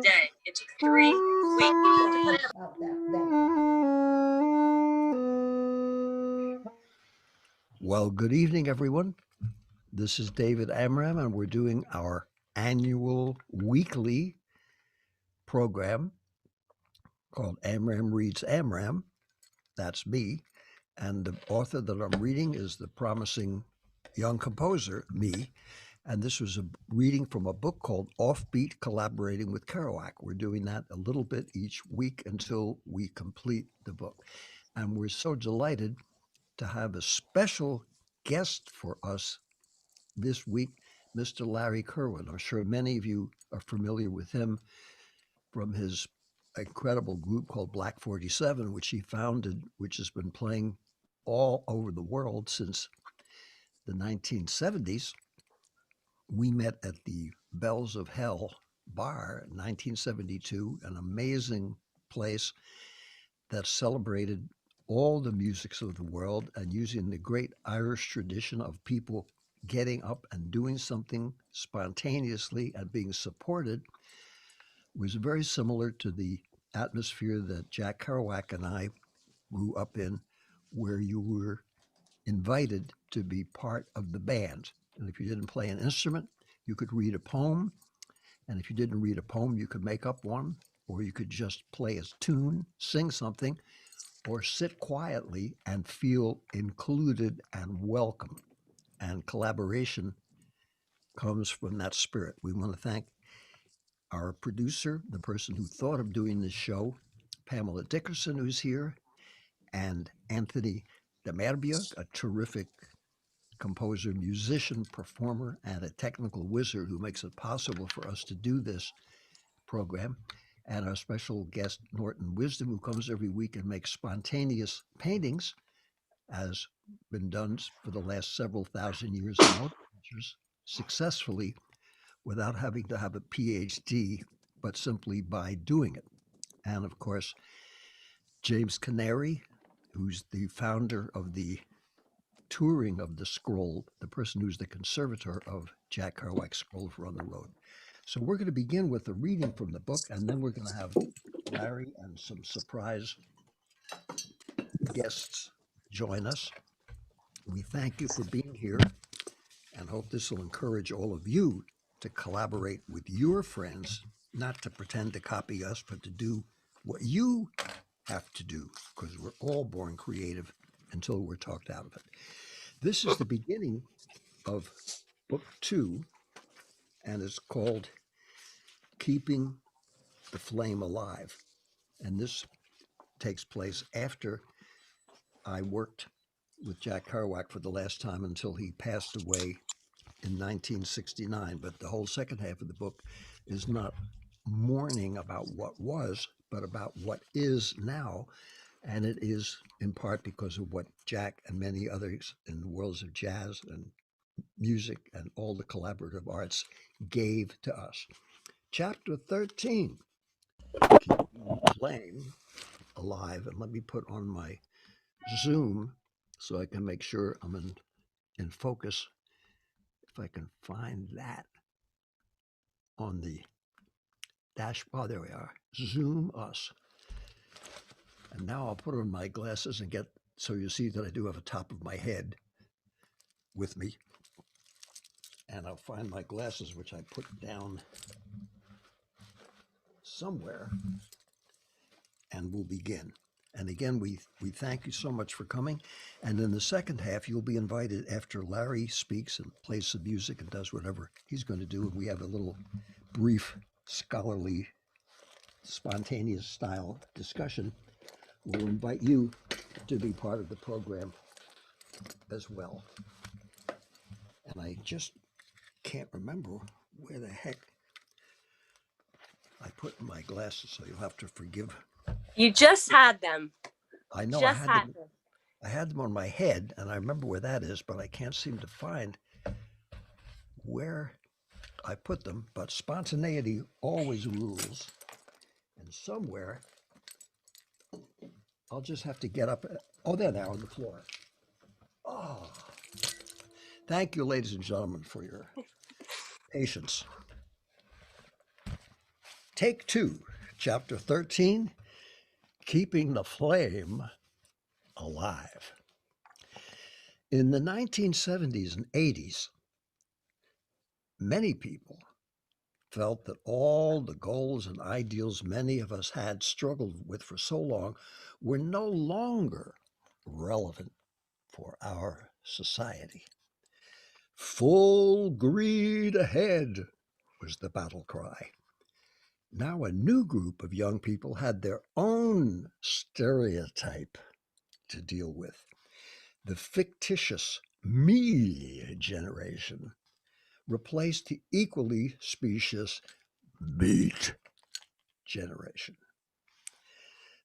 Day. It took 3 weeks. Well, good evening, everyone. This is David Amram, and we're doing our annual weekly program called Amram Reads Amram. That's me. And the author that I'm reading is the promising young composer, me. And this was a reading from a book called Offbeat Collaborating with Kerouac. We're doing that a little bit each week until we complete the book. And we're so delighted to have a special guest for us this week, Mr. Larry Kerwin. I'm sure many of you are familiar with him from his incredible group called Black 47, which he founded, which has been playing all over the world since the 1970s. We met at the Bells of Hell bar in 1972, an amazing place that celebrated all the musics of the world and using the great Irish tradition of people getting up and doing something spontaneously and being supported was very similar to the atmosphere that Jack Kerouac and I grew up in, where you were invited to be part of the band. And if you didn't play an instrument, you could read a poem. And if you didn't read a poem, you could make up one, or you could just play a tune, sing something, or sit quietly and feel included and welcome. And collaboration comes from that spirit. We want to thank our producer, the person who thought of doing this show, Pamela Dickerson, who's here, and Anthony DeMerbia, a terrific composer, musician, performer, and a technical wizard who makes it possible for us to do this program. And our special guest, Norton Wisdom, who comes every week and makes spontaneous paintings, has been done for the last several thousand years in most cultures, successfully without having to have a PhD, but simply by doing it. And of course, James Canary, who's the founder of the touring of the scroll, the person who's the conservator of Jack Kerouac's Scroll for On the Road. So we're going to begin with a reading from the book, and then we're going to have Larry and some surprise guests join us. We thank you for being here and hope this will encourage all of you to collaborate with your friends, not to pretend to copy us, but to do what you have to do, because we're all born creative until we're talked out of it. This is the beginning of book 2, and it's called Keeping the Flame Alive. And this takes place after I worked with Jack Kerouac for the last time until he passed away in 1969. But the whole second half of the book is not mourning about what was, but about what is now. And it is in part because of what Jack and many others in the worlds of jazz and music and all the collaborative arts gave to us. Chapter 13, Keeping the Flame Alive. And let me put on my Zoom so I can make sure I'm in focus. If I can find that on the dashboard, there we are. Zoom us. And now I'll put on my glasses and get, so you see that I do have a top of my head with me. And I'll find my glasses, which I put down somewhere, and we'll begin. And again, we thank you so much for coming. And in the second half, you'll be invited after Larry speaks and plays some music and does whatever he's going to do. And we have a little brief, scholarly, spontaneous style discussion. We'll invite you to be part of the program as well. And I just can't remember where the heck I put my glasses, so you'll have to forgive. You just had them. I know Just had them. I had them on my head, and I remember where that is, but I can't seem to find where I put them. But spontaneity always rules. And somewhere, I'll just have to get up. Oh, there they are on the floor. Oh, thank you, ladies and gentlemen, for your patience. Take 2, Chapter 13, Keeping the Flame Alive. In the 1970s and 80s, many people felt that all the goals and ideals many of us had struggled with for so long were no longer relevant for our society. Full greed ahead was the battle cry. Now a new group of young people had their own stereotype to deal with. The fictitious me generation replaced the equally specious beat generation.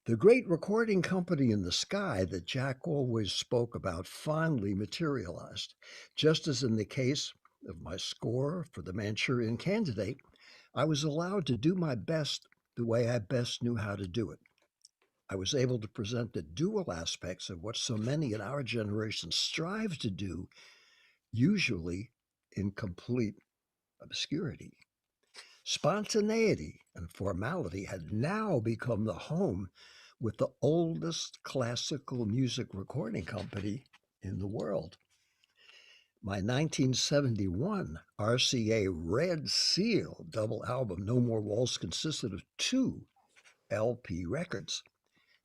The great recording company in the sky that Jack always spoke about finally materialized, just as in the case of my score for the Manchurian Candidate. I was allowed to do my best the way I best knew how to do it. I was able to present the dual aspects of what so many in our generation strive to do, usually in complete obscurity. Spontaneity and formality had now become the home with the oldest classical music recording company in the world. My 1971 RCA Red Seal double album, No More Waltz, consisted of 2 LP records.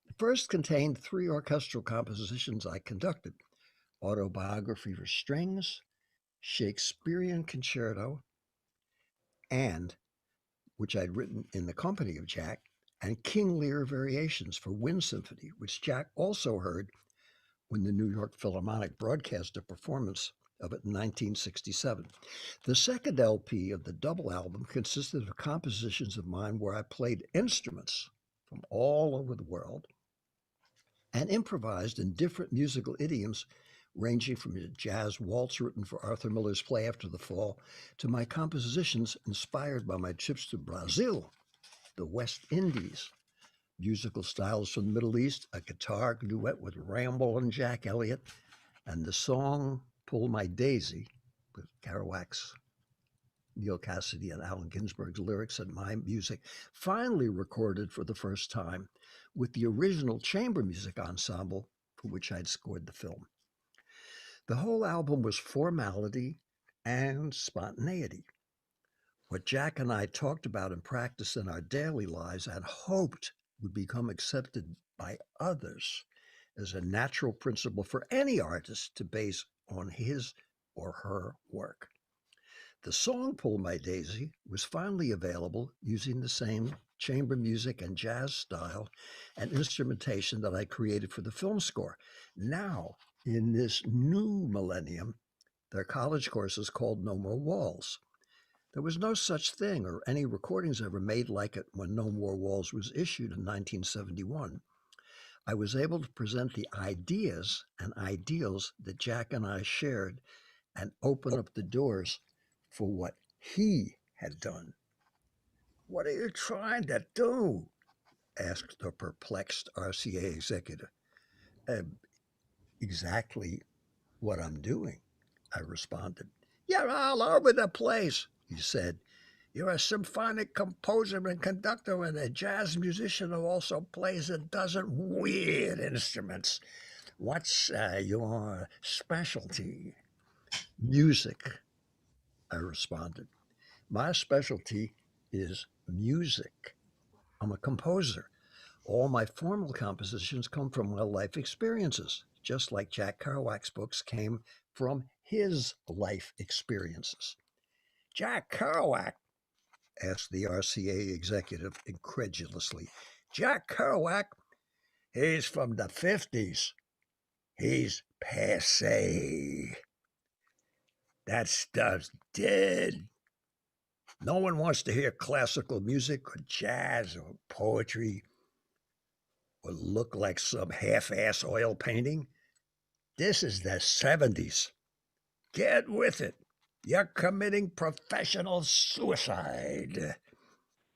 The first contained 3 orchestral compositions I conducted: Autobiography for Strings, Shakespearean Concerto, and which I'd written in the company of Jack, and King Lear Variations for Wind Symphony, which Jack also heard when the New York Philharmonic broadcast a performance of it in 1967. The second LP of the double album consisted of compositions of mine where I played instruments from all over the world and improvised in different musical idioms, ranging from a jazz waltz written for Arthur Miller's play After the Fall to my compositions inspired by my trips to Brazil, the West Indies, musical styles from the Middle East, a guitar duet with Ramble and Jack Elliott, and the song Pull My Daisy with Kerouac's, Neil Cassidy, and Allen Ginsberg's lyrics and my music, finally recorded for the first time with the original chamber music ensemble for which I'd scored the film. The whole album was formality and spontaneity. What Jack and I talked about and practiced in our daily lives and hoped would become accepted by others as a natural principle for any artist to base on his or her work. The song Pull My Daisy was finally available using the same chamber music and jazz style and instrumentation that I created for the film score. Now, in this new millennium, their college course is called No More Walls. There was no such thing or any recordings ever made like it when No More Walls was issued in 1971. I was able to present the ideas and ideals that Jack and I shared and open up the doors for what he had done. "What are you trying to do?" asked the perplexed RCA executive. "Uh, exactly what I'm doing," I responded. "You're all over the place," he said. "You're a symphonic composer and conductor and a jazz musician who also plays a dozen weird instruments. What's your specialty?" "Music," I responded. "My specialty is music. I'm a composer. All my formal compositions come from my life experiences, just like Jack Kerouac's books came from his life experiences." "Jack Kerouac?" asked the RCA executive incredulously. "Jack Kerouac? He's from the 50s. He's passé. That stuff's dead." No one wants to hear classical music or jazz or poetry or look like some half-ass oil painting. This is the 70s. Get with it. You're committing professional suicide.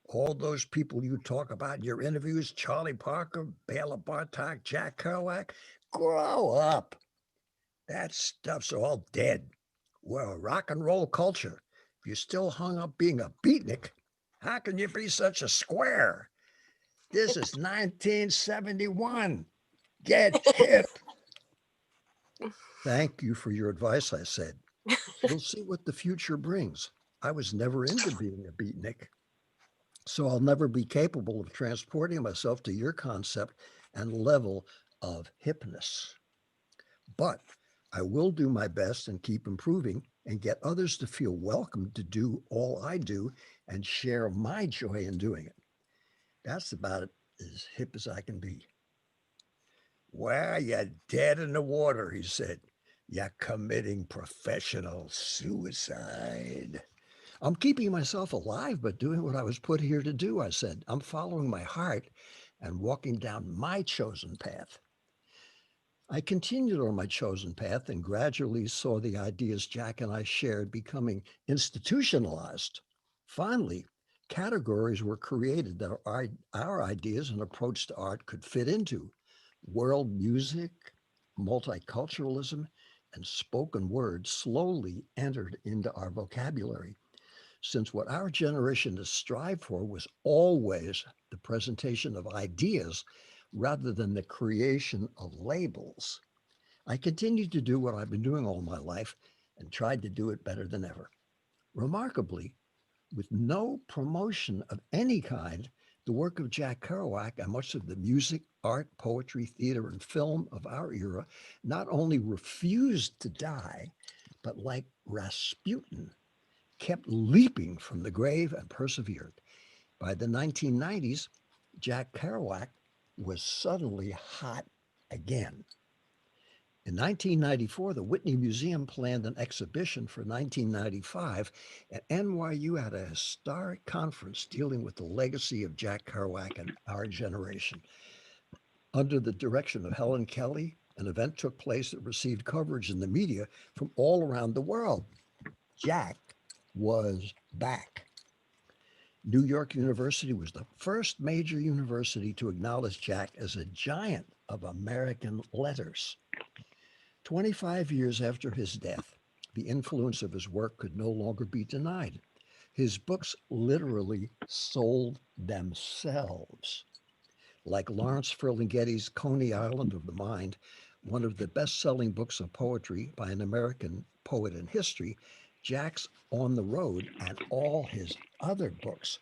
All those people you talk about in your interviews, Charlie Parker, Bela Bartok, Jack Kerouac, grow up. That stuff's all dead. We're a rock and roll culture. If you're still hung up being a beatnik, how can you be such a square? This is 1971. Get hip. Thank you for your advice, I said. We'll see what the future brings. I was never into being a beatnik, so I'll never be capable of transporting myself to your concept and level of hipness. But I will do my best and keep improving and get others to feel welcome to do all I do and share my joy in doing it. That's about as hip as I can be. Well, you're dead in the water, he said. You're committing professional suicide. I'm keeping myself alive, but doing what I was put here to do, I said. I'm following my heart and walking down my chosen path. I continued on my chosen path and gradually saw the ideas Jack and I shared becoming institutionalized. Finally, categories were created that our ideas and approach to art could fit into: world music, multiculturalism, and spoken word slowly entered into our vocabulary, since what our generation has strived for was always the presentation of ideas rather than the creation of labels. I continued to do what I've been doing all my life and tried to do it better than ever. Remarkably, with no promotion of any kind, the work of Jack Kerouac and much of the music, art, poetry, theater, and film of our era not only refused to die, but like Rasputin, kept leaping from the grave and persevered. By the 1990s, Jack Kerouac was suddenly hot again. In 1994, the Whitney Museum planned an exhibition for 1995, and NYU had a historic conference dealing with the legacy of Jack Kerouac and our generation. Under the direction of Helen Kelly, an event took place that received coverage in the media from all around the world. Jack was back. New York University was the first major university to acknowledge Jack as a giant of American letters. 25 years after his death, the influence of his work could no longer be denied. His books literally sold themselves. Like Lawrence Ferlinghetti's Coney Island of the Mind, one of the best-selling books of poetry by an American poet in history, Jack's On the Road and all his other books,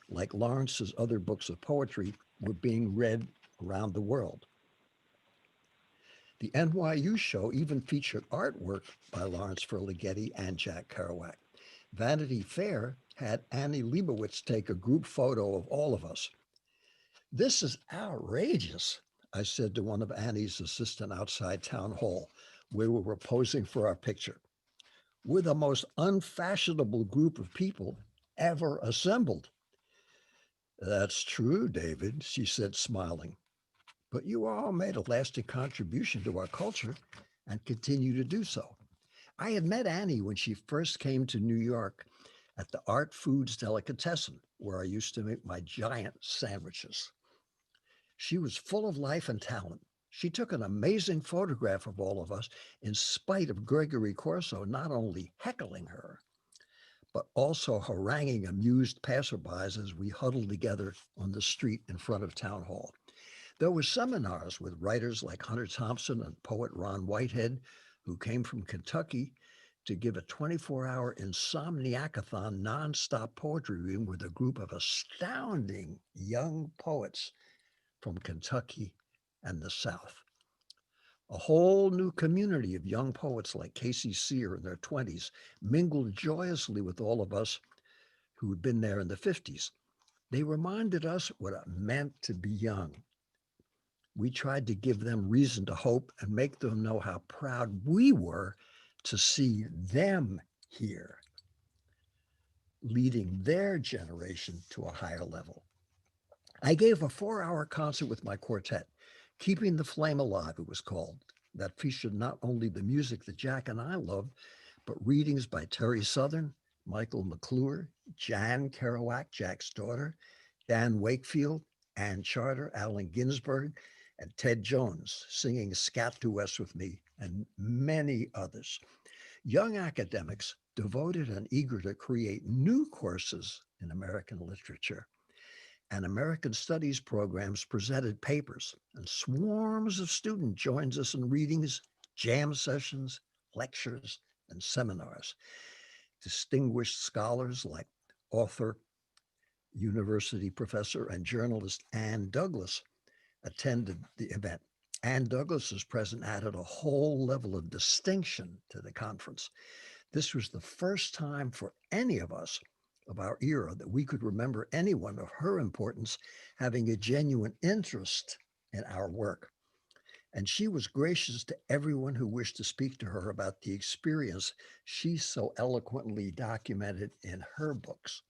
like Lawrence's other books of poetry, were being read around the world. The NYU show even featured artwork by Lawrence Ferlinghetti and Jack Kerouac. Vanity Fair had Annie Leibovitz take a group photo of all of us. "This is outrageous," I said to one of Annie's assistants outside town hall, where we were posing for our picture. "We're the most unfashionable group of people ever assembled." "That's true, David," she said, smiling. "But you all made a lasting contribution to our culture and continue to do so." I had met Annie when she first came to New York at the Art Foods Delicatessen, where I used to make my giant sandwiches. She was full of life and talent. She took an amazing photograph of all of us in spite of Gregory Corso not only heckling her, but also haranguing amused passerbys as we huddled together on the street in front of Town Hall. There were seminars with writers like Hunter Thompson and poet Ron Whitehead, who came from Kentucky to give a 24-hour insomniacathon nonstop poetry reading with a group of astounding young poets from Kentucky and the South. A whole new community of young poets like Casey Sear in their 20s mingled joyously with all of us who had been there in the 50s. They reminded us what it meant to be young. We tried to give them reason to hope and make them know how proud we were to see them here. leading their generation to a higher level. I gave a 4-hour concert with my quartet, Keeping the Flame Alive, it was called, that featured not only the music that Jack and I loved, but readings by Terry Southern, Michael McClure, Jan Kerouac, Jack's daughter, Dan Wakefield, Ann Charter, Allen Ginsberg, and Ted Jones singing scat duets with me, and many others. Young academics devoted and eager to create new courses in American literature and American Studies programs presented papers, and swarms of students joined us in readings, jam sessions, lectures, and seminars. Distinguished scholars like author, university professor, and journalist Ann Douglas attended the event. Ann Douglas's presence added a whole level of distinction to the conference. This was the first time for any of us of our era that we could remember anyone of her importance having a genuine interest in our work. And she was gracious to everyone who wished to speak to her about the experience she so eloquently documented in her books.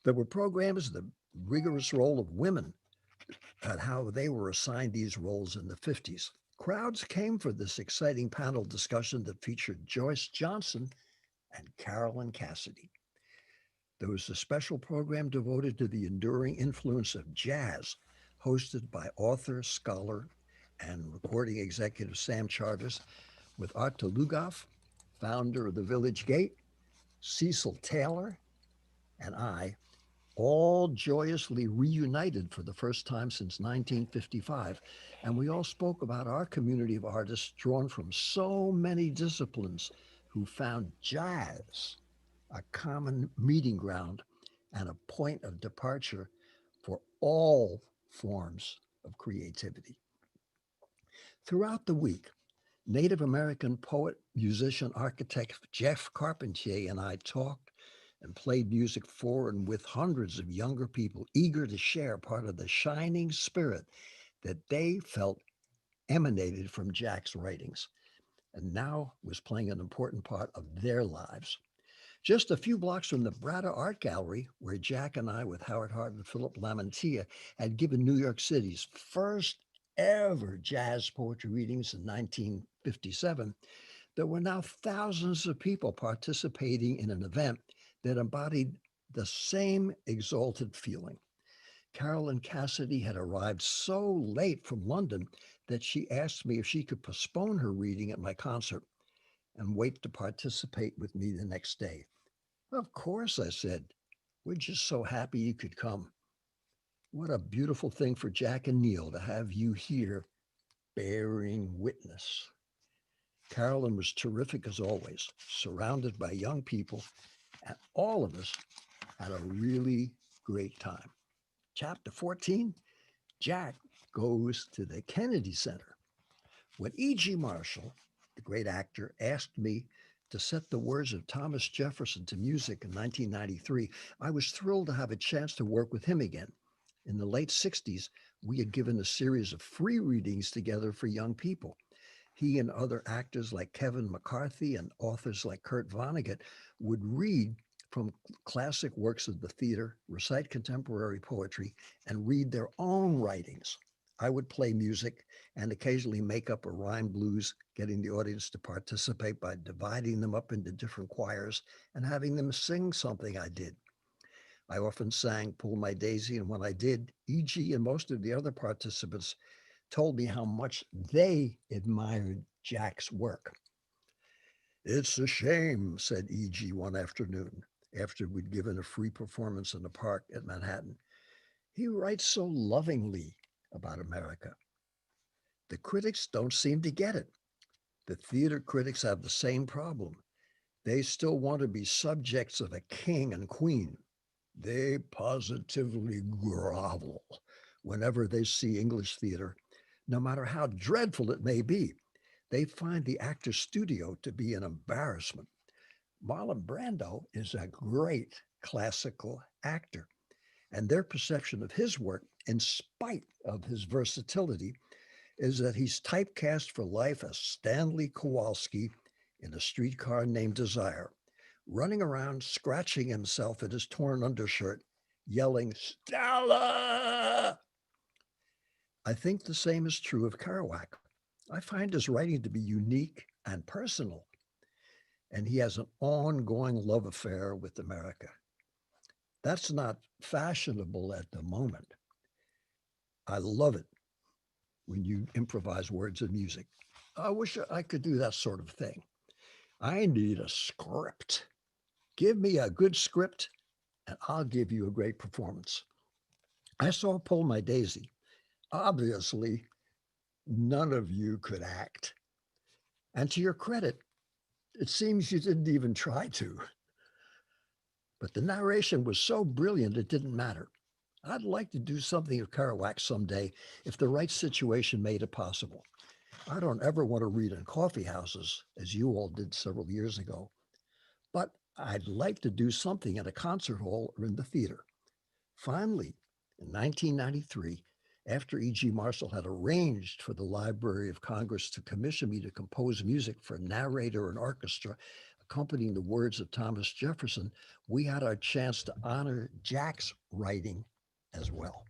There were programs, the rigorous role of women, and how they were assigned these roles in the 50s. Crowds came for this exciting panel discussion that featured Joyce Johnson and Carolyn Cassidy. There was a special program devoted to the enduring influence of jazz, hosted by author, scholar, and recording executive Sam Charters, with Art Lugoff, founder of the Village Gate, Cecil Taylor, and I, all joyously reunited for the first time since 1955. And we all spoke about our community of artists drawn from so many disciplines who found jazz a common meeting ground and a point of departure for all forms of creativity. Throughout the week, Native American poet, musician, architect Jeff Carpentier and I talked and played music for and with hundreds of younger people eager to share part of the shining spirit that they felt emanated from Jack's writings and now was playing an important part of their lives. Just a few blocks from the Brada Art Gallery, where Jack and I, with Howard Hart and Philip Lamantia, had given New York City's first ever jazz poetry readings in 1957, there were now thousands of people participating in an event that embodied the same exalted feeling. Carolyn Cassidy had arrived so late from London that she asked me if she could postpone her reading at my concert and wait to participate with me the next day. Of course, I said. We're just so happy you could come. What a beautiful thing for Jack and Neil to have you here bearing witness. Carolyn was terrific as always, surrounded by young people, and all of us had a really great time. Chapter 14, Jack goes to the Kennedy Center. When E.G. Marshall, the great actor, asked me to set the words of Thomas Jefferson to music in 1993, I was thrilled to have a chance to work with him again. In the late 60s, we had given a series of free readings together for young people. He and other actors like Kevin McCarthy and authors like Kurt Vonnegut would read from classic works of the theater, recite contemporary poetry, and read their own writings. I would play music and occasionally make up a rhyme blues, getting the audience to participate by dividing them up into different choirs and having them sing something I did. I often sang Pull My Daisy, and when I did, E.G. and most of the other participants told me how much they admired Jack's work. It's a shame, said E.G. one afternoon after we'd given a free performance in a park at Manhattan. He writes so lovingly about America. The critics don't seem to get it. The theater critics have the same problem. They still want to be subjects of a king and queen. They positively grovel whenever they see English theater, no matter how dreadful it may be. They find the actor's studio to be an embarrassment. Marlon Brando is a great classical actor, and their perception of his work, in spite of his versatility, is that he's typecast for life as Stanley Kowalski in A Streetcar Named Desire, running around, scratching himself in his torn undershirt, yelling, "Stella!" I think the same is true of Kerouac. I find his writing to be unique and personal, and he has an ongoing love affair with America. That's not fashionable at the moment. I love it when you improvise words and music. I wish I could do that sort of thing. I need a script. Give me a good script, and I'll give you a great performance. I saw Pull My Daisy. Obviously, none of you could act. And to your credit, it seems you didn't even try to. But the narration was so brilliant it didn't matter. I'd like to do something of Kerouac someday if the right situation made it possible. I don't ever want to read in coffee houses, as you all did several years ago, but I'd like to do something in a concert hall or in the theater. Finally, in 1993, after E.G. Marshall had arranged for the Library of Congress to commission me to compose music for narrator and orchestra accompanying the words of Thomas Jefferson, we had our chance to honor Jack's writing as well.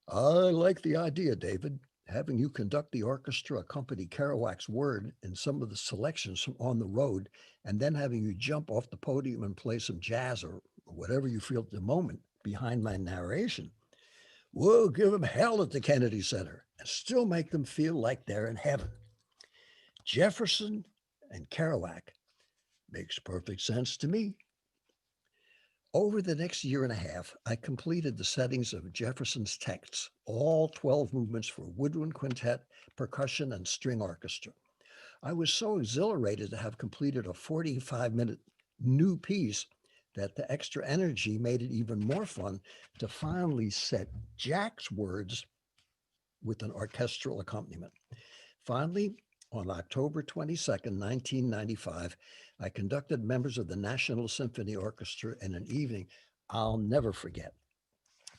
I like the idea, David. Having you conduct the orchestra accompany Kerouac's word in some of the selections from On the Road, and then having you jump off the podium and play some jazz or whatever you feel at the moment behind my narration. We'll give them hell at the Kennedy Center and still make them feel like they're in heaven. Jefferson and Kerouac makes perfect sense to me. Over the next year and a half, I completed the settings of Jefferson's texts, all 12 movements for woodwind quintet, percussion, and string orchestra. I was so exhilarated to have completed a 45-minute new piece that the extra energy made it even more fun to finally set Jack's words with an orchestral accompaniment. Finally, on October 22nd, 1995, I conducted members of the National Symphony Orchestra in an evening I'll never forget.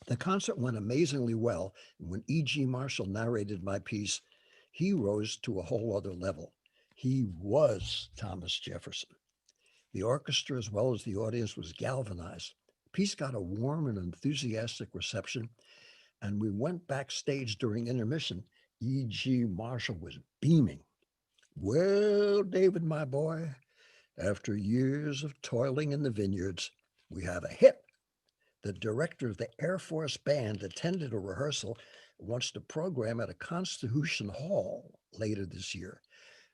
The concert went amazingly well, and when E.G. Marshall narrated my piece, he rose to a whole other level. He was Thomas Jefferson. The orchestra, as well as the audience, was galvanized. The piece got a warm and enthusiastic reception, and we went backstage during intermission. E.G. Marshall was beaming. Well, David, my boy, after years of toiling in the vineyards, we have a hit. The director of the Air Force Band attended a rehearsal and wants to program at a Constitution Hall later this year.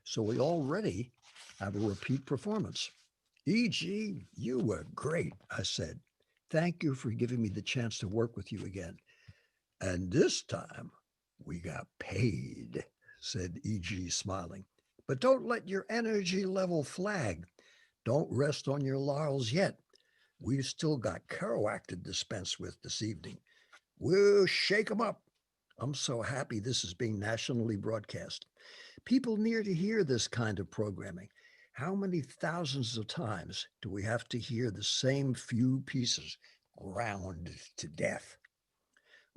So we already have a repeat performance. E.G., you were great, I said. Thank you for giving me the chance to work with you again. And this time we got paid, said E.G., smiling. But don't let your energy level flag. Don't rest on your laurels yet. We've still got Kerouac to dispense with this evening. We'll shake 'em up. I'm so happy this is being nationally broadcast. People need to hear this kind of programming. How many thousands of times do we have to hear the same few pieces ground to death?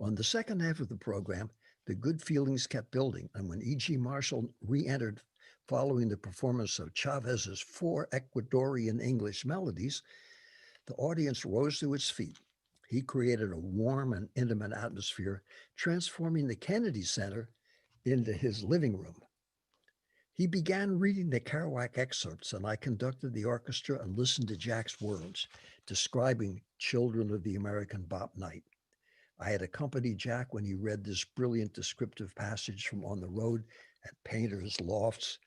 On the second half of the program, the good feelings kept building, and when E.G. Marshall re-entered following the performance of Chavez's 4 Ecuadorian English melodies, the audience rose to its feet. He created a warm and intimate atmosphere, transforming the Kennedy Center into his living room. He began reading the Kerouac excerpts, and I conducted the orchestra and listened to Jack's words, describing Children of the American Bop Night. I had accompanied Jack when he read this brilliant descriptive passage from On the Road at painters' lofts,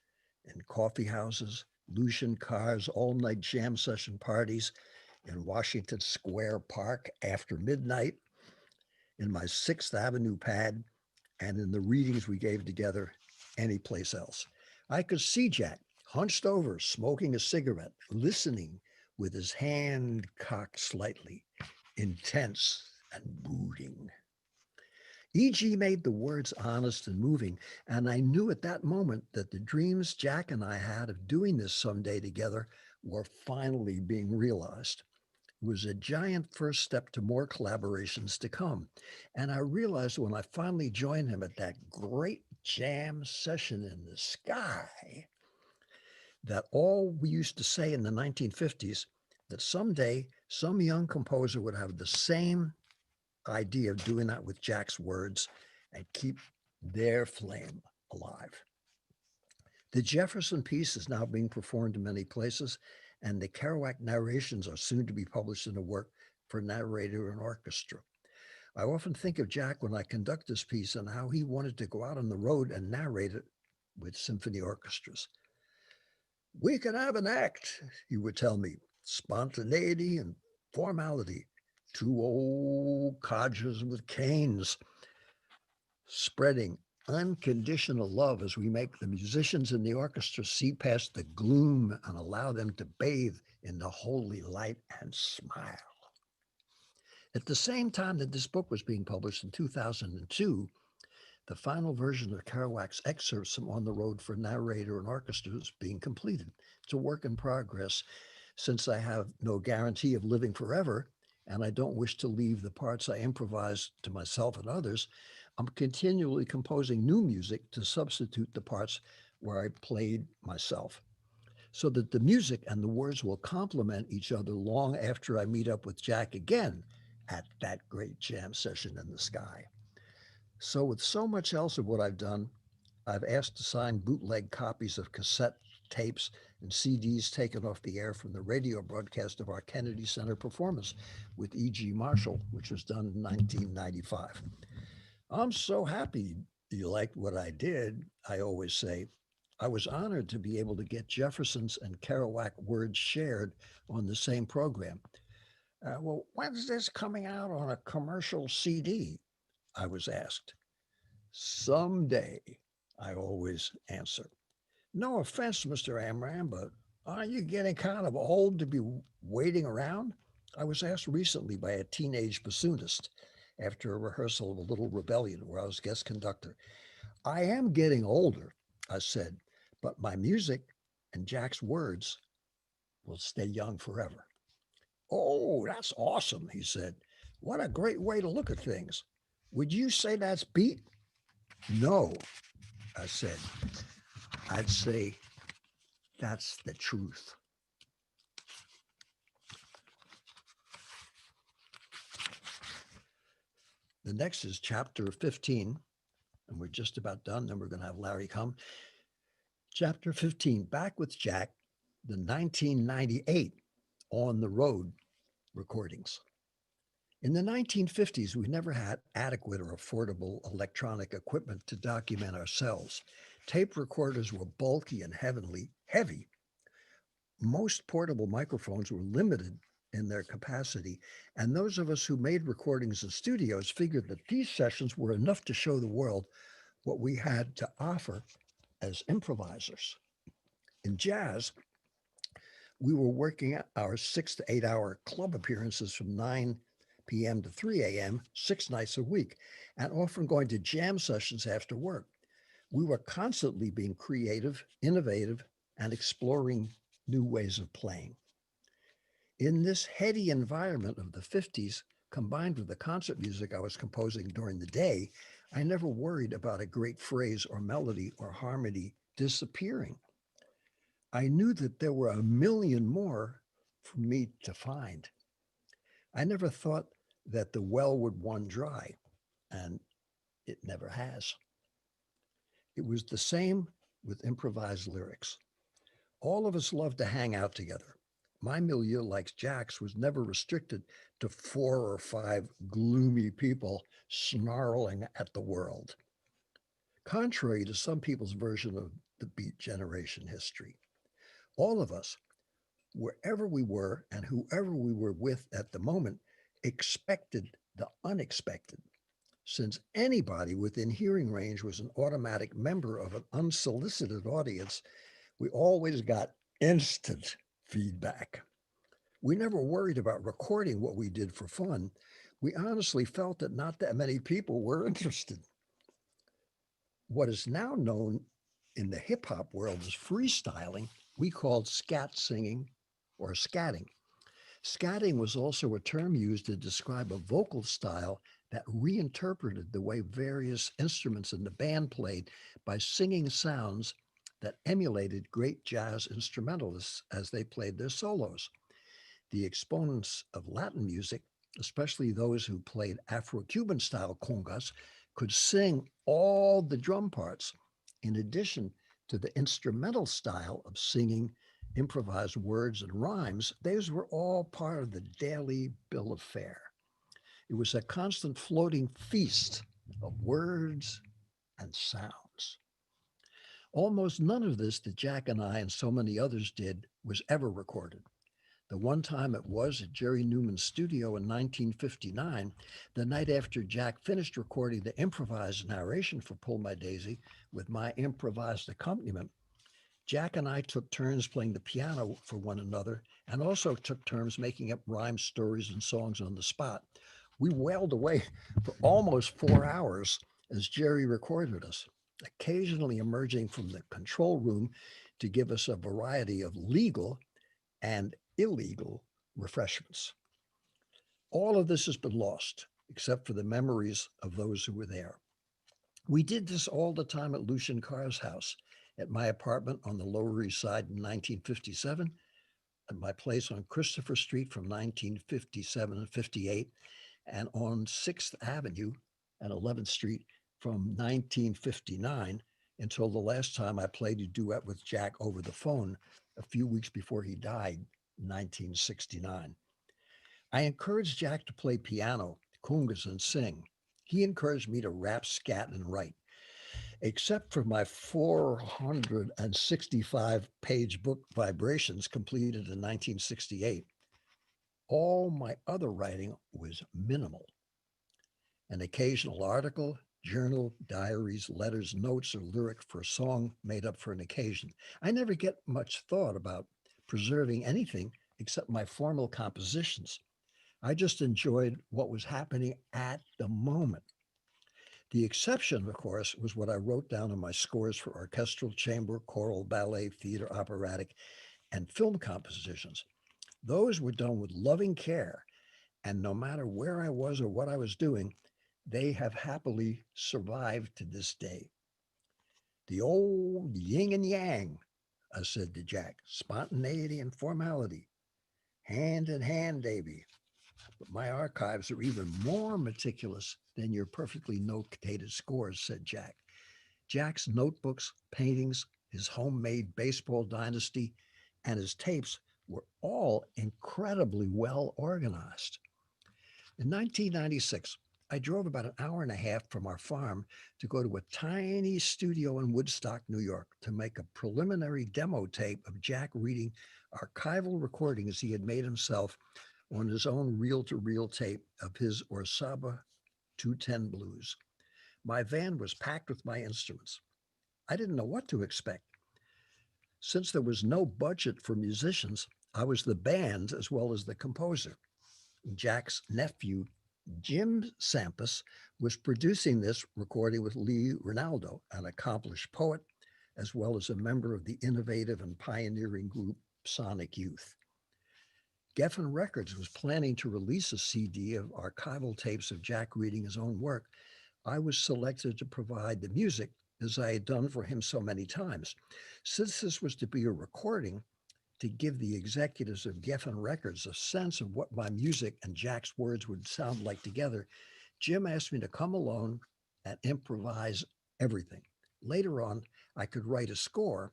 in coffee houses, Lucian cars, all-night jam session parties, in Washington Square Park after midnight, in my 6th Avenue pad, and in the readings we gave together anyplace else. I could see Jack hunched over, smoking a cigarette, listening with his hand cocked slightly, intense and brooding. E.G. made the words honest and moving, and I knew at that moment that the dreams Jack and I had of doing this someday together were finally being realized. It was a giant first step to more collaborations to come. And I realized when I finally joined him at that great jam session in the sky that all we used to say in the 1950s, that someday some young composer would have the same idea of doing that with Jack's words and keep their flame alive. The Jefferson piece is now being performed in many places, and the Kerouac narrations are soon to be published in a work for narrator and orchestra. I often think of Jack when I conduct this piece and how he wanted to go out on the road and narrate it with symphony orchestras. We can have an act, he would tell me, spontaneity and formality. Two old codgers with canes, spreading unconditional love as we make the musicians in the orchestra see past the gloom and allow them to bathe in the holy light and smile. At the same time that this book was being published in 2002, the final version of Kerouac's excerpts from On the Road for Narrator and Orchestra is being completed. It's a work in progress since I have no guarantee of living forever and I don't wish to leave the parts I improvise to myself and others. I'm continually composing new music to substitute the parts where I played myself so that the music and the words will complement each other long after I meet up with Jack again at that great jam session in the sky. So with so much else of what I've done, I've asked to sign bootleg copies of cassette tapes and CDs taken off the air from the radio broadcast of our Kennedy Center performance with E.G. Marshall, which was done in 1995. I'm so happy you liked what I did, I always say. I was honored to be able to get Jefferson's and Kerouac words shared on the same program. Well, when's this coming out on a commercial CD? I was asked. Someday, I always answer. No offense, Mr. Amram, but aren't you getting kind of old to be waiting around? I was asked recently by a teenage bassoonist after a rehearsal of A Little Rebellion where I was guest conductor. I am getting older, I said, but my music and Jack's words will stay young forever. Oh, that's awesome, he said. What a great way to look at things. Would you say that's beat? No, I said. I'd say that's the truth. The next is chapter 15, and we're just about done. Then we're going to have Larry come. Chapter 15, Back with Jack, the 1998 On the Road recordings. In the 1950s, we never had adequate or affordable electronic equipment to document ourselves. Tape recorders were bulky and heavy. Most portable microphones were limited in their capacity, and those of us who made recordings in studios figured that these sessions were enough to show the world what we had to offer as improvisers. In jazz, we were working our 6 to 8 hour club appearances from 9 p.m. to 3 a.m. 6 nights a week, and often going to jam sessions after work. We were constantly being creative, innovative, and exploring new ways of playing. In this heady environment of the 50s, combined with the concert music I was composing during the day, I never worried about a great phrase or melody or harmony disappearing. I knew that there were a million more for me to find. I never thought that the well would run dry, and it never has. It was the same with improvised lyrics. All of us love to hang out together. My milieu, like Jack's, was never restricted to 4 or 5 gloomy people snarling at the world, contrary to some people's version of the Beat Generation history. All of us, wherever we were and whoever we were with at the moment, expected the unexpected. Since anybody within hearing range was an automatic member of an unsolicited audience, we always got instant feedback. We never worried about recording what we did for fun. We honestly felt that not that many people were interested. What is now known in the hip hop world as freestyling, we called scat singing or scatting. Scatting was also a term used to describe a vocal style that reinterpreted the way various instruments in the band played by singing sounds that emulated great jazz instrumentalists as they played their solos. The exponents of Latin music, especially those who played Afro-Cuban style congas, could sing all the drum parts, in addition to the instrumental style of singing improvised words and rhymes. These were all part of the daily bill of fare. It was a constant floating feast of words and sounds. Almost none of this that Jack and I and so many others did was ever recorded. The one time it was at Jerry Newman's studio in 1959, the night after Jack finished recording the improvised narration for Pull My Daisy with my improvised accompaniment. Jack and I took turns playing the piano for one another and also took turns making up rhyme stories and songs on the spot. We wailed away for almost 4 hours as Jerry recorded us, occasionally emerging from the control room to give us a variety of legal and illegal refreshments. All of this has been lost, except for the memories of those who were there. We did this all the time at Lucian Carr's house, at my apartment on the Lower East Side in 1957, at my place on Christopher Street from 1957 and 58, and on 6th Avenue and 11th Street from 1959 until the last time I played a duet with Jack over the phone a few weeks before he died in 1969. I encouraged Jack to play piano, congas, and sing. He encouraged me to rap, scat, and write. Except for my 465-page book Vibrations, completed in 1968, all my other writing was minimal. An occasional article, journal, diaries, letters, notes, or lyric for a song made up for an occasion. I never get much thought about preserving anything except my formal compositions. I just enjoyed what was happening at the moment. The exception, of course, was what I wrote down in my scores for orchestral, chamber, choral, ballet, theater, operatic, and film compositions. Those were done with loving care, and no matter where I was or what I was doing, they have happily survived to this day. The old yin and yang, I said to Jack, spontaneity and formality, hand in hand, Davy. But my archives are even more meticulous than your perfectly notated scores, said Jack. Jack's notebooks, paintings, his homemade baseball dynasty, and his tapes were all incredibly well organized. In 1996, I drove about an hour and a half from our farm to go to a tiny studio in Woodstock, New York, to make a preliminary demo tape of Jack reading archival recordings he had made himself on his own reel-to-reel tape of his Orsaba 210 blues. My van was packed with my instruments. I didn't know what to expect. Since there was no budget for musicians, I was the band as well as the composer. Jack's nephew, Jim Sampas, was producing this recording with Lee Ronaldo, an accomplished poet, as well as a member of the innovative and pioneering group Sonic Youth. Geffen Records was planning to release a CD of archival tapes of Jack reading his own work. I was selected to provide the music, as I had done for him so many times. Since this was to be a recording, to give the executives of Geffen Records a sense of what my music and Jack's words would sound like together, Jim asked me to come alone and improvise everything. Later on, I could write a score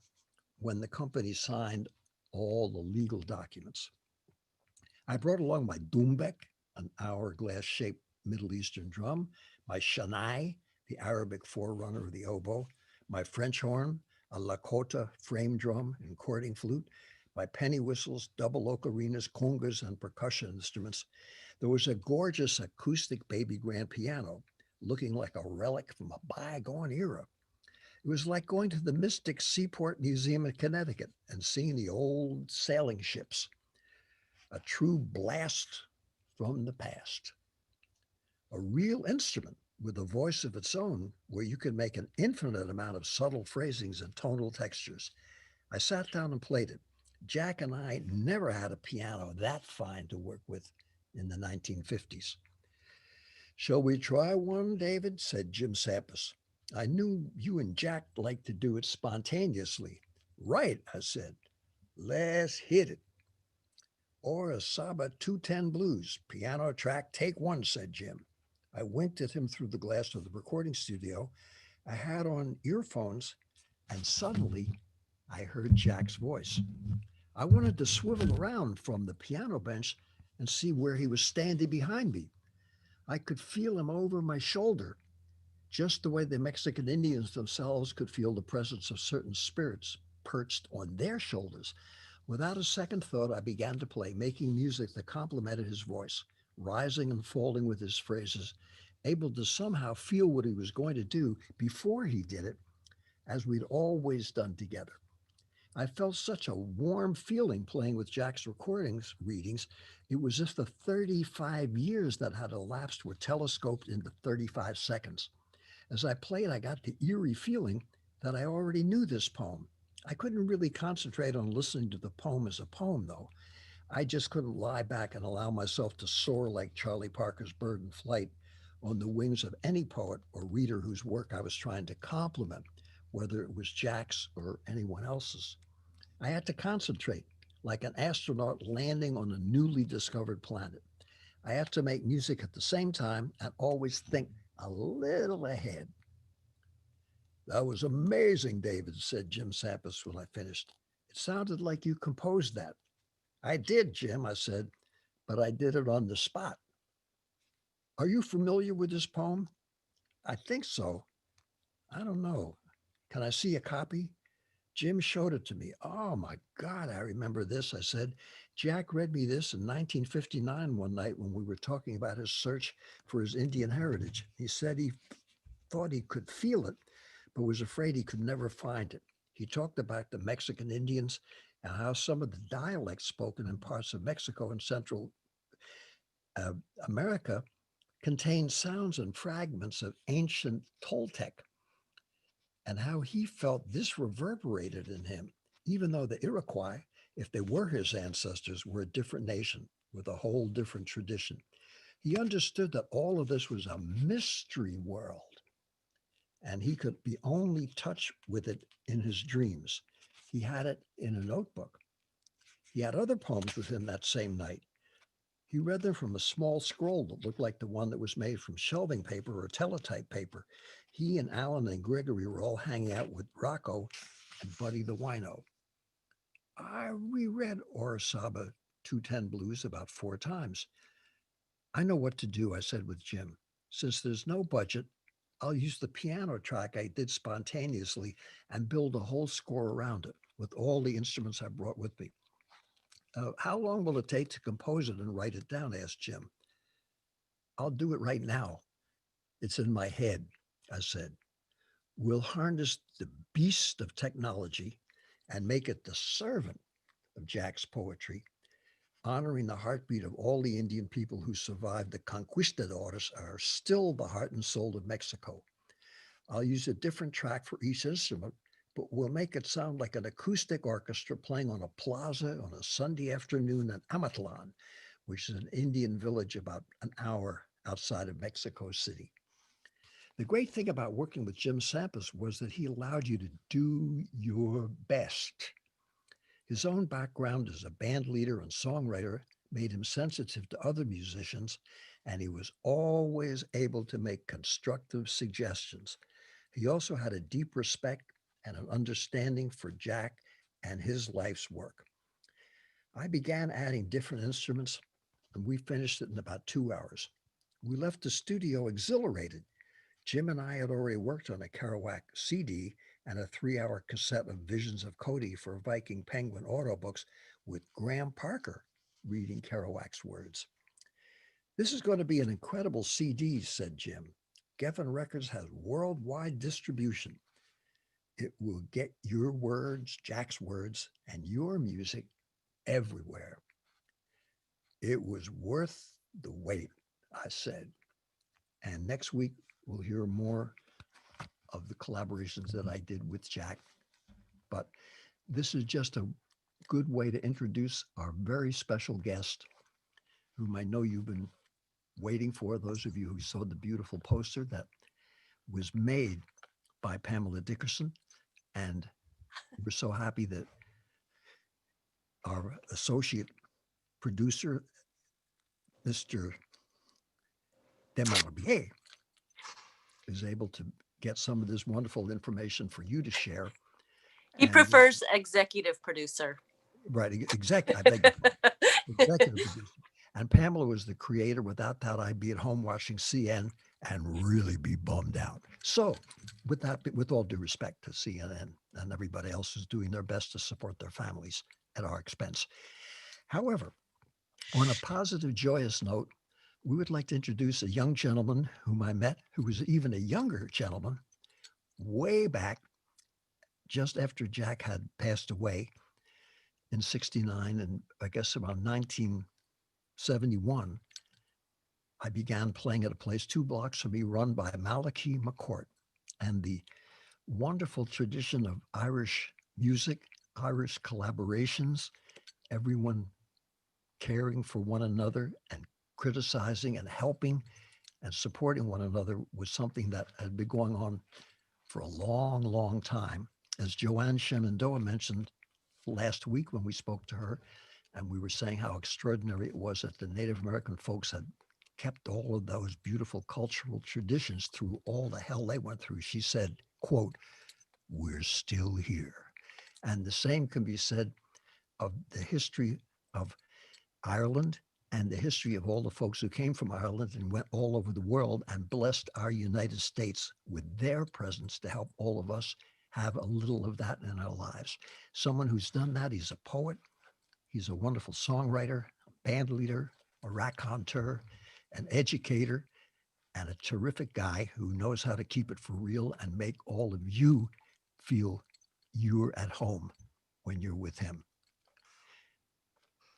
when the company signed all the legal documents. I brought along my doumbek, an hourglass-shaped Middle Eastern drum, my shanai, the Arabic forerunner of the oboe, my French horn, a Lakota frame drum and cording flute, my penny whistles, double ocarinas, congas, and percussion instruments. There was a gorgeous acoustic baby grand piano, looking like a relic from a bygone era. It was like going to the Mystic Seaport Museum in Connecticut and seeing the old sailing ships. A true blast from the past. A real instrument with a voice of its own where you can make an infinite amount of subtle phrasings and tonal textures. I sat down and played it. Jack and I never had a piano that fine to work with in the 1950s. Shall we try one, David? Said Jim Sampas. I knew you and Jack liked to do it spontaneously. Right, I said. Let's hit it. Or a Saba 210 blues, piano track, take one, said Jim. I winked at him through the glass of the recording studio. I had on earphones, and suddenly I heard Jack's voice. I wanted to swivel around from the piano bench and see where he was standing behind me. I could feel him over my shoulder, just the way the Mexican Indians themselves could feel the presence of certain spirits perched on their shoulders. Without a second thought, I began to play, making music that complemented his voice, rising and falling with his phrases, able to somehow feel what he was going to do before he did it, as we'd always done together. I felt such a warm feeling playing with Jack's recordings readings. It was as if the 35 years that had elapsed were telescoped into 35 seconds. As I played, I got the eerie feeling that I already knew this poem. I couldn't really concentrate on listening to the poem as a poem, though. I just couldn't lie back and allow myself to soar like Charlie Parker's bird in flight on the wings of any poet or reader whose work I was trying to compliment, whether it was Jack's or anyone else's. I had to concentrate, like an astronaut landing on a newly discovered planet. I had to make music at the same time and always think a little ahead. That was amazing, David, said Jim Sampis when I finished. It sounded like you composed that. I did, Jim, I said, but I did it on the spot. Are you familiar with this poem? I think so. I don't know. Can I see a copy? Jim showed it to me. Oh my God, I remember this. I said, Jack read me this in 1959 one night when we were talking about his search for his Indian heritage. He said he thought he could feel it, but was afraid he could never find it. He talked about the Mexican Indians and how some of the dialects spoken in parts of Mexico and Central uh, America contained sounds and fragments of ancient Toltec, and how he felt this reverberated in him, even though the Iroquois, if they were his ancestors, were a different nation with a whole different tradition. He understood that all of this was a mystery world, and he could be only touched with it in his dreams. He had it in a notebook. He had other poems with him that same night. He read them from a small scroll that looked like the one that was made from shelving paper or teletype paper. He and Alan and Gregory were all hanging out with Rocco and Buddy the Wino. I reread Orasaba 210 Blues about 4 times. I know what to do, I said with Jim. Since there's no budget, I'll use the piano track I did spontaneously and build a whole score around it with all the instruments I brought with me. How long will it take to compose it and write it down? Asked Jim. I'll do it right now. It's in my head, I said. We'll harness the beast of technology and make it the servant of Jack's poetry, honoring the heartbeat of all the Indian people who survived the conquistadors are still the heart and soul of Mexico. I'll use a different track for each instrument, but we'll make it sound like an acoustic orchestra playing on a plaza on a Sunday afternoon in Amatlan, which is an Indian village about an hour outside of Mexico City. The great thing about working with Jim Sampis was that he allowed you to do your best. His own background as a band leader and songwriter made him sensitive to other musicians, and he was always able to make constructive suggestions. He also had a deep respect and an understanding for Jack and his life's work. I began adding different instruments, and we finished it in about 2 hours. We left the studio exhilarated. Jim and I had already worked on a Kerouac CD and a 3 hour cassette of Visions of Cody for Viking Penguin auto books with Graham Parker reading Kerouac's words. This is going to be an incredible CD, said Jim. Geffen Records has worldwide distribution. It will get your words, Jack's words, and your music everywhere. It was worth the wait, I said. And next week, we'll hear more of the collaborations that I did with Jack. But this is just a good way to introduce our very special guest, whom I know you've been waiting for, those of you who saw the beautiful poster that was made by Pamela Dickerson. And we're so happy that our associate producer, Mr. Demarbier, is able to get some of this wonderful information for you to share. He prefers executive producer. Right, I beg your pardon. Executive producer. And Pamela was the creator. Without that, I'd be at home watching CN and really be bummed out. So, with all due respect to CNN and everybody else who's doing their best to support their families at our expense. However, on a positive, joyous note, we would like to introduce a young gentleman whom I met, who was even a younger gentleman, way back just after Jack had passed away in '69, and I guess around 1971, I began playing at a place 2 blocks from me run by Malachi McCourt. And the wonderful tradition of Irish music, Irish collaborations, everyone caring for one another and criticizing and helping and supporting one another was something that had been going on for a long, long time. As Joanne Shenandoah mentioned last week when we spoke to her, and we were saying how extraordinary it was that the Native American folks had kept all of those beautiful cultural traditions through all the hell they went through. She said, quote, "We're still here." And the same can be said of the history of Ireland and the history of all the folks who came from Ireland and went all over the world and blessed our United States with their presence to help all of us have a little of that in our lives. Someone who's done that, he's a poet, he's a wonderful songwriter, a band leader, a raconteur, an educator, and a terrific guy who knows how to keep it for real and make all of you feel you're at home when you're with him.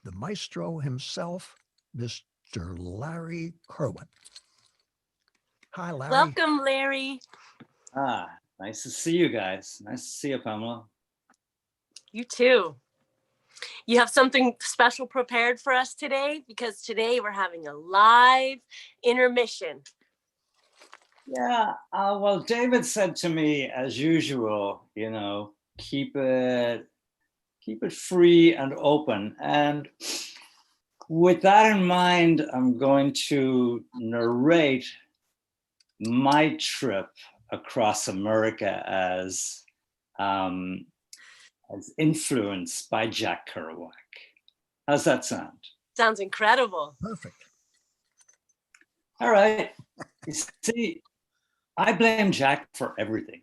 The maestro himself, Mr. Larry Kerwin. Hi, Larry. Welcome, Larry. Nice to see you guys. Nice to see you, Pamela. You too. You have something special prepared for us today, because today we're having a live intermission. Yeah, well, David said to me, as usual, keep it free and open. And with that in mind, I'm going to narrate my trip across America as influenced by Jack Kerouac. How's that sound? Sounds incredible. Perfect. All right. You see, I blame Jack for everything.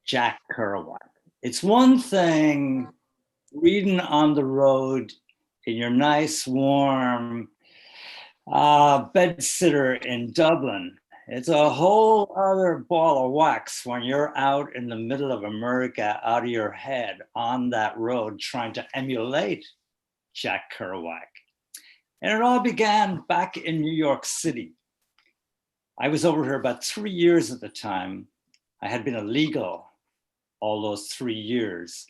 Jack Kerouac. It's one thing reading on the road in your nice, warm bed-sitter in Dublin. It's a whole other ball of wax when you're out in the middle of America, out of your head, on that road, trying to emulate Jack Kerouac. And it all began back in New York City. I was over here about 3 years at the time. I had been illegal all those 3 years,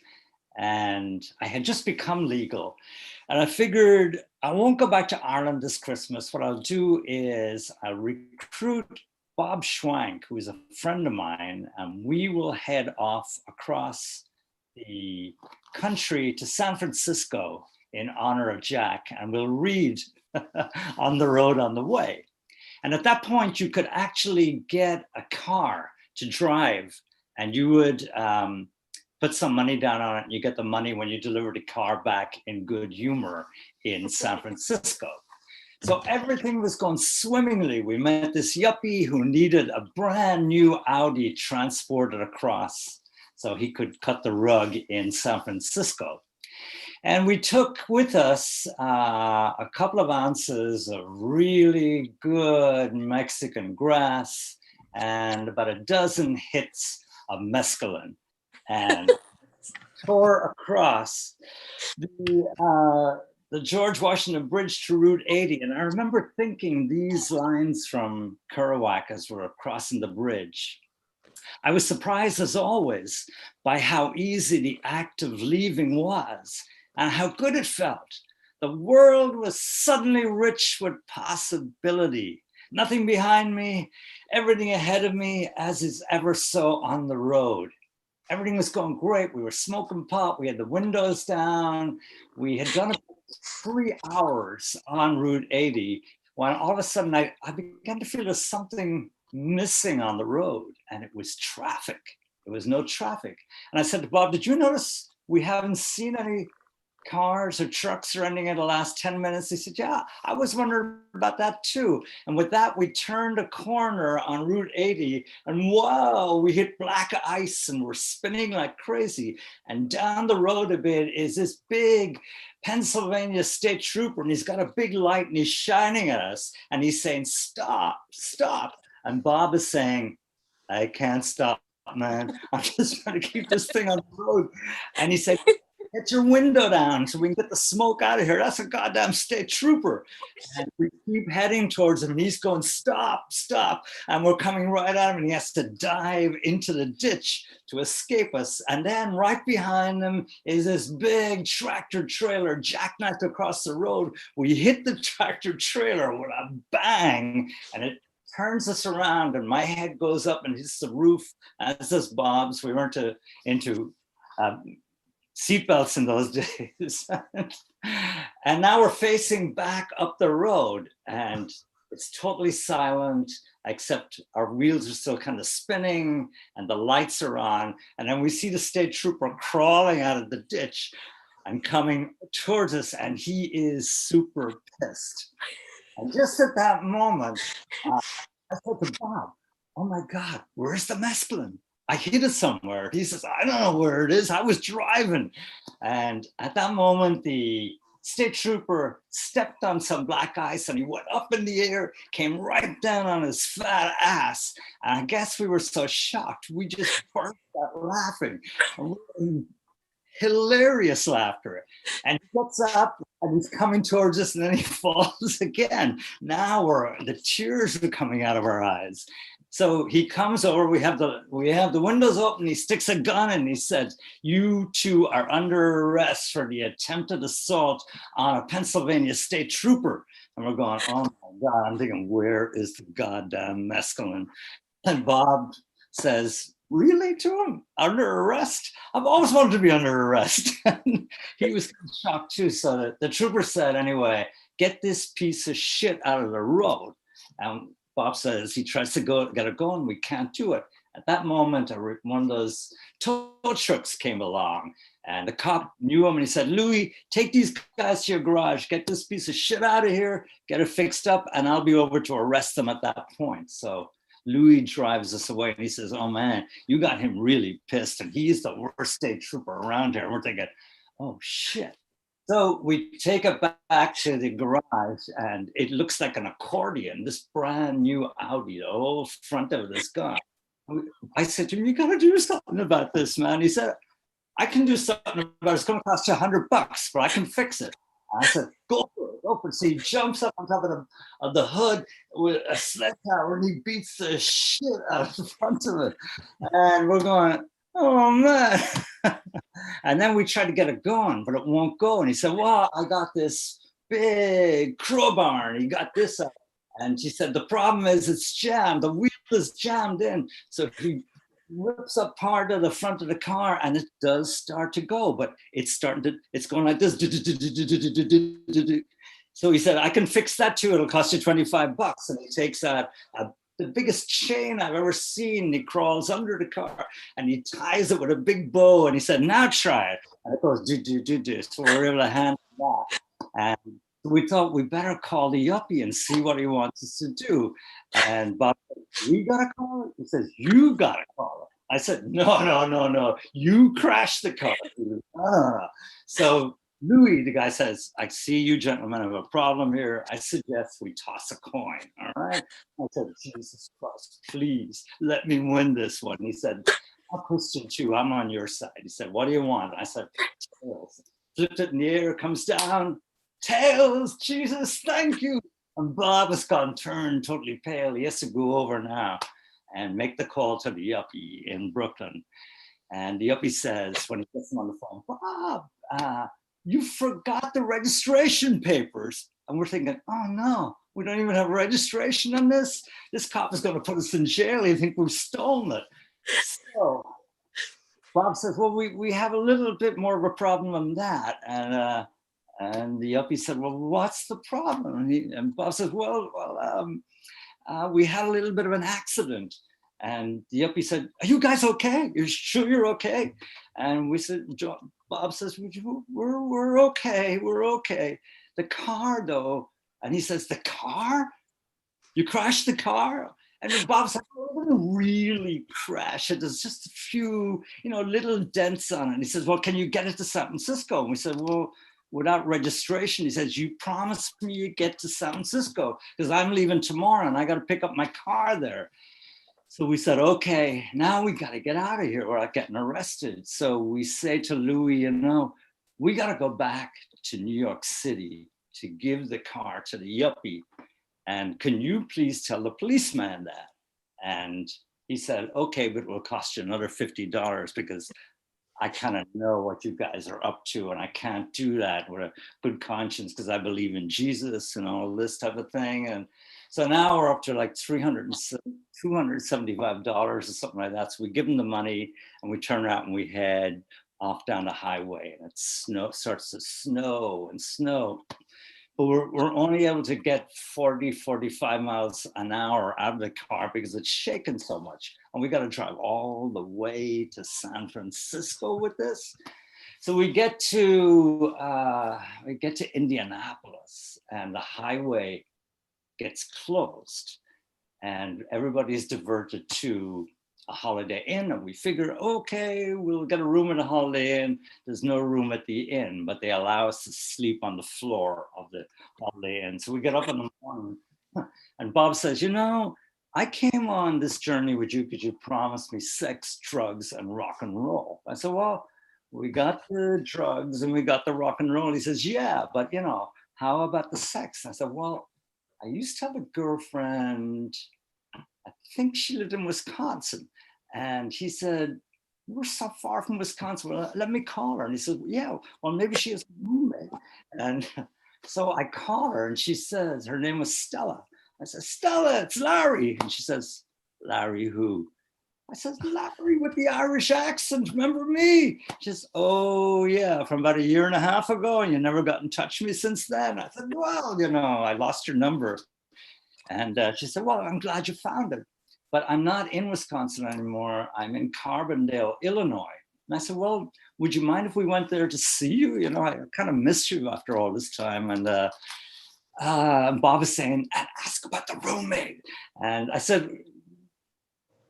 and I had just become legal. And I figured I won't go back to Ireland this Christmas. What I'll do is I'll recruit Bob Schwank, who is a friend of mine, and we will head off across the country to San Francisco in honor of Jack, and we'll read on the road on the way. And at that point, you could actually get a car to drive, and you would put some money down on it, and you get the money when you deliver the car back in good humor in San Francisco. So everything was going swimmingly. We met this yuppie who needed a brand new Audi transported across so he could cut the rug in San Francisco. And we took with us a couple of ounces of really good Mexican grass and about a dozen hits of mescaline, and tore across the George Washington Bridge to Route 80. And I remember thinking these lines from Kerouac as we're crossing the bridge. I was surprised, as always, by how easy the act of leaving was and how good it felt. The world was suddenly rich with possibility. nothing behind me, everything ahead of me as is ever so on the road. Everything was going great. We were smoking pot. We had the windows down. We had done 3 hours on Route 80 when all of a sudden I began to feel there's something missing on the road, and it was traffic. There was no traffic. And I said to Bob, did you notice we haven't seen any cars or trucks or anything in the last 10 minutes? He said, yeah, I was wondering about that too. And with that, we turned a corner on Route 80 and wow, we hit black ice and we're spinning like crazy. And down the road a bit is this big Pennsylvania state trooper, and he's got a big light and he's shining at us and he's saying, stop, stop. And Bob is saying, I can't stop, man. I'm just trying to keep this thing on the road. And he said, get your window down so we can get the smoke out of here. That's a goddamn state trooper. And we keep heading towards him and he's going, stop, stop. And we're coming right at him and he has to dive into the ditch to escape us. And then right behind him is this big tractor trailer jackknifed across the road. We hit the tractor trailer with a bang and it turns us around and my head goes up and hits the roof, as does Bob's. We weren't into seatbelts in those days. And now we're facing back up the road and it's totally silent, except our wheels are still kind of spinning and the lights are on. And then we see the state trooper crawling out of the ditch and coming towards us, and he is super pissed. And just at that moment, I said to Bob, oh my God, where's the mescaline? I hid it somewhere. He says, I don't know where it is. I was driving. And at that moment, the state trooper stepped on some black ice and he went up in the air, came right down on his fat ass. And I guess we were so shocked, we just burst out laughing. Hilarious laughter. And he gets up and he's coming towards us and then he falls again. Now the tears are coming out of our eyes. So he comes over, we have the windows open, he sticks a gun and he says, you two are under arrest for the attempted assault on a Pennsylvania state trooper. And we're going, oh my God, I'm thinking, where is the goddamn mescaline? And Bob says, really, to him? Under arrest? I've always wanted to be under arrest. He was shocked too. So the trooper said, anyway, get this piece of shit out of the road. And Bob says he tries to get it going. We can't do it. At that moment, one of those tow trucks came along and the cop knew him and he said, Louis, take these guys to your garage, get this piece of shit out of here, get it fixed up, and I'll be over to arrest them at that point. So Louis drives us away and he says, oh man, you got him really pissed and he's the worst state trooper around here. And we're thinking, oh shit. So we take it back to the garage and it looks like an accordion, this brand new Audi, the whole front of it is gone. I said to him, you gotta do something about this, man. He said, I can do something about it. It's gonna cost you $100, but I can fix it. I said, go for it, go for it. So he jumps up on top of the hood with a sledgehammer and he beats the shit out of the front of it. And we're going, oh man. And then we tried to get it going, but it won't go. And he said, well, I got this big crowbar and he got this up. And she said, the problem is it's jammed. The wheel is jammed in. So he rips up part of the front of the car and it does start to go, but it's going like this. So he said, I can fix that too. It'll cost you $25. And he takes the biggest chain I've ever seen. He crawls under the car and he ties it with a big bow. And he said, now try it. And it goes, do. So we're able to handle that. And we thought we better call the yuppie and see what he wants us to do. And Bob said, we got to call it? He says, you got to call it. I said, no. You crashed the car. No. So Louis, the guy says, I see you gentlemen have a problem here. I suggest we toss a coin, all right? I said, Jesus Christ, please let me win this one. He said, I'm Christian too, I'm on your side. He said, what do you want? I said, tails. Flipped it in the air, comes down, tails, Jesus, thank you. And Bob has gone turned totally pale. He has to go over now and make the call to the yuppie in Brooklyn. And the yuppie says, when he gets him on the phone, Bob, you forgot the registration papers. And we're thinking, oh no, We don't even have registration on this. This cop is going to put us in jail. He think we've stolen it. So Bob says, well, we have a little bit more of a problem than that. And the yuppie said, well, what's the problem? And Bob says, well, we had a little bit of an accident. And the yuppie said, are you guys okay? You're sure you're okay? And we said, Bob says, we're okay, we're okay. The car though, and he says, the car? You crashed the car? And then Bob said, oh, I didn't really crash it. There's just a few, little dents on it. And he says, well, can you get it to San Francisco? And we said, well, without registration. He says, you promised me you get to San Francisco because I'm leaving tomorrow and I got to pick up my car there. So we said, okay, now we got to get out of here. We're not getting arrested. So we say to Louis, we got to go back to New York City to give the car to the yuppie. And can you please tell the policeman that? And he said, okay, but it will cost you another $50 because I kind of know what you guys are up to and I can't do that with a good conscience because I believe in Jesus and all this type of thing. And so now we're up to like $275 or something like that. So we give them the money and we turn around and we head off down the highway and it starts to snow and snow. But we're only able to get 40, 45 miles an hour out of the car because it's shaking so much. And we got to drive all the way to San Francisco with this. So we get to Indianapolis and the highway gets closed and everybody's diverted to a Holiday Inn, and we figure, okay, we'll get a room at a Holiday Inn. There's no room at the inn, but they allow us to sleep on the floor of the Holiday Inn. So we get up in the morning and Bob says, I came on this journey with you because you promised me sex, drugs, and rock and roll. I said, well, we got the drugs and we got the rock and roll. He says, yeah, but how about the sex? I said, well, I used to have a girlfriend. I think she lived in Wisconsin. And he said, we're so far from Wisconsin. Well, let me call her. And he said, yeah, well, maybe she has a roommate. And so I call her and she says, her name was Stella. I said, Stella, it's Larry. And she says, Larry who? I said, Larry with the Irish accent, remember me? She says, oh yeah, from about 1.5 years ago and you never got in touch with me since then. I said, well, I lost your number. And she said, well, I'm glad you found it. But I'm not in Wisconsin anymore. I'm in Carbondale, Illinois. And I said, well, would you mind if we went there to see you? I kind of miss you after all this time. And Bob is saying, ask about the roommate. And I said,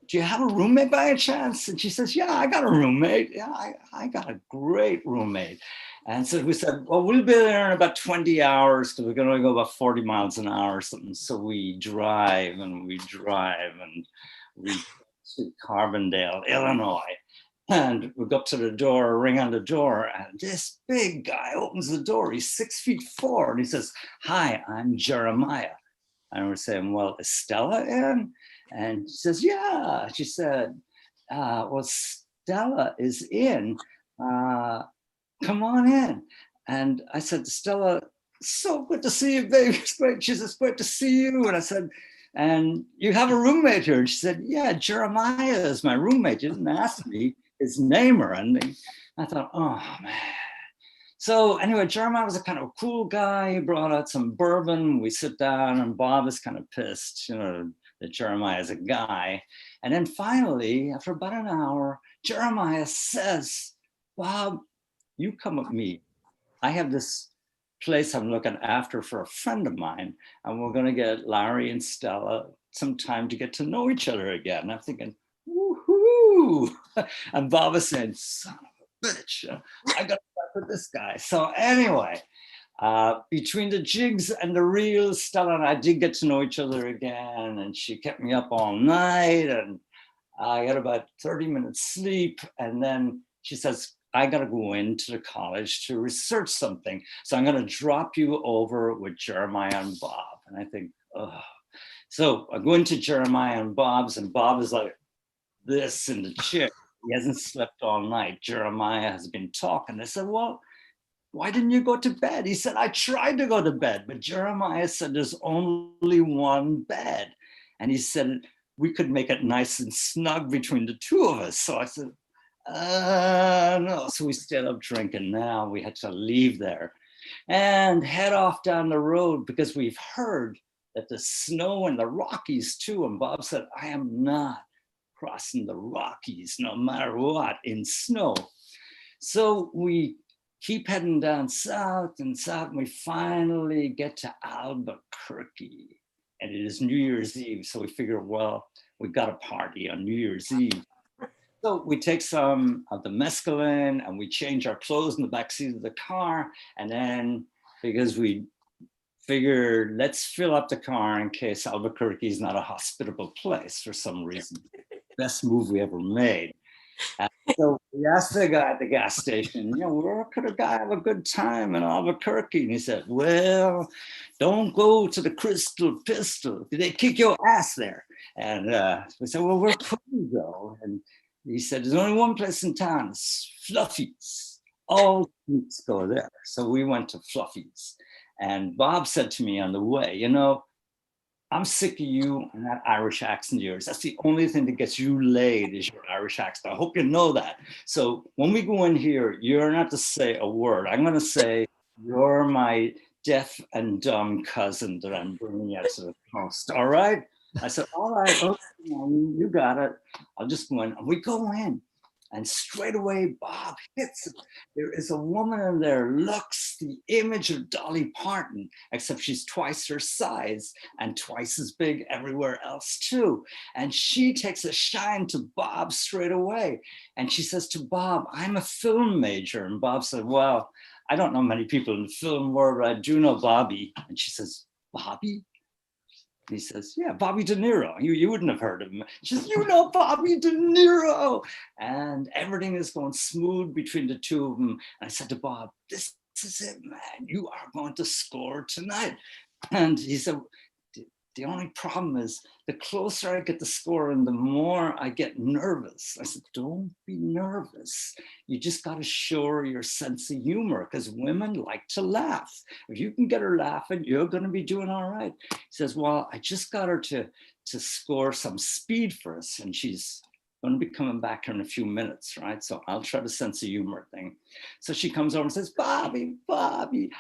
do you have a roommate by a chance? And she says, yeah, I got a roommate. Yeah, I got a great roommate. And so we said, well, we'll be there in about 20 hours because we're going to go about 40 miles an hour or something. So we drive and we to Carbondale, Illinois. And we go up to the door, ring on the door, and this big guy opens the door. He's 6'4", and he says, hi, I'm Jeremiah. And we're saying, well, is Stella in? And she says, yeah. She said, well, Stella is in. Come on in. And I said to Stella, so good to see you, baby. It's great. She says, great to see you. And I said, and you have a roommate here? And she said, yeah, Jeremiah is my roommate. You didn't ask me his name or anything. I thought, oh, man. So anyway, Jeremiah was a kind of a cool guy. He brought out some bourbon. We sit down and Bob is kind of pissed, that Jeremiah is a guy. And then finally, after about an hour, Jeremiah says, Bob, you come with me. I have this place I'm looking after for a friend of mine, and we're going to get Larry and Stella some time to get to know each other again. And I'm thinking, woohoo! And Bob is saying, son of a bitch, I got to talk with this guy. So anyway, between the jigs and the reels, Stella and I did get to know each other again, and she kept me up all night, and I got about 30 minutes sleep, and then she says, I got to go into the college to research something. So I'm going to drop you over with Jeremiah and Bob. And I think, oh. So I go into Jeremiah and Bob's, and Bob is like this in the chair. He hasn't slept all night. Jeremiah has been talking. I said, well, why didn't you go to bed? He said, I tried to go to bed, but Jeremiah said, there's only one bed. And he said, we could make it nice and snug between the two of us. So I said, no. So we stayed up drinking. Now we had to leave there and head off down the road because we've heard that the snow in the Rockies too. And Bob said, I am not crossing the Rockies no matter what in snow. So we keep heading down south and south, and we finally get to Albuquerque, and it is New Year's Eve. So we figure, well, we got a party on New Year's Eve. So we take some of the mescaline and we change our clothes in the backseat of the car. And then because we figured, let's fill up the car in case Albuquerque is not a hospitable place for some reason. Best move we ever made. And so we asked the guy at the gas station, where could a guy have a good time in Albuquerque? And he said, well, don't go to the Crystal Pistol. They kick your ass there. And we said, well, where could we go? And he said, there's only one place in town, it's Fluffy's. All meats go there. So we went to Fluffy's. And Bob said to me on the way, I'm sick of you and that Irish accent of yours. That's the only thing that gets you laid is your Irish accent. I hope you know that. So when we go in here, you're not to say a word. I'm going to say, you're my deaf and dumb cousin that I'm bringing you to the coast. All right? I said, all right, okay, you got it. I'll just go in. And we go in. And straight away, Bob hits it. There is a woman in there, looks the image of Dolly Parton, except she's twice her size and twice as big everywhere else too. And she takes a shine to Bob straight away. And she says to Bob, I'm a film major. And Bob said, well, I don't know many people in the film world, but I do know Bobby. And she says, Bobby? He says, yeah, Bobby De Niro. You wouldn't have heard of him. She says, Bobby De Niro. And everything is going smooth between the two of them. And I said to Bob, this is it, man. You are going to score tonight. And he said, the only problem is the closer I get to scoring, the more I get nervous. I said, don't be nervous. You just got to show her your sense of humor because women like to laugh. If you can get her laughing, you're going to be doing all right. He says, well, I just got her to score some speed for us. And she's going to be coming back here in a few minutes, right? So I'll try the sense of humor thing. So she comes over and says, Bobby,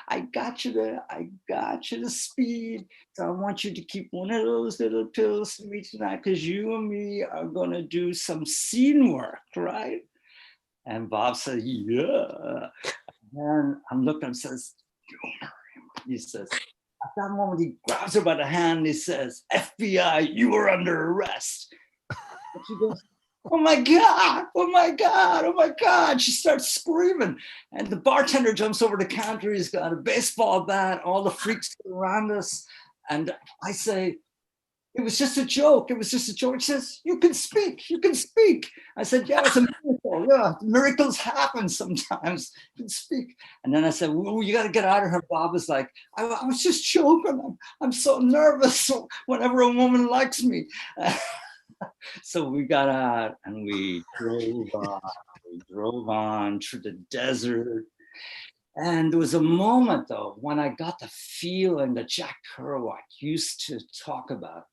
I got you the speed. So I want you to keep one of those little pills for me tonight because you and me are going to do some scene work, right? And Bob said, yeah. And I'm looking and says, humor. He says, at that moment, he grabs her by the hand. He says, FBI, you are under arrest. And she goes, oh my God, oh my God, oh my God. She starts screaming. And the bartender jumps over the counter. He's got a baseball bat, all the freaks around us. And I say, it was just a joke. It was just a joke. She says, you can speak, you can speak. I said, yeah, it's a miracle. Yeah, miracles happen sometimes. You can speak. And then I said, well, you got to get out of here. Bob was like, I was just joking. I'm so nervous whenever a woman likes me. So we got out and we drove on through the desert. And there was a moment though, when I got the feeling that Jack Kerouac used to talk about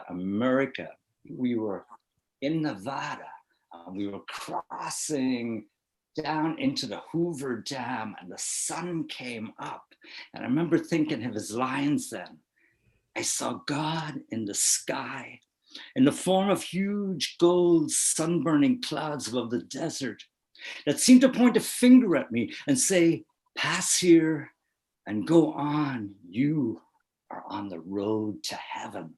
America. We were in Nevada, we were crossing down into the Hoover Dam and the sun came up. And I remember thinking of his lines then. I saw God in the sky in the form of huge gold sunburning clouds above the desert that seemed to point a finger at me and say, pass here and go on. You are on the road to heaven.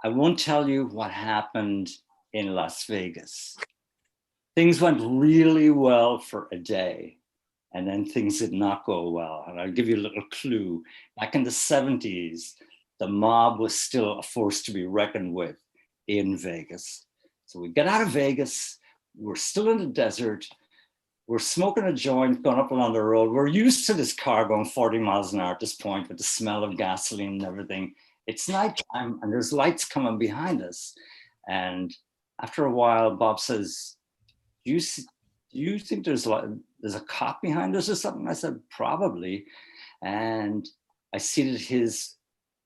I won't tell you what happened in Las Vegas. Things went really well for a day, and then things did not go well. And I'll give you a little clue. Back in the 70s, the mob was still a force to be reckoned with in Vegas. So we get out of Vegas, we're still in the desert, we're smoking a joint, going up along the road. We're used to this car going 40 miles an hour at this point with the smell of gasoline and everything. It's nighttime and there's lights coming behind us. And after a while, Bob says, do do you think there's a cop behind us or something? I said, probably. And I see that his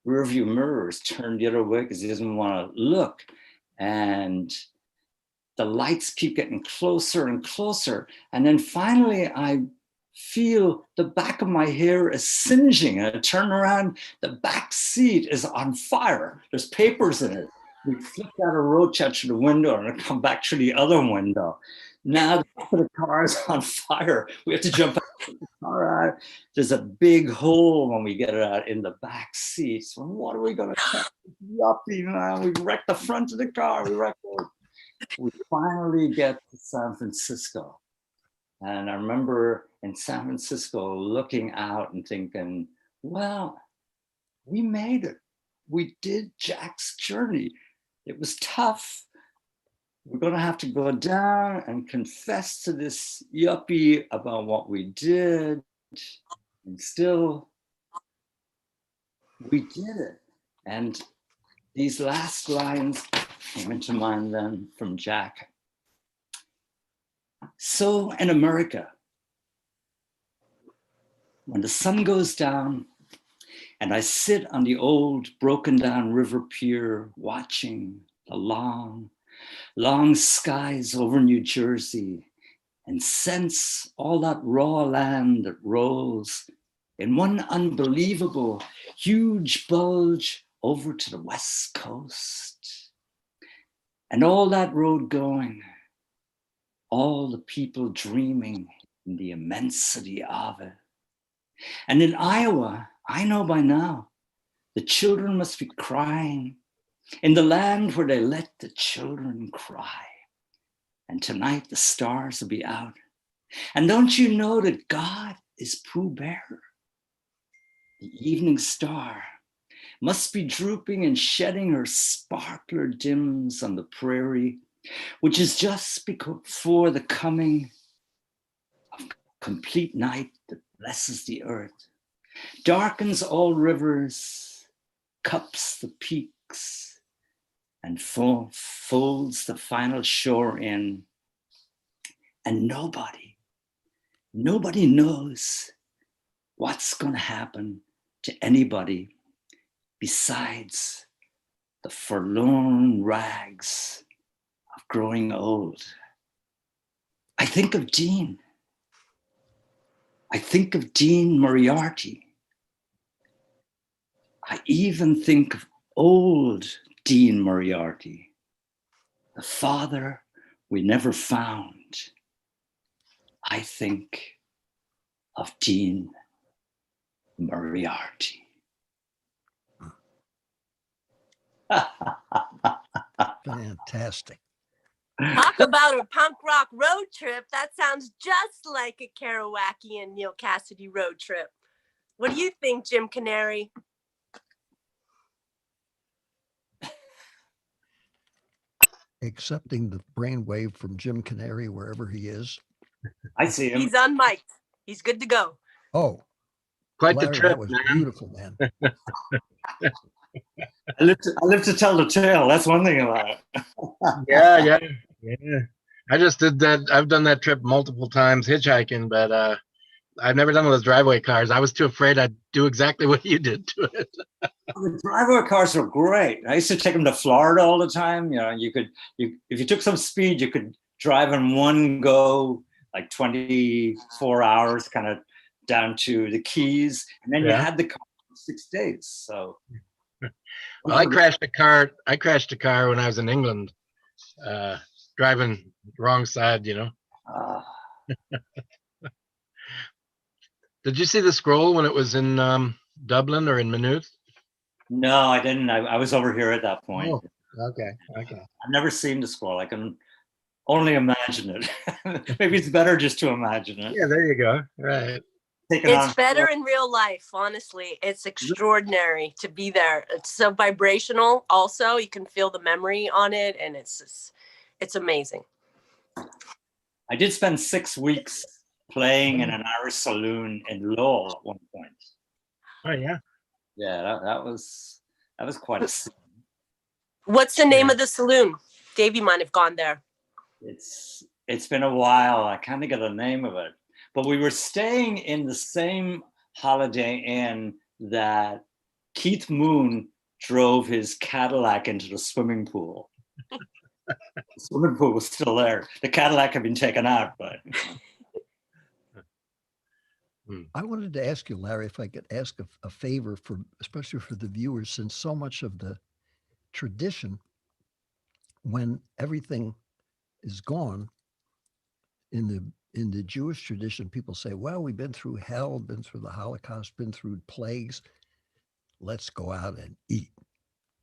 rearview mirror is turned the other way because he doesn't want to look. And the lights keep getting closer and closer. And then finally I feel the back of my hair is singeing, and I turn around, the back seat is on fire. There's papers in it. We flipped out a roach out through the window and I come back through the other window. Now the back of the car is on fire. We have to jump out of the car out. There's a big hole when we get it out in the back seat. So what are we gonna do? Yuppie, man. We wrecked the front of the car. We finally get to San Francisco. And I remember in San Francisco looking out and thinking, well, we made it. We did Jack's journey. It was tough. We're going to have to go down and confess to this yuppie about what we did. And still, we did it. And these last lines came into mind then from Jack. So in America, when the sun goes down and I sit on the old broken down river pier watching the long, long skies over New Jersey and sense all that raw land that rolls in one unbelievable huge bulge over to the West Coast. And all that road going, all the people dreaming in the immensity of it. And in Iowa, I know by now, the children must be crying in the land where they let the children cry. And tonight the stars will be out. And don't you know that God is Pooh Bear? The evening star must be drooping and shedding her sparkler dims on the prairie, which is just before the coming of complete night that blesses the earth, darkens all rivers, cups the peaks, and folds the final shore in. And nobody knows what's going to happen to anybody besides the forlorn rags of growing old. I think of Dean. I think of Dean Moriarty. I even think of old Dean Moriarty, the father we never found. I think of Dean Moriarty. Fantastic. Talk about a punk rock road trip. That sounds just like a Kerouacian and Neil Cassidy road trip. What do you think, Jim Canary? Accepting the brainwave from Jim Canary wherever he is. I see him. He's unmiked. He's good to go. Oh, Quite the Larry, trip, that was man. beautiful, man. I live to tell the tale. That's one thing about it. Yeah. I just did that. I've done that trip multiple times hitchhiking, but I've never done one of those driveway cars. I was too afraid I'd do exactly what you did to it. The driveway cars are great. I used to take them to Florida all the time. You know, if you took some speed, you could drive in one go, like 24 hours, kind of down to the Keys, and then you had the car for 6 days. So, well, I crashed a car when I was in England, driving wrong side. You know. Did you see the scroll when it was in Dublin or in Maynooth? No, I didn't. I was over here at that point. Oh, okay. I've never seen the scroll. I can only imagine it. Maybe it's better just to imagine it. Yeah, there you go. Right. It's better in real life, honestly. It's extraordinary to be there. It's so vibrational also. You can feel the memory on it, and it's amazing. I did spend 6 weeks playing in an Irish saloon in Lowell at one point. Oh yeah. Yeah, that was quite a scene. What's the name of the saloon? Davey might have gone there. It's It's been a while. I can't think of the name of it. But we were staying in the same Holiday Inn that Keith Moon drove his Cadillac into the swimming pool. The swimming pool was still there. The Cadillac had been taken out, but. I wanted to ask you, Larry, if I could ask a favor for, especially for the viewers, since so much of the tradition, when everything is gone in the Jewish tradition, people say, well, we've been through hell, been through the Holocaust, been through plagues. Let's go out and eat.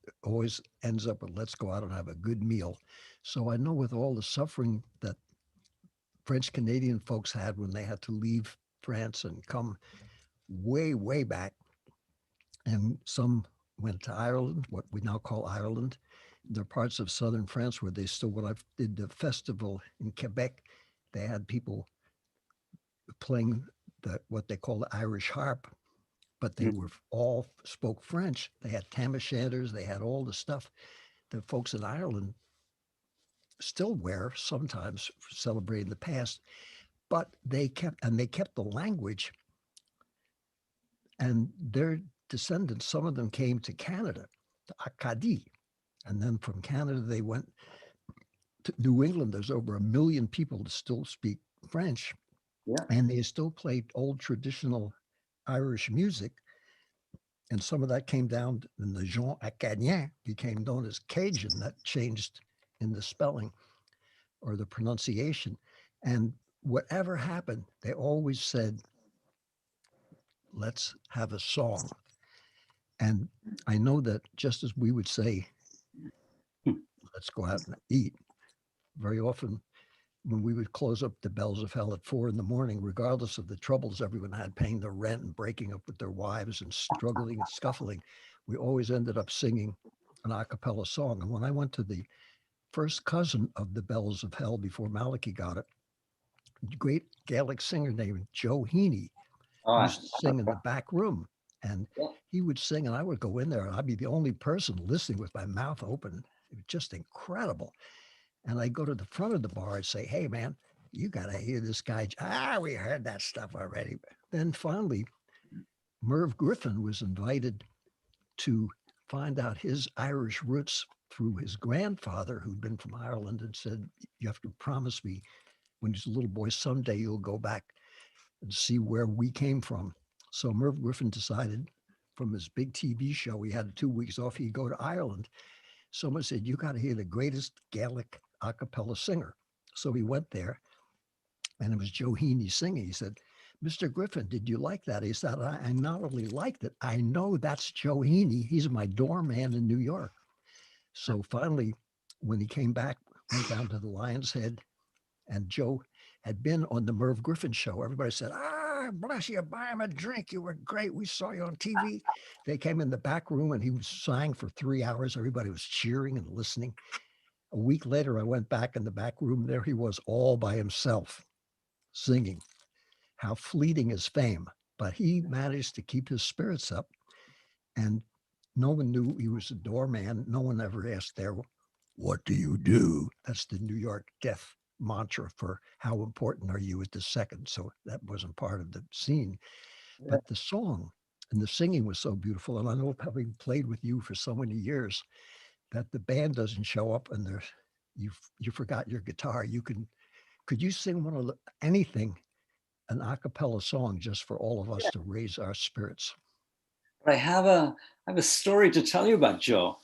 It always ends up with let's go out and have a good meal. So I know with all the suffering that French Canadian folks had when they had to leave France and come way, way back, and some went to Ireland, what we now call Ireland. There are parts of southern France where they still, when I did the festival in Quebec, they had people playing what they call the Irish harp, but they were all spoke French. They had tam o' shanters, they had all the stuff that folks in Ireland still wear sometimes celebrating the past, but they kept the language, and their descendants, some of them came to Canada, to Acadie, and then from Canada they went to New England. There's over 1 million people that still speak French, and they still played old traditional Irish music. And some of that came down, and the Jean Acadien became known as Cajun. That changed in the spelling or the pronunciation. And whatever happened, they always said, let's have a song. And I know that just as we would say, let's go out and eat, very often when we would close up the Bells of Hell at 4 a.m, regardless of the troubles everyone had paying their rent and breaking up with their wives and struggling and scuffling, we always ended up singing an a cappella song. And when I went to the first cousin of the Bells of Hell before Malachi got it, a great Gaelic singer named Joe Heaney used to sing in the back room. And he would sing, and I would go in there, and I'd be the only person listening with my mouth open. It was just incredible. And I go to the front of the bar and say, hey, man, you got to hear this guy. We heard that stuff already. Then finally, Merv Griffin was invited to find out his Irish roots through his grandfather, who'd been from Ireland, and said, you have to promise me when he's a little boy, someday you'll go back and see where we came from. So Merv Griffin decided from his big TV show, he had 2 weeks off, he'd go to Ireland. Someone said, you got to hear the greatest Gaelic a cappella singer. So he went there, and it was Joe Heaney singing. He said, Mr. Griffin, did you like that? He said, I not only liked it, I know that's Joe Heaney. He's my doorman in New York. So finally, when he came back, went down to the Lion's Head, and Joe had been on the Merv Griffin show. Everybody said, bless you, buy him a drink. You were great. We saw you on TV. They came in the back room, and he sang for 3 hours. Everybody was cheering and listening. A week later, I went back in the back room. There he was all by himself singing. How fleeting is fame. But he managed to keep his spirits up. And no one knew he was a doorman. No one ever asked there, what do you do? That's the New York death mantra for how important are you at the second. So that wasn't part of the scene. But the song and the singing was so beautiful. And I know, having played with you for so many years, that the band doesn't show up and you forgot your guitar. Could you sing anything, an a cappella song, just for all of us to raise our spirits? I have a story to tell you about Joe.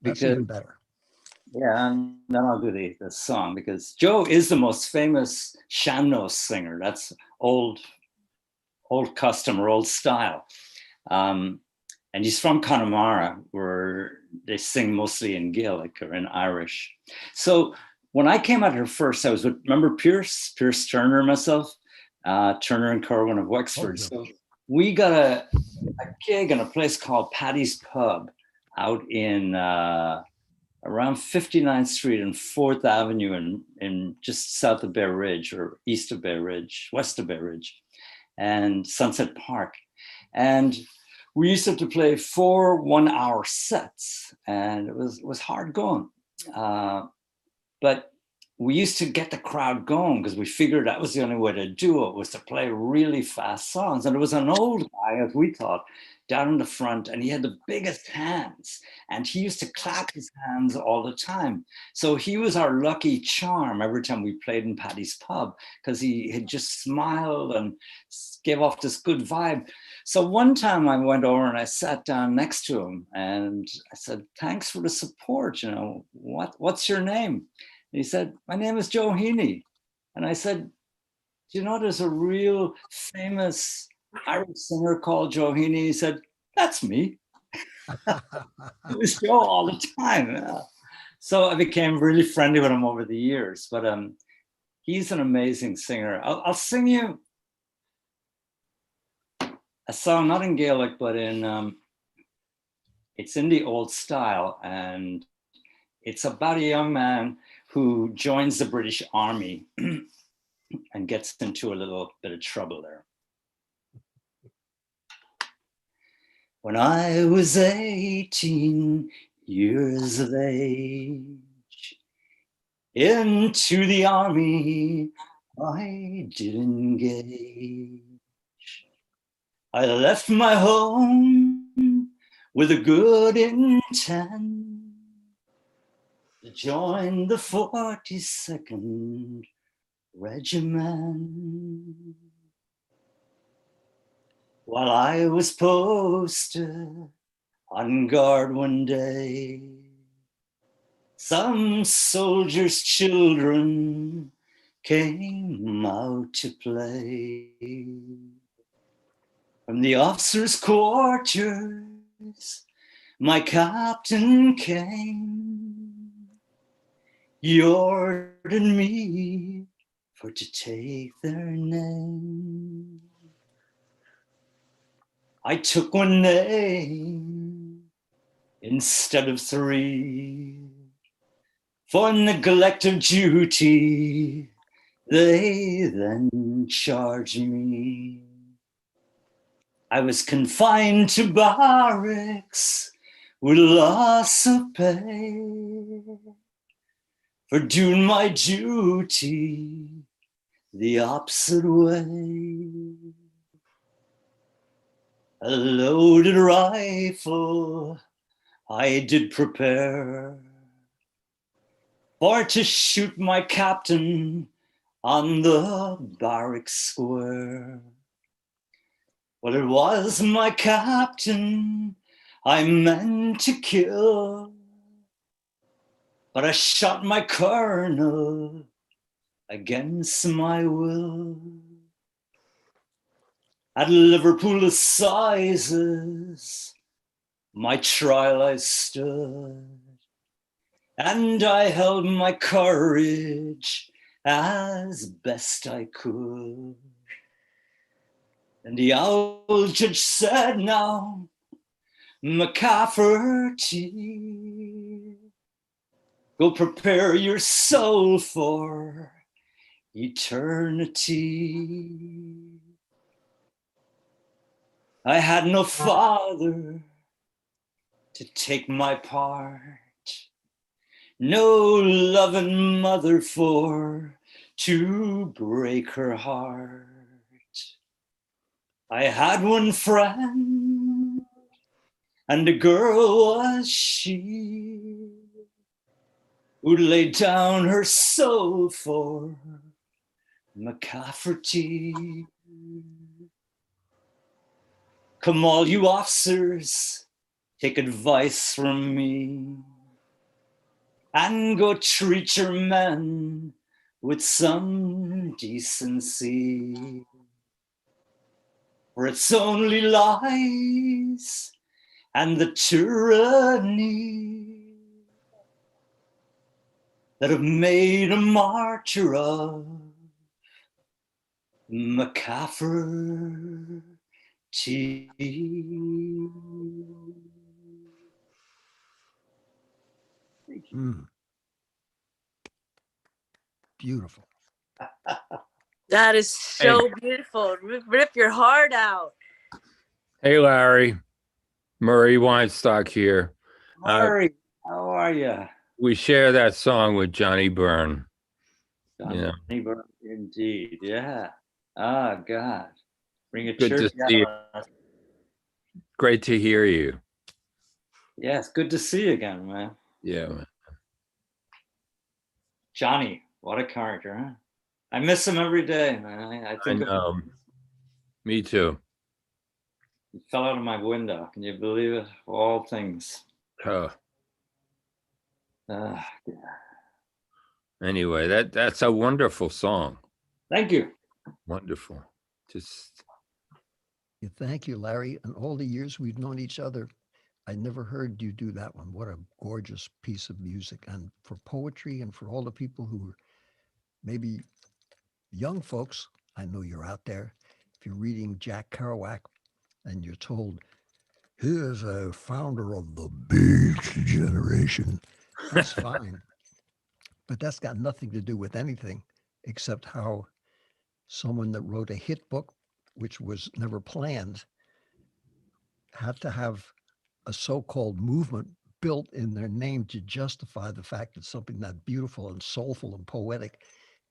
That's even better. Yeah, and then I'll do the song, because Joe is the most famous shamnos singer. That's old custom or old style. And he's from Connemara, where they sing mostly in Gaelic or in Irish. So when I came out here first, I was with, remember Pierce Turner and myself, Turner and Corwin of Wexford. Oh, yeah. So we got a gig in a place called Paddy's Pub out in around 59th Street and 4th Avenue in just south of Bay Ridge, or east of Bay Ridge, west of Bay Ridge, and Sunset Park. And we used to have to play 4 1-hour sets, and it was hard going. But we used to get the crowd going because we figured that was the only way to do it, was to play really fast songs. And there was an old guy, as we thought, down in the front, and he had the biggest hands, and he used to clap his hands all the time. So he was our lucky charm every time we played in Paddy's Pub, because he had just smiled and gave off this good vibe. So one time I went over and I sat down next to him and I said, "Thanks for the support, you know, what's your name?" And he said, "My name is Joe Heaney." And I said, "Do you know there's a real famous Irish singer called Joe Heaney?" He said, "That's me." It was Joe all the time. So I became really friendly with him over the years. But he's an amazing singer. I'll sing you a song, not in Gaelic, but in it's in the old style, and it's about a young man who joins the British Army and gets into a little bit of trouble there. When I was 18 years of age, into the army I did engage. I left my home with a good intent to join the 42nd Regiment. While I was posted on guard one day, some soldiers' children came out to play. From the officers' quarters, my captain came. He ordered me for to take their name. I took one name instead of three. For neglect of duty, they then charged me. I was confined to barracks with loss of pay for doing my duty the opposite way. A loaded rifle I did prepare for to shoot my captain on the barrack square. Well, it was my captain I meant to kill, but I shot my colonel against my will. At Liverpool Assizes, my trial I stood, and I held my courage as best I could. And the old judge said, "Now, McCafferty, go prepare your soul for eternity." I had no father to take my part, no loving mother for to break her heart. I had one friend, and the girl was she, who'd lay down her soul for McCafferty. Come all you officers, take advice from me, and go treat your men with some decency. For it's only lies and the tyranny that have made a martyr of McCafferty. Beautiful. That is so beautiful. Rip your heart out. Hey, Larry. Murray Weinstock here. Murray, how are you? We share that song with Johnny Byrne. Yeah. Johnny Burke, indeed. Yeah. Ah, God. Bring a Good to church see you. out of us. Great to hear you. Yes, good to see you again, man. Yeah. Johnny, what a character, huh? I miss him every day, man. I I think of know. Me too. he fell out of my window. Can you believe it? Of all things. Oh, Yeah. anyway, that's a wonderful song. Thank you. Wonderful. Just Yeah, thank you, Larry. And all the years we've known each other, I never heard you do that one. What a gorgeous piece of music. And for poetry and for all the people who are maybe young folks, I know you're out there. If you're reading Jack Kerouac and you're told, he is a founder of the Beat Generation, that's fine. But that's got nothing to do with anything except how someone that wrote a hit book, which was never planned, had to have a so-called movement built in their name to justify the fact that something that beautiful and soulful and poetic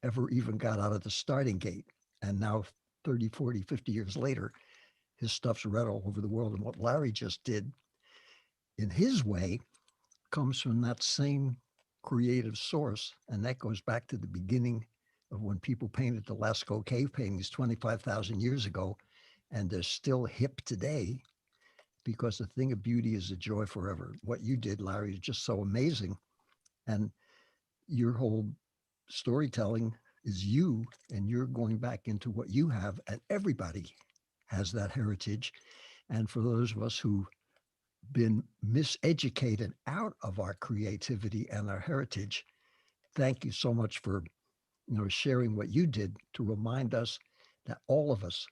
ever even got out of the starting gate. And now 30, 40, 50 years later, his stuff's read all over the world. And what Larry just did in his way comes from that same creative source. And that goes back to the beginning of when people painted the Lascaux cave paintings 25,000 years ago. And they're still hip today because the thing of beauty is a joy forever. What you did, Larry, is just so amazing. And your whole storytelling is you, and you're going back into what you have, and everybody has that heritage. And for those of us who've been miseducated out of our creativity and our heritage, thank you so much for sharing what you did to remind us that all of us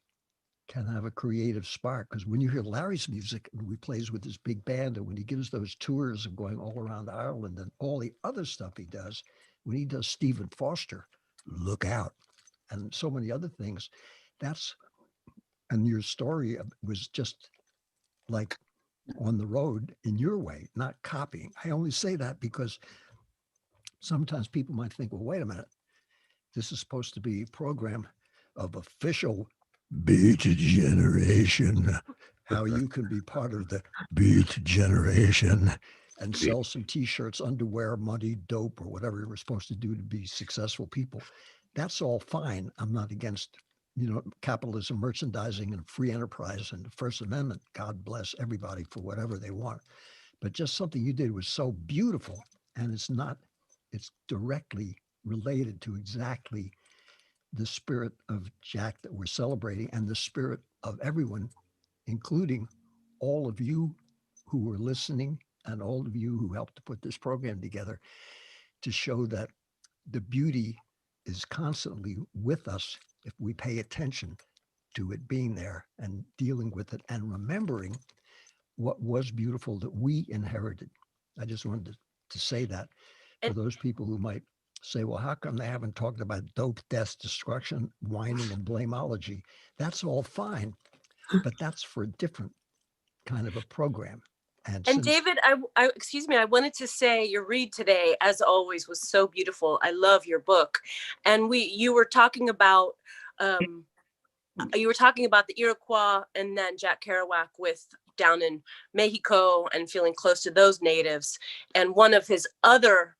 can have a creative spark. Because when you hear Larry's music and he plays with his big band, and when he gives those tours of going all around Ireland and all the other stuff he does, when he does Stephen Foster, Look Out, and so many other things, and your story was just like on the road in your way, not copying. I only say that because sometimes people might think, well, wait a minute, this is supposed to be a program of official Beat Generation, how you can be part of the Beat Generation and sell some t-shirts, underwear, money, dope, or whatever we're supposed to do to be successful people. That's all fine. I'm not against, capitalism, merchandising, and free enterprise and the First Amendment. God bless everybody for whatever they want. But just something you did was so beautiful, and it's directly related to exactly the spirit of Jack that we're celebrating, and the spirit of everyone, including all of you who were listening and all of you who helped to put this program together, to show that the beauty is constantly with us if we pay attention to it being there and dealing with it and remembering what was beautiful that we inherited. I just wanted to say that for those people who might say, well, how come they haven't talked about dope, death, destruction, whining, and blameology? That's all fine, but that's for a different kind of a program. And David, excuse me, I wanted to say your read today, as always, was so beautiful. I love your book, and you were talking about the Iroquois and then Jack Kerouac with down in Mexico and feeling close to those natives, and one of his other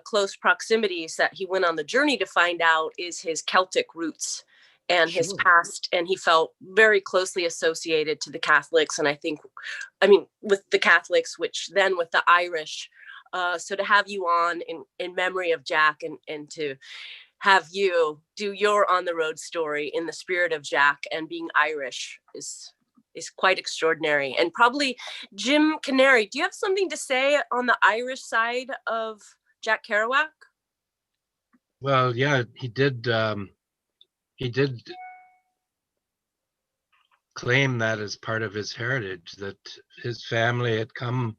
close proximities that he went on the journey to find out is his Celtic roots and his past, and he felt very closely associated to the Catholics, and with the Catholics, which then with the Irish. So to have you on in memory of Jack, and to have you do your on the road story in the spirit of Jack and being Irish is quite extraordinary. And probably Jim Canary, do you have something to say on the Irish side of Jack Kerouac? Well, yeah, he did claim that as part of his heritage, that his family had come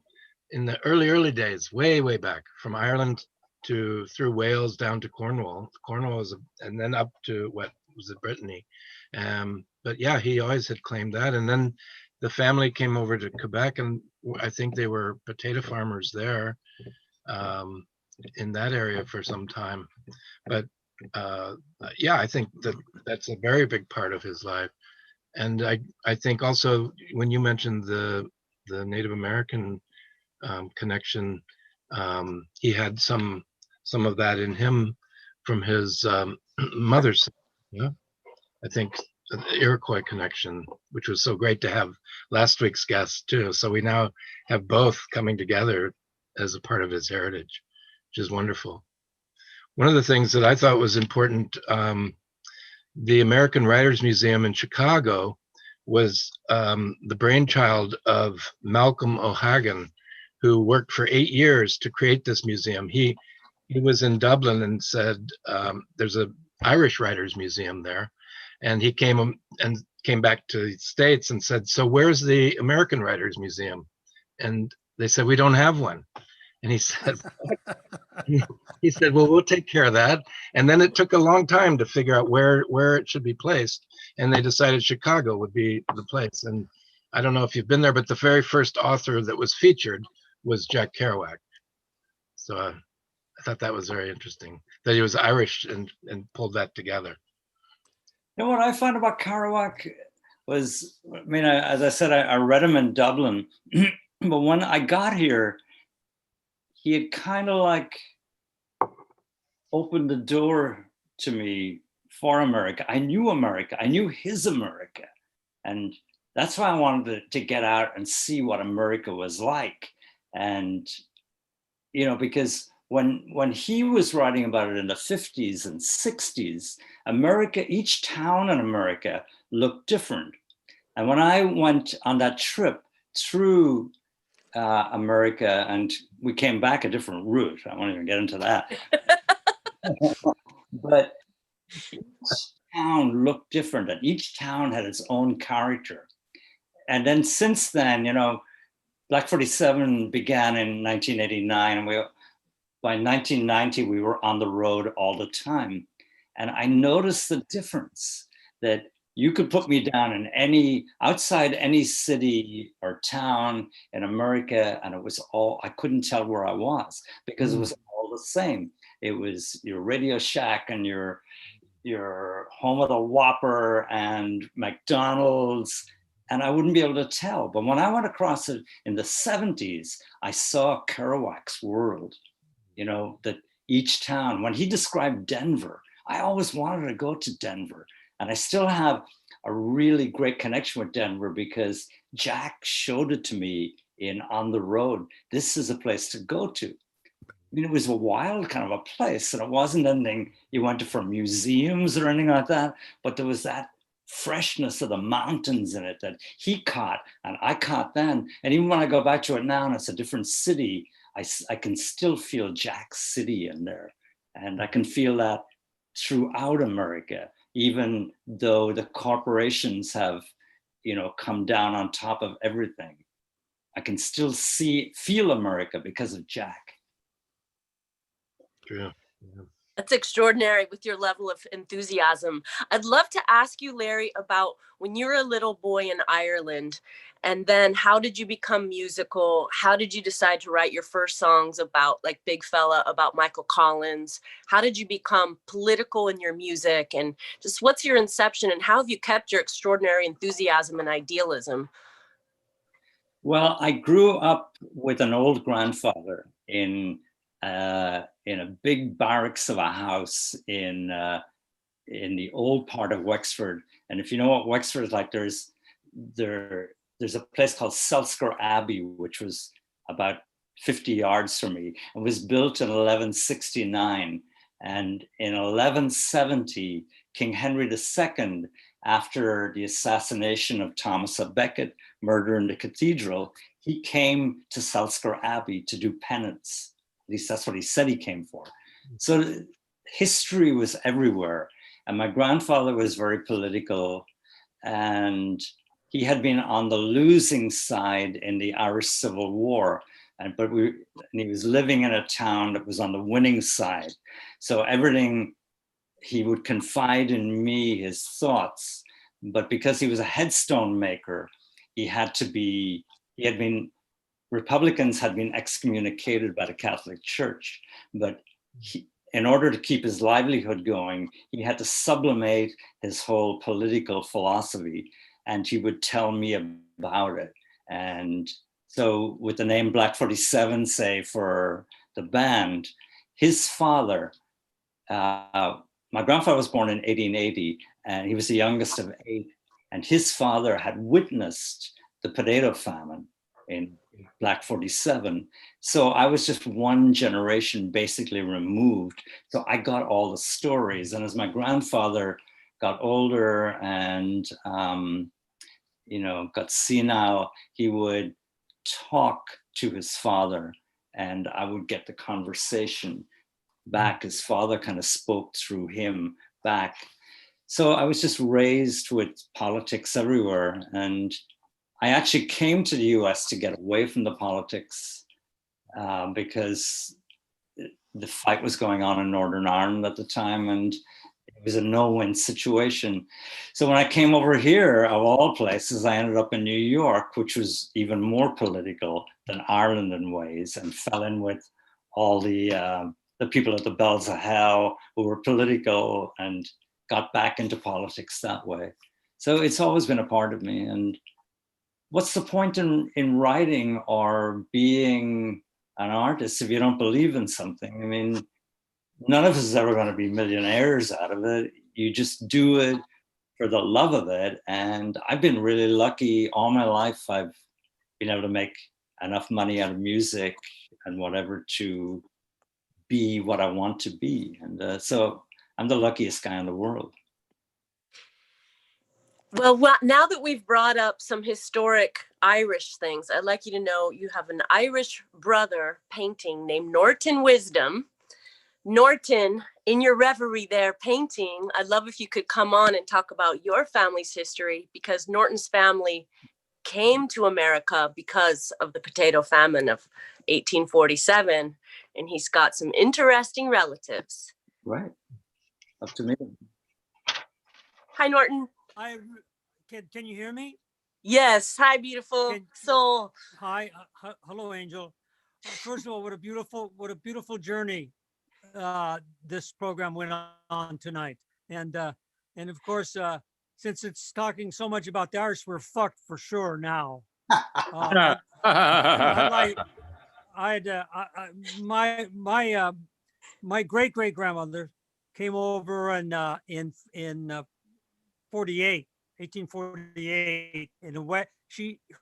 in the early days, way back, from Ireland through Wales down to Cornwall. Cornwall was, and then up to what was it, Brittany. But yeah, he always had claimed that. And then the family came over to Quebec, and I think they were potato farmers there, in that area for some time. But yeah, I think that that's a very big part of his life. And I think also when you mentioned the Native American connection, he had some of that in him from his mother's. Yeah, I think the Iroquois connection, which was so great to have last week's guest too. So we now have both coming together as a part of his heritage, which is wonderful. One of the things that I thought was important, the American Writers Museum in Chicago was the brainchild of Malcolm O'Hagan, who worked for 8 years to create this museum. He was in Dublin and said, there's a Irish Writers Museum there. And he came back to the States and said, so where's the American Writers Museum? And they said, we don't have one. And he said, he said, well, we'll take care of that. And then it took a long time to figure out where it should be placed. And they decided Chicago would be the place. And I don't know if you've been there, but the very first author that was featured was Jack Kerouac. So I thought that was very interesting that he was Irish and pulled that together. You know what I found about Kerouac was, I mean, as I said, I read him in Dublin, but when I got here, he had kind of like opened the door to me for America. I knew his America. And that's why I wanted to get out and see what America was like. And, you know, because when he was writing about it in the 50s and 60s, America, each town in America looked different. And when I went on that trip through America, and we came back a different route, I won't even get into that. But each town looked different, and each town had its own character. And then since then, you know, Black 47 began in 1989, and by 1990, we were on the road all the time. And I noticed the difference that you could put me down in outside any city or town in America, and it was all, I couldn't tell where I was because it was all the same. It was your Radio Shack and your home of the Whopper and McDonald's, and I wouldn't be able to tell. But when I went across it in the 70s, I saw Kerouac's world, you know, that each town, when he described Denver, I always wanted to go to Denver. And I still have a really great connection with Denver because Jack showed it to me in On the Road. This is a place to go to. I mean, it was a wild kind of a place, and it wasn't anything you went to for museums or anything like that, but there was that freshness of the mountains in it that he caught and I caught then. And even when I go back to it now and it's a different city, I can still feel Jack's city in there. And I can feel that throughout America, even though the corporations have, you know, come down on top of everything. I can still feel America because of Jack. Yeah. That's extraordinary with your level of enthusiasm. I'd love to ask you, Larry, about when you were a little boy in Ireland, and then how did you become musical? How did you decide to write your first songs about like Big Fella, about Michael Collins? How did you become political in your music? And just what's your inception, and how have you kept your extraordinary enthusiasm and idealism? Well, I grew up with an old grandfather in a big barracks of a house in the old part of Wexford. And if you know what Wexford is like, there's a place called Selsker Abbey, which was about 50 yards from me. It was built in 1169. And in 1170, King Henry II, after the assassination of Thomas à Becket, murder in the cathedral, he came to Selsker Abbey to do penance. At least that's what he said he came for. So history was everywhere. And my grandfather was very political, and he had been on the losing side in the Irish Civil War. And he was living in a town that was on the winning side. So everything, he would confide in me his thoughts, but because he was a headstone maker, Republicans had been excommunicated by the Catholic Church, but in order to keep his livelihood going, he had to sublimate his whole political philosophy, and he would tell me about it. And so with the name Black 47, say, for the band, his father, my grandfather was born in 1880, and he was the youngest of 8. And his father had witnessed the potato famine in Black 47. So I was just one generation basically removed. So I got all the stories. And as my grandfather got older and, got senile, he would talk to his father, and I would get the conversation back. His father kind of spoke through him back. So I was just raised with politics everywhere. And I actually came to the US to get away from the politics because the fight was going on in Northern Ireland at the time, and it was a no-win situation. So when I came over here, of all places, I ended up in New York, which was even more political than Ireland in ways, and fell in with all the people at the Bells of Hell who were political, and got back into politics that way. So it's always been a part of me. And what's the point in writing or being an artist if you don't believe in something? I mean, none of us is ever going to be millionaires out of it. You just do it for the love of it. And I've been really lucky all my life. I've been able to make enough money out of music and whatever to be what I want to be. And so I'm the luckiest guy in the world. Well, now that we've brought up some historic Irish things, I'd like you to know you have an Irish brother painting named Norton Wisdom. Norton, in your reverie there painting, I'd love if you could come on and talk about your family's history, because Norton's family came to America because of the potato famine of 1847, and he's got some interesting relatives. Right. Up to me. Hi, Norton. Can you hear me? Yes. Hi, beautiful soul. Hi. Hello, Angel. First of all, what a beautiful journey this program went on tonight. And of course, since it's talking so much about the Irish, we're fucked for sure now. My great grandmother came over in 1848. In a way,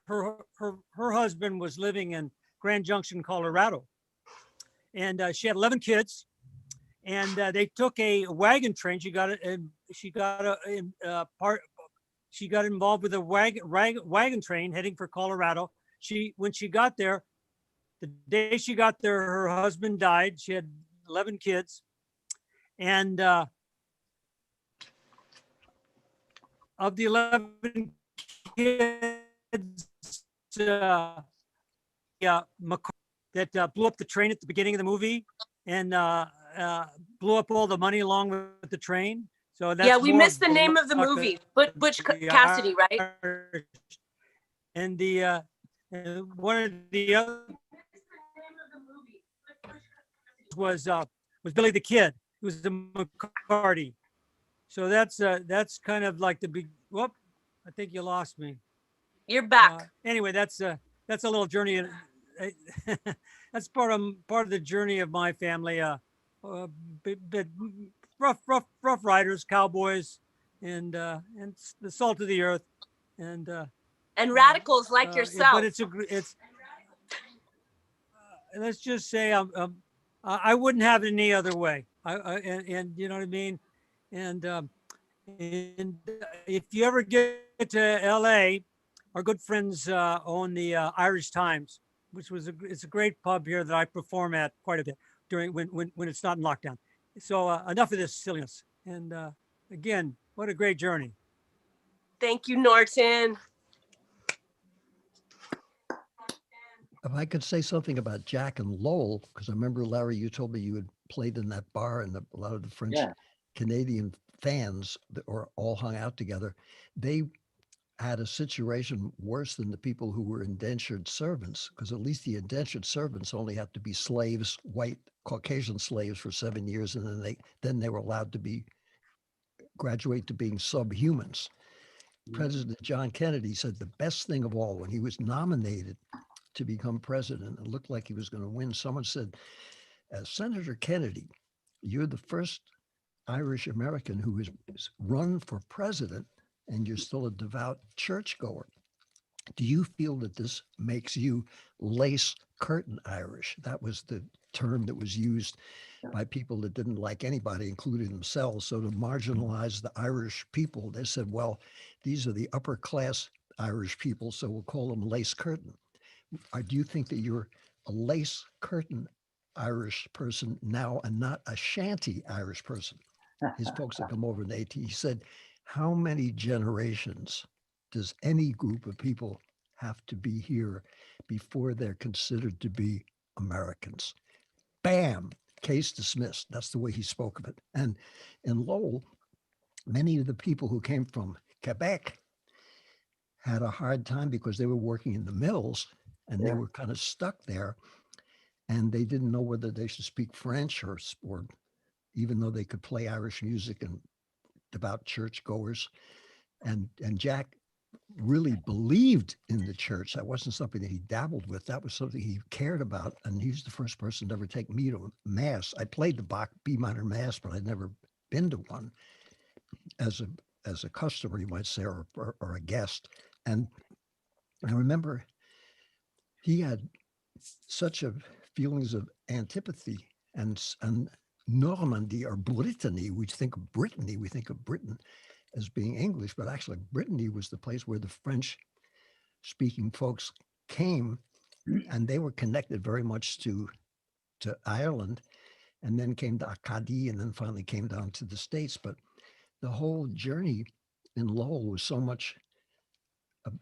her husband was living in Grand Junction, Colorado, and she had 11 kids. And they took a wagon train. She got involved with a wagon train heading for Colorado. When she got there, the day she got there, her husband died. She had 11 kids, and of the 11 kids, that blew up the train at the beginning of the movie, and blew up all the money along with the train. So that's we missed the name of the movie. Butch Cassidy, right? And the one of the other was Billy the Kid, who was the McCarty. So that's kind of like the big. Whoop! I think you lost me. You're back. Anyway, that's a little journey. That's part of the journey of my family. Rough riders, cowboys, and the salt of the earth, and radicals like yourself. But it's let's just say I wouldn't have it any other way. And you know what I mean. And if you ever get to LA, our good friends own the Irish Times, which it's a great pub here that I perform at quite a bit during when it's not in lockdown. So enough of this silliness. And again, what a great journey. Thank you, Norton. If I could say something about Jack and Lowell, because I remember, Larry, you told me you had played in that bar, and a lot of the French Canadian fans that were all hung out together. They had a situation worse than the people who were indentured servants, because at least the indentured servants only had to be slaves, white Caucasian slaves, for 7 years, and then they were allowed to be graduate to being subhumans. President John Kennedy said the best thing of all, when he was nominated to become president and looked like he was going to win, someone said, Senator Kennedy, you're the first Irish American who has run for president, and you're still a devout churchgoer. Do you feel that this makes you lace curtain Irish? That was the term that was used by people that didn't like anybody, including themselves. So to marginalize the Irish people, they said, well, these are the upper class Irish people, so we'll call them lace curtain. Do you think that you're a lace curtain Irish person now and not a shanty Irish person? His folks had come over in the 80s. He said, how many generations does any group of people have to be here before they're considered to be Americans? Bam, case dismissed. That's the way he spoke of it. And in Lowell, many of the people who came from Quebec had a hard time because they were working in the mills and they were kind of stuck there, and they didn't know whether they should speak French or even though they could play Irish music and devout churchgoers. And Jack really believed in the church. That wasn't something that he dabbled with. That was something he cared about. And he was the first person to ever take me to mass. I played the Bach B minor mass, but I'd never been to one as a customer, you might say, or a guest. And I remember he had such a feelings of antipathy and Normandy or Brittany. We think of Brittany, we think of Britain as being English, but actually Brittany was the place where the French speaking folks came, and they were connected very much to Ireland, and then came to Acadie, and then finally came down to the States. But the whole journey in Lowell was so much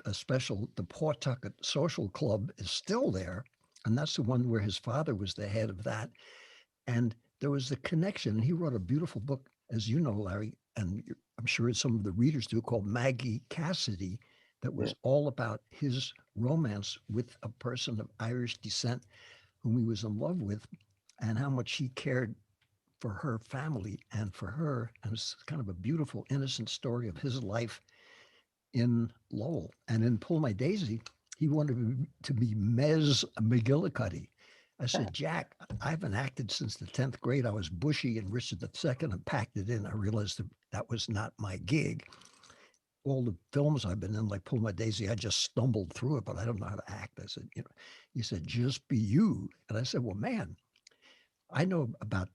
a special. The Pawtucket Social Club is still there, and that's the one where his father was the head of that. And there was the connection. He wrote a beautiful book, as you know, Larry, and I'm sure some of the readers do, called Maggie Cassidy, that was all about his romance with a person of Irish descent whom he was in love with, and how much he cared for her family and for her. And it's kind of a beautiful, innocent story of his life in Lowell. And in Pull My Daisy, he wanted to be Mez McGillicuddy. I said, Jack, I haven't acted since the 10th grade. I was Bushy and Richard II and packed it in. I realized that was not my gig. All the films I've been in, like Pull My Daisy, I just stumbled through it, but I don't know how to act. I said, he said, just be you. And I said, well, man, I know about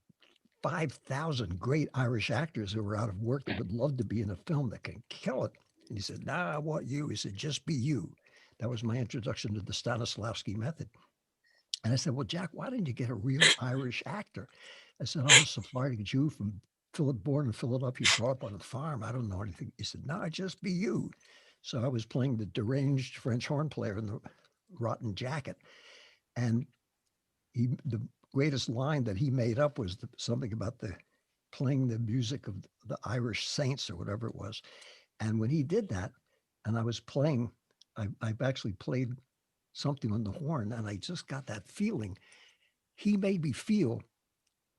5,000 great Irish actors who are out of work that would love to be in a film that can kill it. And he said, nah, I want you. He said, just be you. That was my introduction to the Stanislavski method. And I said, well, Jack, why didn't you get a real Irish actor? I said, I'm a Sephardic Jew born in Philadelphia, brought up on a farm. I don't know anything. He said, no, just be you. So I was playing the deranged French horn player in the rotten jacket. And the greatest line that he made up was something about playing the music of the Irish saints or whatever it was. And when he did that, and I was playing, I've actually played something on the horn, and I just got that feeling. He made me feel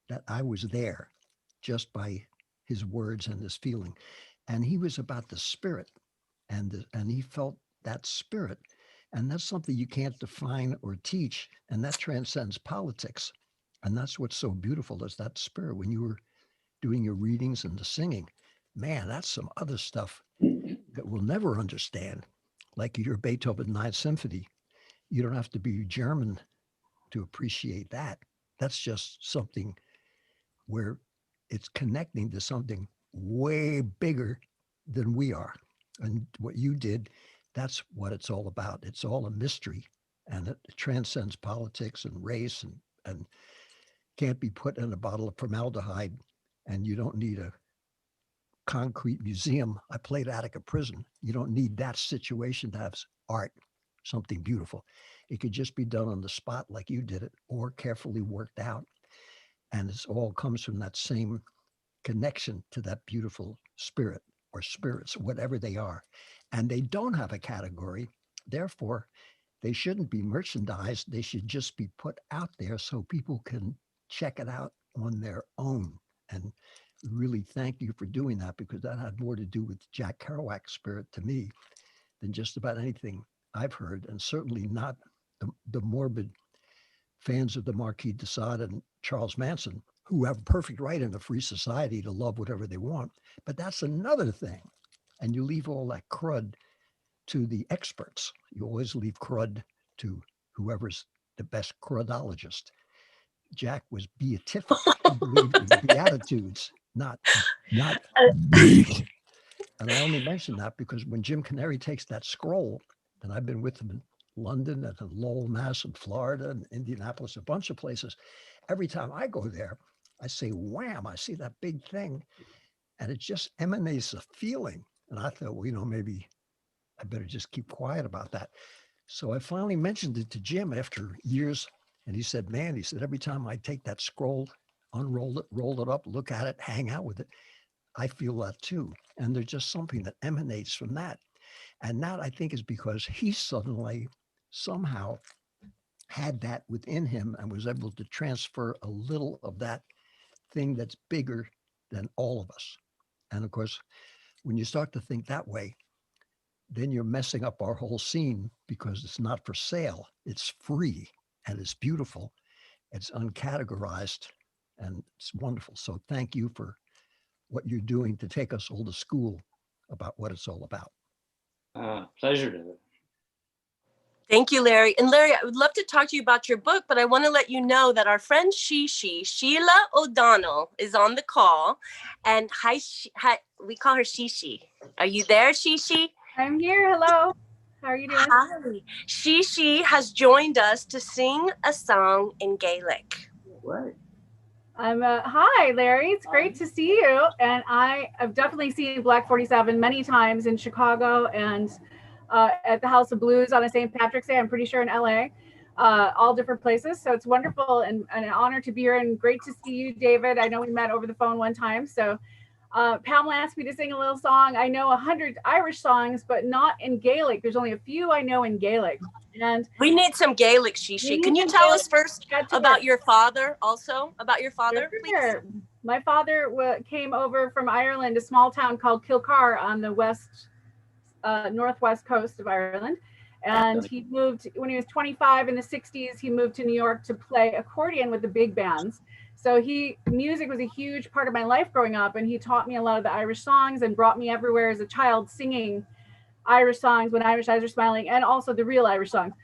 that I was there just by his words and his feeling. And he was about the spirit, and he felt that spirit. And that's something you can't define or teach, and that transcends politics. And that's what's so beautiful, is that spirit. When you were doing your readings and the singing, man, that's some other stuff that we'll never understand. Like your Beethoven Ninth Symphony, you don't have to be German to appreciate that. That's just something where it's connecting to something way bigger than we are. And what you did, that's what it's all about. It's all a mystery, and it transcends politics and race, and can't be put in a bottle of formaldehyde, and you don't need a concrete museum. I played Attica Prison. You don't need that situation to have art, something beautiful. It could just be done on the spot like you did it, or carefully worked out. And it all comes from that same connection to that beautiful spirit or spirits, whatever they are. And they don't have a category. Therefore, they shouldn't be merchandised. They should just be put out there so people can check it out on their own. And really thank you for doing that, because that had more to do with Jack Kerouac's spirit to me than just about anything I've heard, and certainly not the morbid fans of the Marquis de Sade and Charles Manson, who have a perfect right in a free society to love whatever they want. But that's another thing. And you leave all that crud to the experts. You always leave crud to whoever's the best crudologist. Jack was beatific. He believed in beatitudes, not beat. And I only mention that because when Jim Canary takes that scroll, and I've been with him in London and in Lowell, Mass, in Florida, and Indianapolis, a bunch of places. Every time I go there, I say, wham, I see that big thing. And it just emanates a feeling. And I thought, well, maybe I better just keep quiet about that. So I finally mentioned it to Jim after years. And he said, man, every time I take that scroll, unroll it, roll it up, look at it, hang out with it, I feel that too. And there's just something that emanates from that. And that, I think, is because he suddenly somehow had that within him and was able to transfer a little of that thing that's bigger than all of us. And of course, when you start to think that way, then you're messing up our whole scene, because it's not for sale. It's free and it's beautiful. It's uncategorized and it's wonderful. So thank you for what you're doing to take us all to school about what it's all about. Pleasure, David. Thank you, Larry. And Larry, I would love to talk to you about your book, but I want to let you know that our friend Sheila O'Donnell, is on the call. And hi, we call her Shishi. Are you there, Shishi? I'm here. Hello. How are you doing? Hi. Shishi has joined us to sing a song in Gaelic. Right. Hi, Larry. It's great to see you. And I've definitely seen Black 47 many times in Chicago and at the House of Blues on a St. Patrick's Day. I'm pretty sure in LA, all different places. So it's wonderful and an honor to be here, and great to see you, David. I know we met over the phone one time. So Pamela asked me to sing a little song. I know 100 Irish songs, but not in Gaelic. There's only a few I know in Gaelic. And we need some Gaelic, Shishi. Can you tell us first about your father, Sure. please? My father came over from Ireland, a small town called Kilcar on the northwest coast of Ireland. And he moved, when he was 25 in the 60s, he moved to New York to play accordion with the big bands. So music was a huge part of my life growing up, and he taught me a lot of the Irish songs and brought me everywhere as a child singing Irish songs when Irish eyes are smiling, and also the real Irish songs.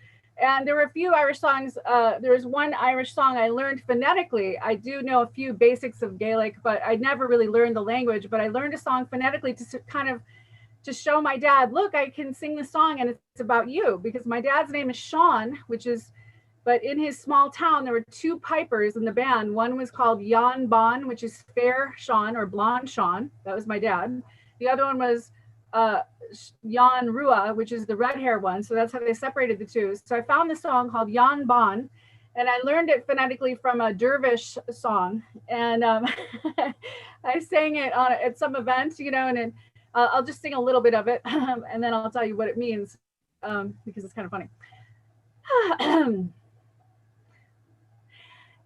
And there were a few Irish songs. There was one Irish song I learned phonetically. I do know a few basics of Gaelic, but I never really learned the language. But I learned a song phonetically to show my dad, look, I can sing this song and it's about you, because my dad's name is Sean, but in his small town, there were two pipers in the band. One was called Jan Bon, which is fair Sean or blonde Sean. That was my dad. The other one was Jan Rua, which is the red hair one. So that's how they separated the two. So I found this song called Jan Bon, and I learned it phonetically from a dervish song. And I sang it at some event, and I'll just sing a little bit of it, and then I'll tell you what it means, because it's kind of funny.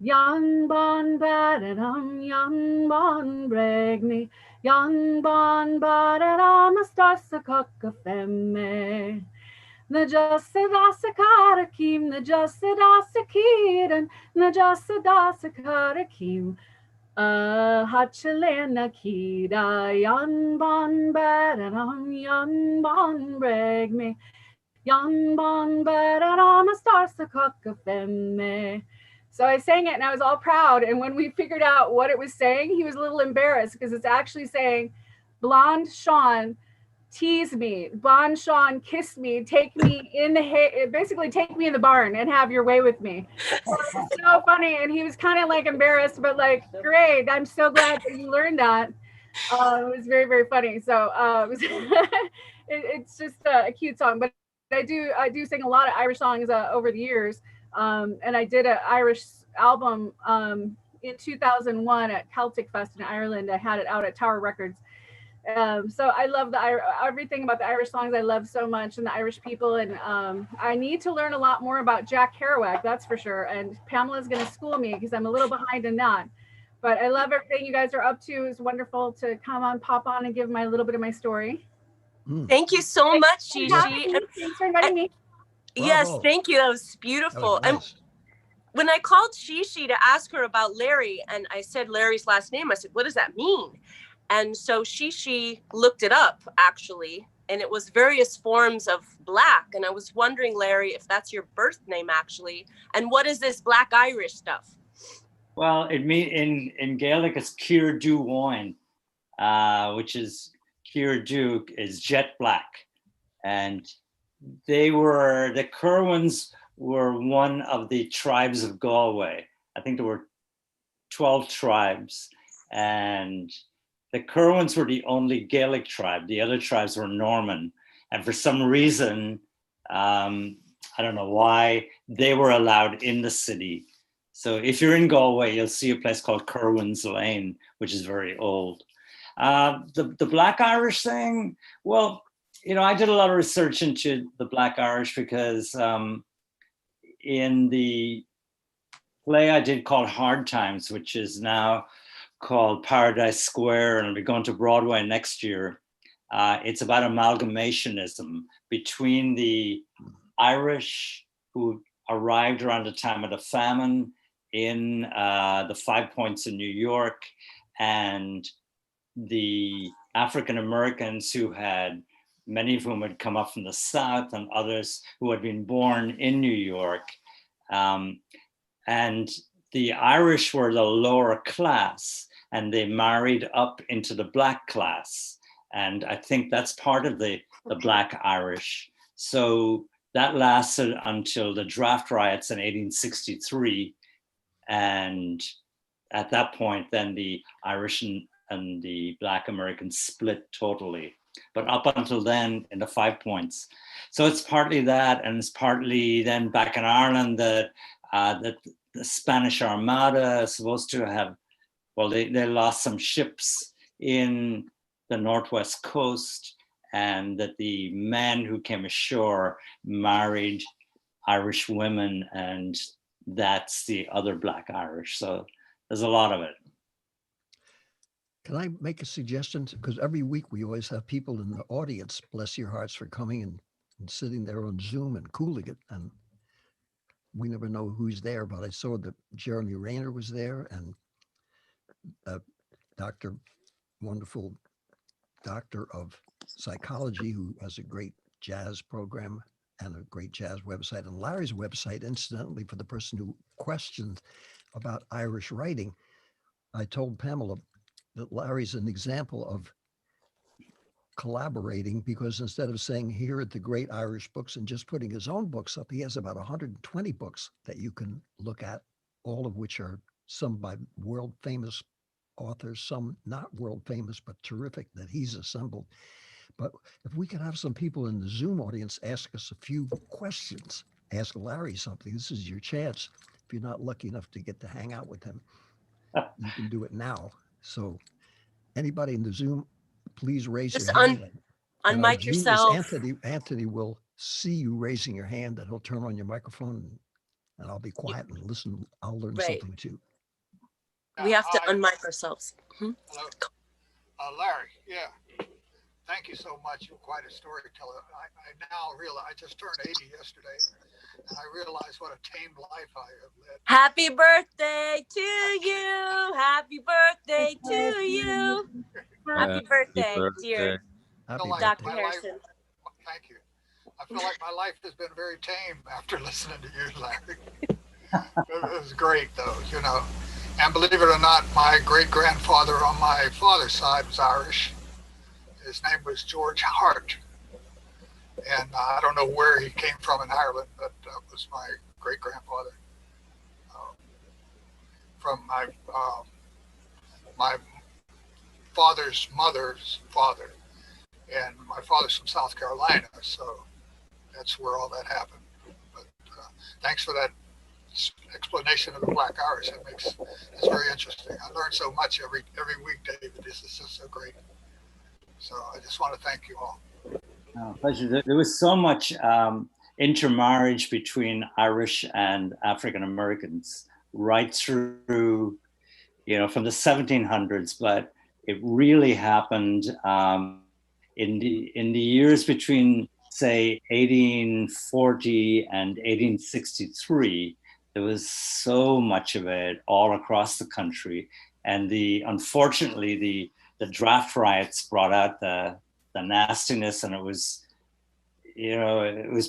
Young bon badadum, young bon bregni, young bon badadum, a starsa coca femme. The Jasadasa Karakim, the Jasadasa Kidan, the Jasadasa Karakim. Hachelena Kida, young bon badadum, young bon bregni, young bon badadum, a starsa coca femme. So I sang it and I was all proud. And when we figured out what it was saying, he was a little embarrassed, because it's actually saying, blonde Sean, tease me. Blonde Sean, kiss me. Take me in basically take me in the barn and have your way with me. So it was so funny. And he was kind of like embarrassed, but like, great. I'm so glad that you learned that. It was very, very funny. So it's just a cute song. But I do sing a lot of Irish songs over the years. And I did an Irish album in 2001 at Celtic Fest in Ireland. I had it out at Tower Records. So I love everything about the Irish songs. I love so much, and the Irish people. And I need to learn a lot more about Jack Kerouac, that's for sure. And Pamela's going to school me because I'm a little behind in that. But I love everything you guys are up to. It's wonderful to pop on and give my little bit of my story. Thank you so much, Shishi. Thanks for inviting me. Yes, Bravo. thank you. That was That beautiful. was nice. When I called Shishi to ask her about Larry, and I said Larry's last name, I said, what does that mean? And so Shishi looked it up, actually, and it was various forms of black. And I was wondering, Larry, if that's your birth name, actually. And what is this Black Irish stuff? Well, in Gaelic, it's Cír Dú Wine, which is Cír Dú is jet black. And the Curwens were one of the tribes of Galway. I think there were 12 tribes, and the Curwens were the only Gaelic tribe. The other tribes were Norman. And for some reason, I don't know why, they were allowed in the city. So if you're in Galway, you'll see a place called Curwens Lane, which is very old. The Black Irish thing, well, you know, I did a lot of research into the Black Irish because in the play I did called Hard Times, which is now called Paradise Square, and it'll be going to Broadway next year. It's about amalgamationism between the Irish who arrived around the time of the famine in the 5 Points in New York, and the African Americans who had, many of whom had come up from the South, and others who had been born in New York. And the Irish were the lower class, and they married up into the Black class. And I think that's part of the Black Irish. So that lasted until the draft riots in 1863. And at that point, then the Irish and the Black Americans split totally. But up until then, in the 5 Points. So it's partly that, and it's partly then back in Ireland that the Spanish Armada is supposed to have, well, they lost some ships in the Northwest coast, and that the men who came ashore married Irish women, and that's the other Black Irish. So there's a lot of it. Can I make a suggestion? Because every week we always have people in the audience, bless your hearts for coming and sitting there on Zoom and cooling it. And we never know who's there, but I saw that Jeremy Rayner was there, and wonderful doctor of psychology who has a great jazz program and a great jazz website. And Larry's website, incidentally, for the person who questioned about Irish writing, I told Pamela that Larry's an example of collaborating, because instead of saying here are the great Irish books and just putting his own books up, he has about 120 books that you can look at, all of which are some by world famous authors, some not world famous, but terrific, that he's assembled. But if we could have some people in the Zoom audience ask us a few questions, ask Larry something, this is your chance. If you're not lucky enough to get to hang out with him, you can do it now. So anybody in the Zoom, please raise Just your hand. And our unmic genius, yourself. Anthony will see you raising your hand, and he'll turn on your microphone, and I'll be quiet and listen. I'll learn Right. something too. We have to unmic ourselves. Hello. Larry, yeah. Thank you so much. You're quite a storyteller. I now realize, I just turned 80 yesterday, and I realize what a tamed life I have led. Happy birthday to you. Happy birthday to you. Happy birthday, dear Happy like Dr. my Harrison. Life, thank you. I feel like my life has been very tame after listening to you, Larry. It was great, though, you know. And believe it or not, my great-grandfather on my father's side was Irish. His name was George Hart. And I don't know where he came from in Ireland, but that was my great-grandfather. From my father's mother's father. And my father's from South Carolina, so that's where all that happened. But thanks for that explanation of the Black Irish. It's very interesting. I learn so much every week, David. This is just so great. So I just want to thank you all. Pleasure. There was so much intermarriage between Irish and African Americans right through, from the 1700s, but it really happened in the years between, say, 1840 and 1863. There was so much of it all across the country, and unfortunately the draft riots brought out the nastiness, and it was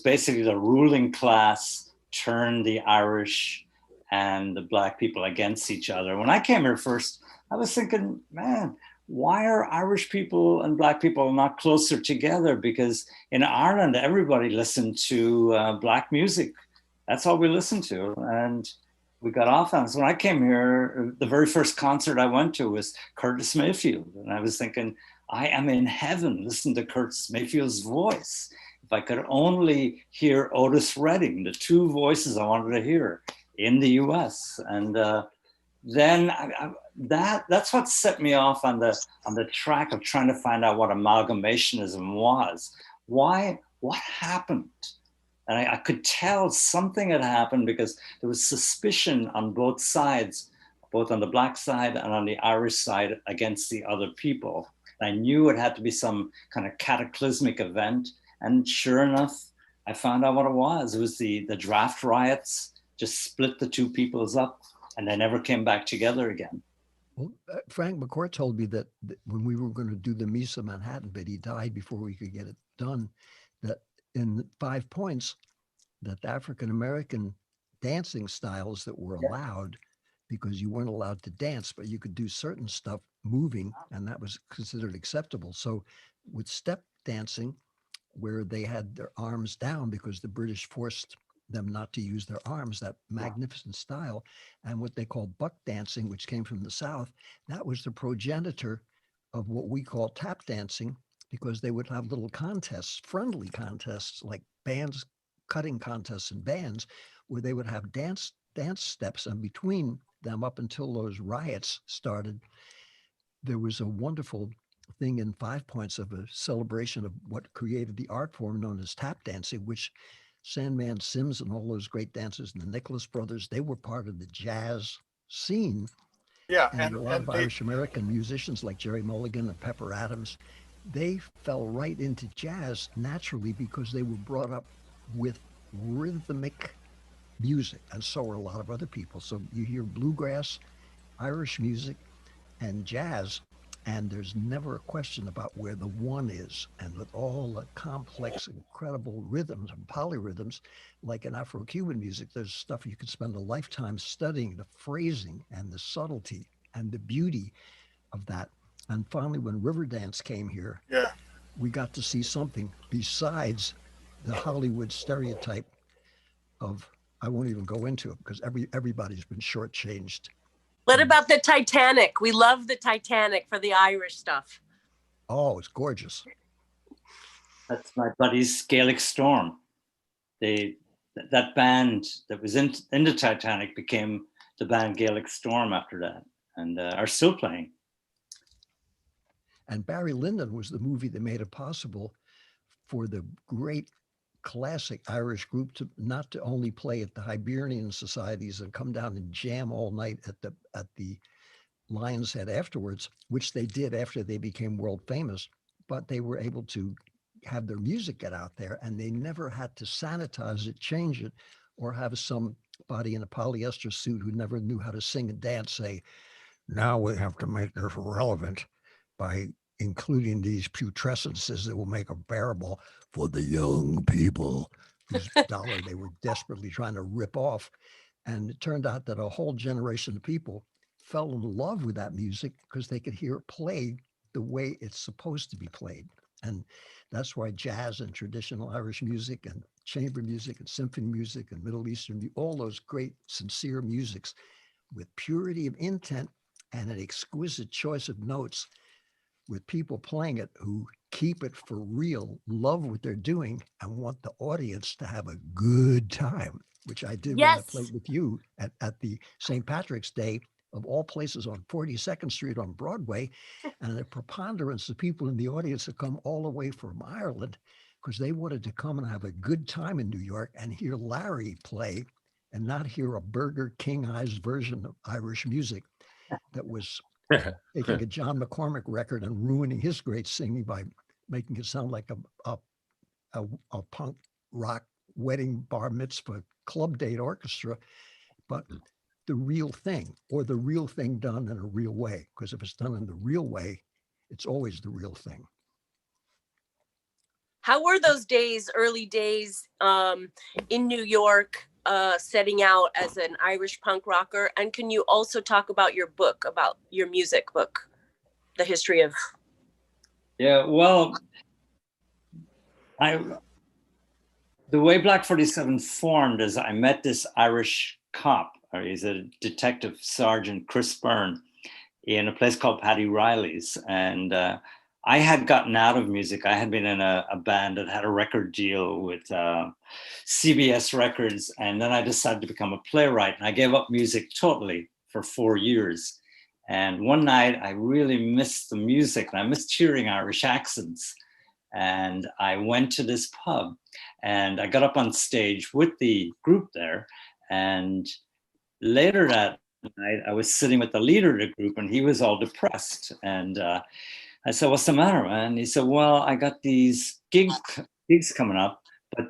basically the ruling class turned the Irish and the Black people against each other. When I came here first, I was thinking, man, why are Irish people and Black people not closer together? Because in Ireland, everybody listened to Black music. That's all we listened to. And we got off on it. So when I came here, the very first concert I went to was Curtis Mayfield. And I was thinking, I am in heaven listening to Curtis Mayfield's voice. If I could only hear Otis Redding, the two voices I wanted to hear in the US. And then that's what set me off on the track of trying to find out what amalgamationism was. What happened? And I could tell something had happened because there was suspicion on both sides, both on the Black side and on the Irish side against the other people. I knew it had to be some kind of cataclysmic event. And sure enough, I found out what it was. It was the draft riots just split the two peoples up, and they never came back together again. Well, Frank McCourt told me that when we were going to do the Misa Manhattan bit, he died before we could get it done, that in 5 points, that the African-American dancing styles that were allowed, because you weren't allowed to dance, but you could do certain stuff moving, and that was considered acceptable. So with step dancing, where they had their arms down because the British forced them not to use their arms, that magnificent style, and what they call buck dancing, which came from the South, that was the progenitor of what we call tap dancing, because they would have little contests, friendly contests, like bands, cutting contests and bands, where they would have dance steps, and between them, up until those riots started, there was a wonderful thing in 5 points of a celebration of what created the art form known as tap dancing, which Sandman Sims and all those great dancers and the Nicholas brothers, they were part of the jazz scene. Yeah, and a lot of Irish American musicians like Jerry Mulligan and Pepper Adams, they fell right into jazz naturally because they were brought up with rhythmic music, and so are a lot of other people. So you hear bluegrass, Irish music, and jazz, and there's never a question about where the one is. And with all the complex, incredible rhythms and polyrhythms, like in Afro-Cuban music, there's stuff you could spend a lifetime studying, the phrasing and the subtlety and the beauty of that. And finally, when Riverdance came here, we got to see something besides the Hollywood stereotype of, I won't even go into it because everybody's been shortchanged. What about the Titanic? We love the Titanic for the Irish stuff. Oh, it's gorgeous. That's my buddy's Gaelic Storm. That band that was in the Titanic became the band Gaelic Storm after that, and are still playing. And Barry Lyndon was the movie that made it possible for the great classic Irish group to not to only play at the Hibernian societies and come down and jam all night at the Lion's Head afterwards, which they did after they became world famous, but they were able to have their music get out there, and they never had to sanitize it, change it, or have somebody in a polyester suit who never knew how to sing and dance say, now we have to make this relevant by including these putrescences that will make it bearable for the young people whose dollar they were desperately trying to rip off. And it turned out that a whole generation of people fell in love with that music because they could hear it played the way it's supposed to be played. And that's why jazz and traditional Irish music and chamber music and symphony music and Middle Eastern, all those great sincere musics with purity of intent and an exquisite choice of notes, with people playing it who keep it for real, love what they're doing, and want the audience to have a good time, which I did when I played with you at the St. Patrick's Day of all places on 42nd Street on Broadway. And the preponderance of people in the audience had come all the way from Ireland because they wanted to come and have a good time in New York and hear Larry play and not hear a Burger King-ized version of Irish music that was taking a John McCormick record and ruining his great singing by making it sound like a punk rock wedding bar mitzvah club date orchestra, but the real thing, or the real thing done in a real way. Because if it's done in the real way, it's always the real thing. How were those days, early days in New York, setting out as an Irish punk rocker? And can you also talk about your book, about your music book, the history of? Yeah, well, the way Black 47 formed is I met this Irish cop, or he's a detective sergeant, Chris Byrne, in a place called Paddy Riley's. And I had gotten out of music. I had been in a band that had a record deal with CBS Records. And then I decided to become a playwright. And I gave up music totally for 4 years. And one night I really missed the music and I missed hearing Irish accents. And I went to this pub and I got up on stage with the group there. And later that night, I was sitting with the leader of the group and he was all depressed. And I said, "What's the matter, man?" He said, "Well, I got these gigs coming up, but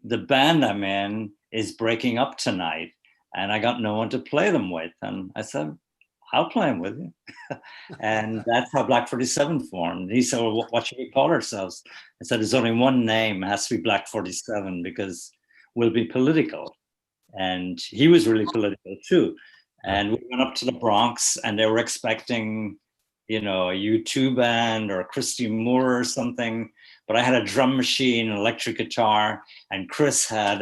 the band I'm in is breaking up tonight and I got no one to play them with." And I said, "I'll play them with you." And that's how Black 47 formed. He said, "Well, what should we call ourselves?" I said, "There's only one name, it has to be Black 47 because we'll be political." And he was really political too. And we went up to the Bronx and they were expecting, you know, a U2 band or a Christy Moore or something. But I had a drum machine, an electric guitar, and Chris had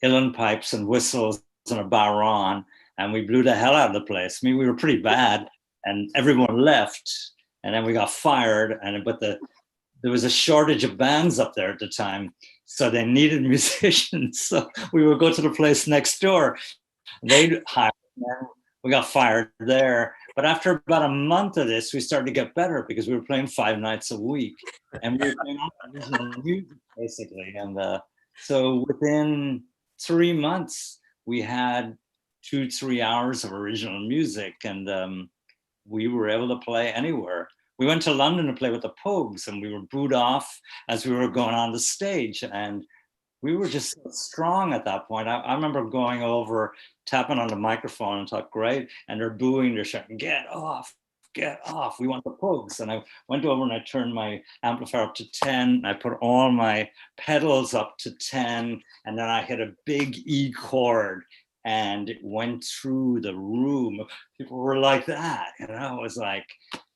uilleann pipes and whistles and a baron. And we blew the hell out of the place. I mean, we were pretty bad and everyone left and then we got fired. But there was a shortage of bands up there at the time. So they needed musicians. So we would go to the place next door. They'd hire them. We got fired there. But after about a month of this, we started to get better because we were playing 5 nights a week. And we were playing original music, basically. And so within 3 months, we had 2-3 hours of original music. And we were able to play anywhere. We went to London to play with the Pogues and we were booed off as we were going on the stage. And we were just so strong at that point. I remember going over, tapping on the microphone and thought, great. And they're booing, they're shouting, "Get off, get off. We want the Pogues." And I went over and I turned my amplifier up to 10. I put all my pedals up to 10. And then I hit a big E chord and it went through the room. People were like that. And I was like,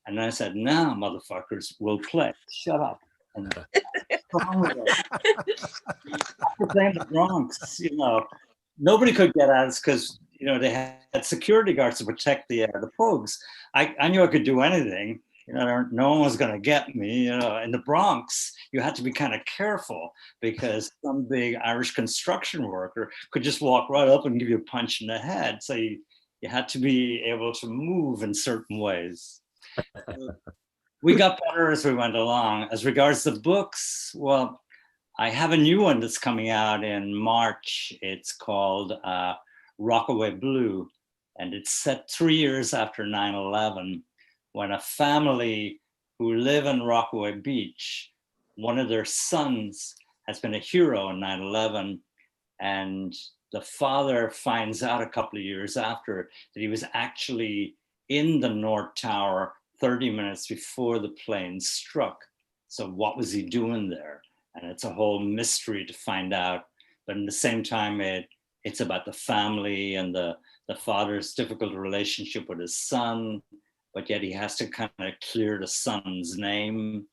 and I said, "Now, motherfuckers, we'll play. Shut up." And after playing the Bronx, you know, nobody could get at us because, you know, they had security guards to protect the Pogues. I knew I could do anything. You know, no one was going to get me. You know, in the Bronx, you had to be kind of careful because some big Irish construction worker could just walk right up and give you a punch in the head. So you had to be able to move in certain ways. We got better as we went along. As regards the books, well, I have a new one that's coming out in March. It's called Rockaway Blue, and it's set 3 years after 9/11, when a family who live in Rockaway Beach, one of their sons has been a hero in 9/11, and the father finds out a couple of years after that he was actually in the North Tower 30 minutes before the plane struck. So what was he doing there? And it's a whole mystery to find out. But at the same time, it's about the family and the father's difficult relationship with his son, but yet he has to kind of clear the son's name.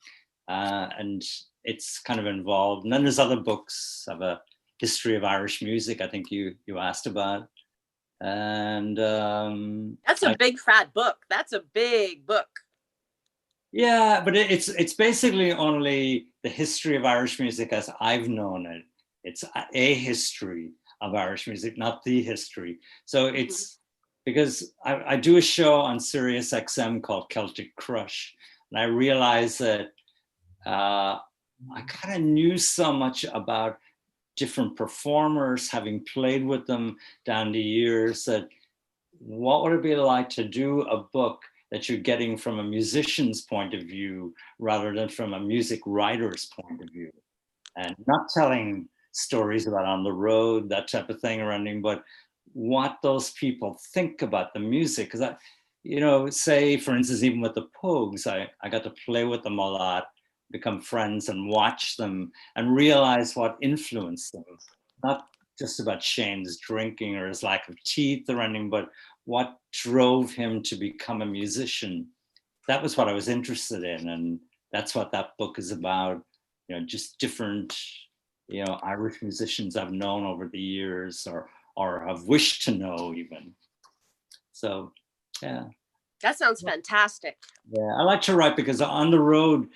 And it's kind of involved. And then there's other books of a history of Irish music, I think you asked about. And that's a big fat book. That's a big book. Yeah, but it's basically only the history of Irish music as I've known it. It's a history of Irish music, not the history. So it's because I do a show on Sirius XM called Celtic Crush, and I realized that I kind of knew so much about different performers, having played with them down the years, that what would it be like to do a book that you're getting from a musician's point of view rather than from a music writer's point of view, and not telling stories about on the road, that type of thing or anything, but what those people think about the music. Because say for instance, even with the Pogues, I got to play with them a lot, become friends and watch them and realize what influenced them. Not just about Shane's drinking or his lack of teeth or anything, but what drove him to become a musician. That was what I was interested in. And that's what that book is about. Just different, Irish musicians I've known over the years or have wished to know even. So, yeah. That sounds fantastic. Yeah, I like to write because on the road,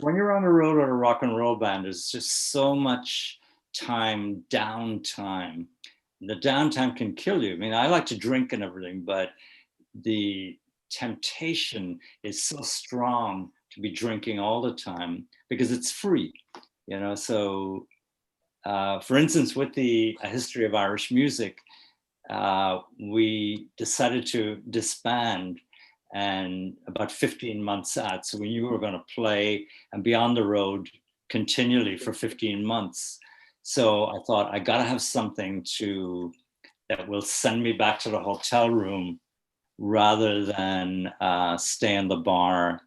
when you're on the road with a rock and roll band, there's just so much downtime. The downtime can kill you. I mean, I like to drink and everything, but the temptation is so strong to be drinking all the time because it's free, So, for instance, with A History of Irish Music, we decided to disband, and about 15 months out, so we knew we were going to play and be on the road continually for 15 months. So I thought I got to have something that will send me back to the hotel room rather than stay in the bar,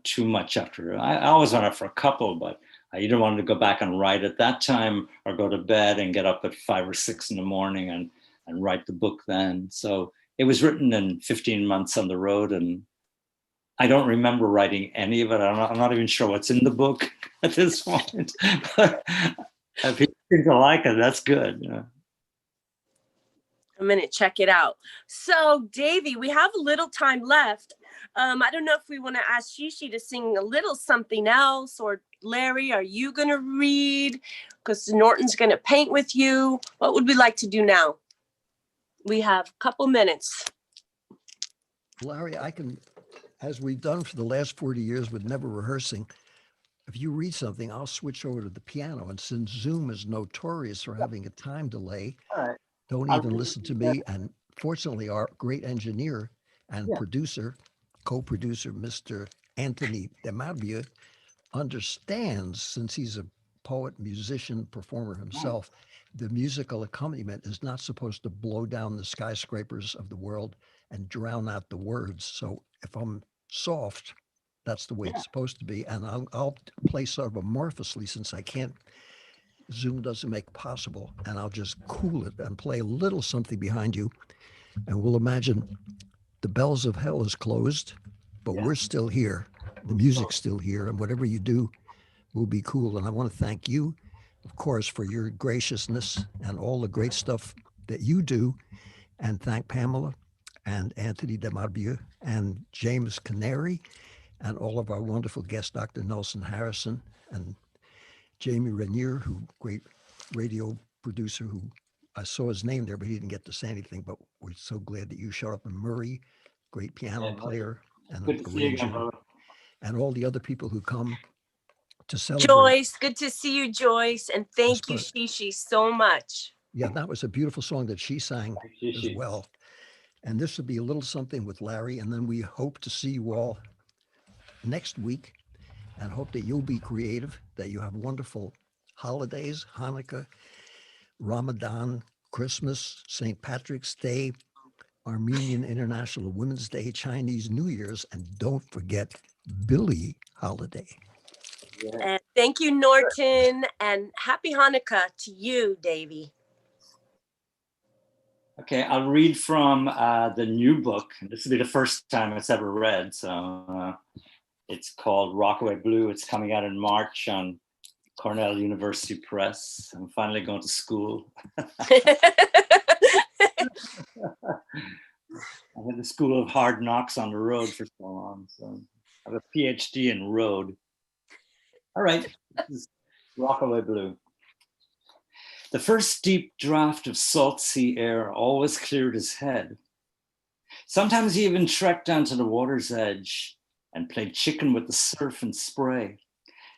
too much after. I always went out for a couple, but I either wanted to go back and write at that time or go to bed and get up at 5 or 6 in the morning and write the book then. So it was written in 15 months on the road, and I don't remember writing any of it. I'm not even sure what's in the book at this point. But if people seem to like it, that's good. I'm going to check it out. So, Davey, we have a little time left. I don't know if we want to ask Shishi to sing a little something else, or Larry, are you going to read? Because Norton's going to paint with you. What would we like to do now? We have a couple minutes. Larry, I can, as we've done for the last 40 years with never rehearsing, if you read something, I'll switch over to the piano. And since Zoom is notorious for having a time delay, All right. don't even listen to me. And fortunately, our great engineer and producer, co-producer, Mr. Anthony Demabia, understands, since he's a poet, musician, performer himself, the musical accompaniment is not supposed to blow down the skyscrapers of the world and drown out the words. So if I'm soft, that's the way it's supposed to be. And I'll play sort of amorphously, since I can't, Zoom doesn't make possible, and I'll just cool it and play a little something behind you. And we'll imagine the bells of hell is closed, but we're still here. The music's still here, and whatever you do will be cool. And I want to thank you, of course, for your graciousness and all the great stuff that you do, and thank Pamela and Anthony Demabia and James Canary and all of our wonderful guests, Dr. Nelson Harrison and Jamie Renier, who great radio producer, who I saw his name there, but he didn't get to say anything. But we're so glad that you showed up. And Murray, great piano player and Good to see you again, brother. and all the other people who come to celebrate. Joyce, good to see you, Joyce. And thank you, Shishi, so much. Yeah, that was a beautiful song that she sang as well. And this would be a little something with Larry. And then we hope to see you all next week, and hope that you'll be creative, that you have wonderful holidays, Hanukkah, Ramadan, Christmas, St. Patrick's Day, Armenian International Women's Day, Chinese New Year's, and don't forget Billy holiday. And thank you, Norton, and happy Hanukkah to you, Davey. Okay, I'll read from the new book. This will be the first time it's ever read, so it's called Rockaway Blue. It's coming out in March on Cornell University Press. I'm finally going to school. I had the school of hard knocks on the road for so long, so I have a PhD in road. All right, this is Rockaway Blue. The first deep draft of salt sea air always cleared his head. Sometimes he even trekked down to the water's edge and played chicken with the surf and spray,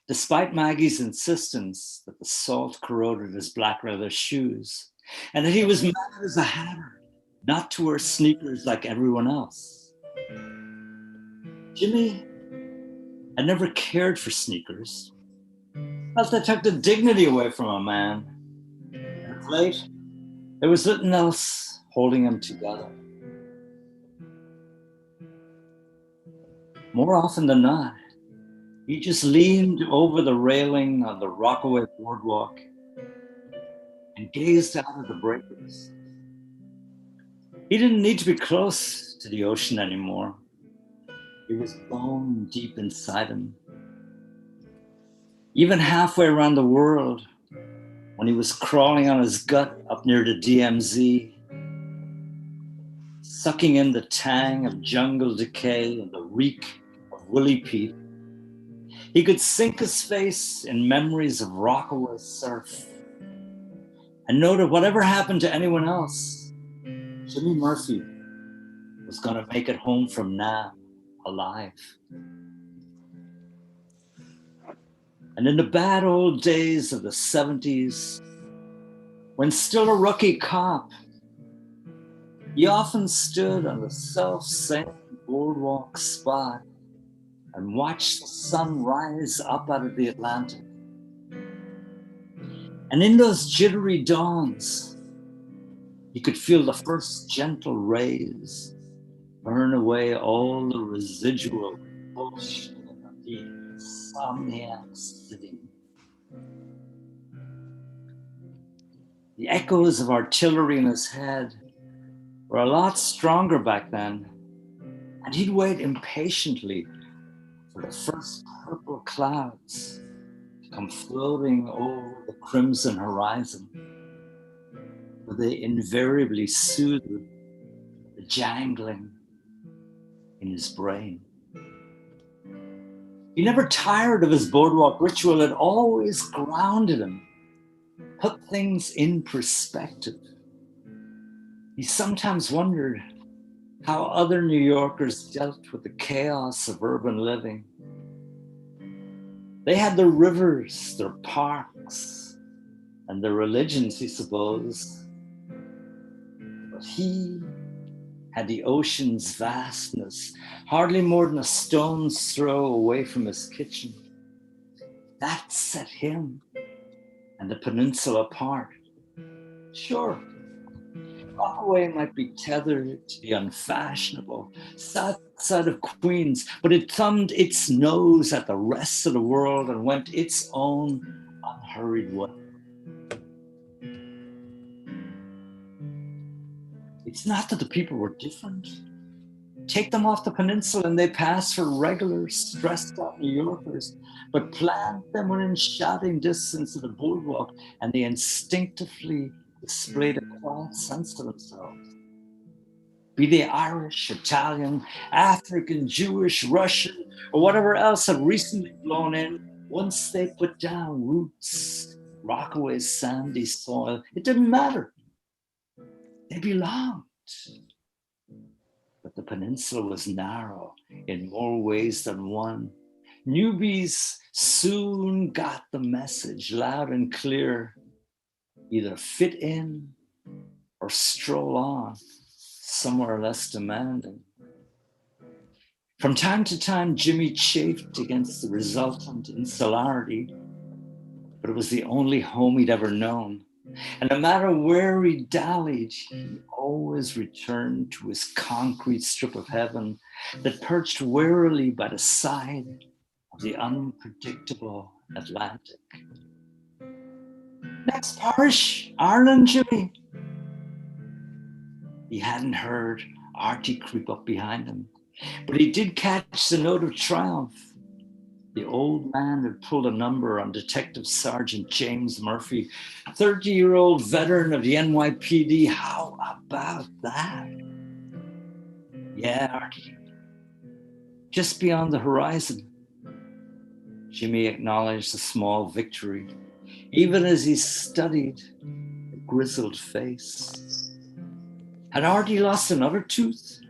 despite Maggie's insistence that the salt corroded his black leather shoes and that he was mad as a hatter not to wear sneakers like everyone else. Jimmy had never cared for sneakers, felt they took the dignity away from a man. And of late, there was little else holding him together. More often than not, he just leaned over the railing on the Rockaway boardwalk and gazed out at the breakers. He didn't need to be close to the ocean anymore. It was bone deep inside him. Even halfway around the world, when he was crawling on his gut up near the DMZ, sucking in the tang of jungle decay and the reek of woolly peat, he could sink his face in memories of Rockaway surf and know that whatever happened to anyone else, Jimmy Murphy was going to make it home from Nam alive. And in the bad old days of the 70s, when still a rookie cop, he often stood on the self-same boardwalk spot and watched the sun rise up out of the Atlantic. And in those jittery dawns, he could feel the first gentle rays burn away all the residual bullshit of the insomniac city. The echoes of artillery in his head were a lot stronger back then, and he'd wait impatiently for the first purple clouds to come floating over the crimson horizon, where they invariably soothed the jangling in his brain. He never tired of his boardwalk ritual. It always grounded him, put things in perspective. He sometimes wondered how other New Yorkers dealt with the chaos of urban living. They had their rivers, their parks, and their religions, he supposed. But he had the ocean's vastness, hardly more than a stone's throw away from his kitchen. That set him and the peninsula apart. Sure, Rockaway might be tethered to the unfashionable south side of Queens, but it thumbed its nose at the rest of the world and went its own unhurried way. It's not that the people were different. Take them off the peninsula and they pass for regular, stressed out New Yorkers, but plant them within shouting distance of the boardwalk and they instinctively displayed a quiet sense to themselves. Be they Irish, Italian, African, Jewish, Russian, or whatever else had recently blown in, once they put down roots, Rockaway's sandy soil, it didn't matter. They belonged. But the peninsula was narrow in more ways than one. Newbies soon got the message loud and clear. Either fit in or stroll on somewhere less demanding. From time to time, Jimmy chafed against the resultant insularity, but it was the only home he'd ever known. And no matter where he dallied, he always returned to his concrete strip of heaven that perched warily by the side of the unpredictable Atlantic. Next parish, Ireland, Jimmy. He hadn't heard Artie creep up behind him, but he did catch the note of triumph. The old man had pulled a number on Detective Sergeant James Murphy, 30-year-old veteran of the NYPD. How about that? Yeah, Artie. Just beyond the horizon. Jimmy acknowledged the small victory, even as he studied grizzled face. Had Artie lost another tooth?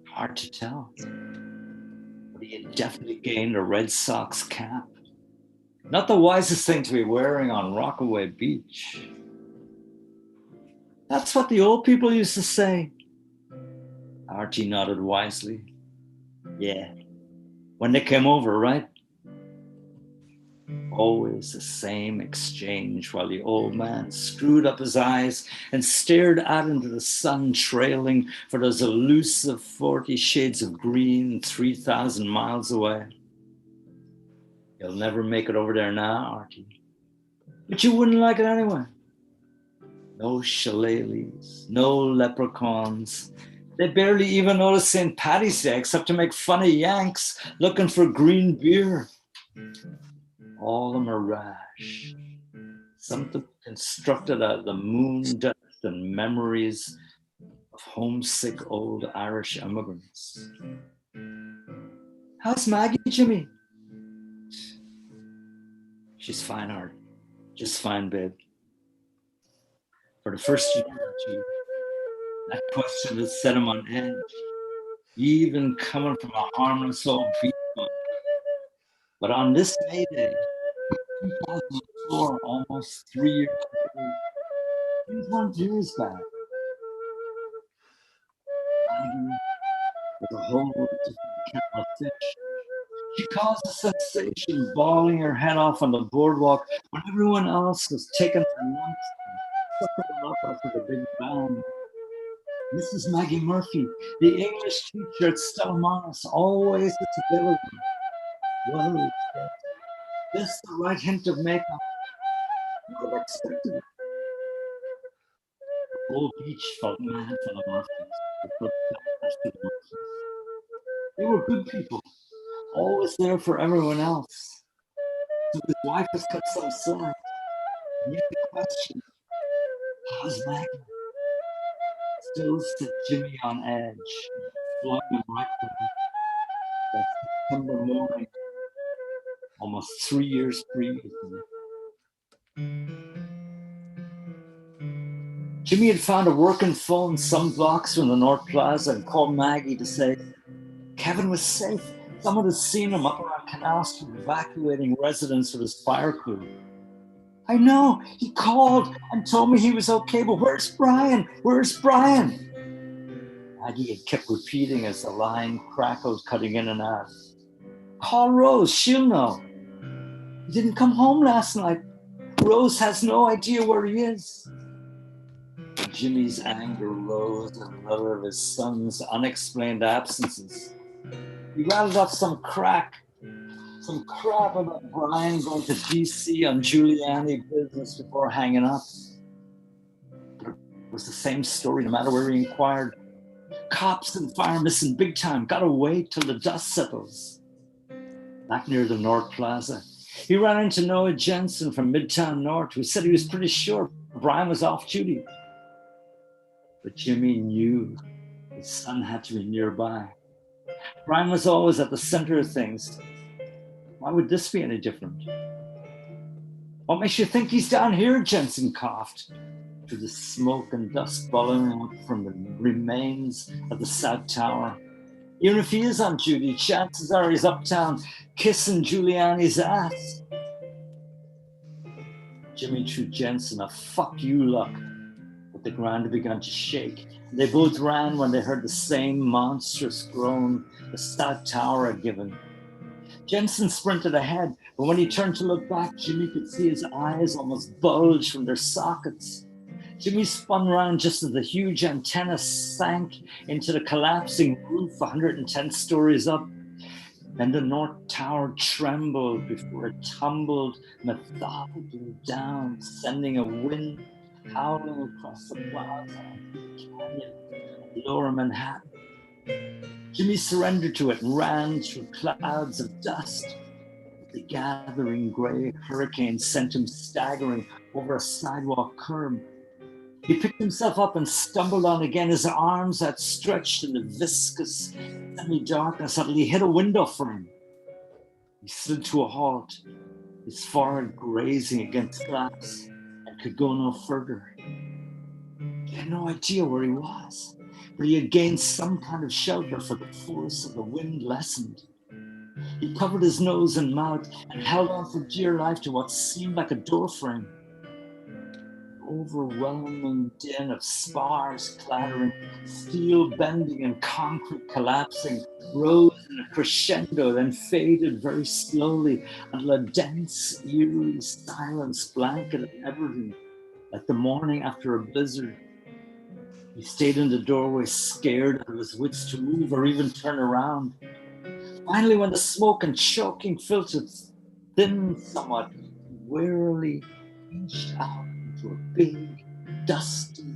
Hard to tell. But he had definitely gained a Red Sox cap. Not the wisest thing to be wearing on Rockaway Beach. That's what the old people used to say. Archie nodded wisely. Yeah, when they came over, right? Always the same exchange while the old man screwed up his eyes and stared out into the sun, trailing for those elusive 40 shades of green 3,000 miles away. You'll never make it over there now, Archie. But you wouldn't like it anyway. No shillelaghs, no leprechauns. They barely even notice St. Paddy's Day except to make fun of Yanks looking for green beer. All a mirage. Something constructed out of the moon dust and memories of homesick old Irish immigrants. How's Maggie, Jimmy? She's fine, Art. Just fine, babe. For the first year or two, that question had set him on edge, even coming from a harmless old beat book. But on this May Day, 2004, almost 3 years ago, things weren't years back. Maggie was a whole different kettle of fish. She caused a sensation, bawling her head off on the boardwalk when everyone else was taking their lunch and sucking up after the big band. Mrs. Maggie Murphy, the English teacher at Stella always available. Well, just the right hint of makeup. I would have expected it. The whole beach felt mad for the Murphys. It felt bad for the Murphys. They were good people, always there for everyone else. So his wife has cut some slack. And yet the question, how's Maggie? Still set Jimmy on edge, flung him right from that September morning, almost 3 years previously. Jimmy had found a working phone some blocks from the North Plaza and called Maggie to say Kevin was safe. Someone had seen him up around Canal Street evacuating residents with his fire crew. I know, he called and told me he was okay, but where's Brian? Where's Brian? Maggie had kept repeating as the line crackled, cutting in and out. Call Rose, she'll know. He didn't come home last night. Rose has no idea where he is. Jimmy's anger rose at another of his son's unexplained absences. He rattled off some crap about Brian going to DC on Giuliani business before hanging up. But it was the same story no matter where he inquired. Cops and fire missing big time. Gotta wait till the dust settles. Back near the North Plaza, he ran into Noah Jensen from Midtown North, who said he was pretty sure Brian was off duty. But Jimmy knew his son had to be nearby. Brian was always at the center of things. Why would this be any different? What makes you think he's down here? Jensen coughed through the smoke and dust billowing up from the remains of the South Tower. Even if he is on duty, chances are he's uptown kissing Giuliani's ass. Jimmy threw Jensen a fuck you look, but the ground had begun to shake. They both ran when they heard the same monstrous groan the South Tower had given. Jensen sprinted ahead, but when he turned to look back, Jimmy could see his eyes almost bulge from their sockets. Jimmy spun around just as the huge antenna sank into the collapsing roof 110 stories up. Then the North Tower trembled before it tumbled methodically down, sending a wind howling across the plaza and canyon of lower Manhattan. Jimmy surrendered to it and ran through clouds of dust. The gathering gray hurricane sent him staggering over a sidewalk curb. He picked himself up and stumbled on again, his arms outstretched in the viscous semi-darkness until he hit a window frame. He slid to a halt, his forehead grazing against glass, and could go no further. He had no idea where he was, but he had gained some kind of shelter, for the force of the wind lessened. He covered his nose and mouth and held on for dear life to what seemed like a doorframe. Overwhelming din of spars clattering, steel bending and concrete collapsing rose in a crescendo, then faded very slowly until a dense, eerie silence blanketed everything, like the morning after a blizzard. He stayed in the doorway, scared out of his wits to move or even turn around. Finally, when the smoke and choking filtered thin somewhat, he wearily inched out into a big, dusty,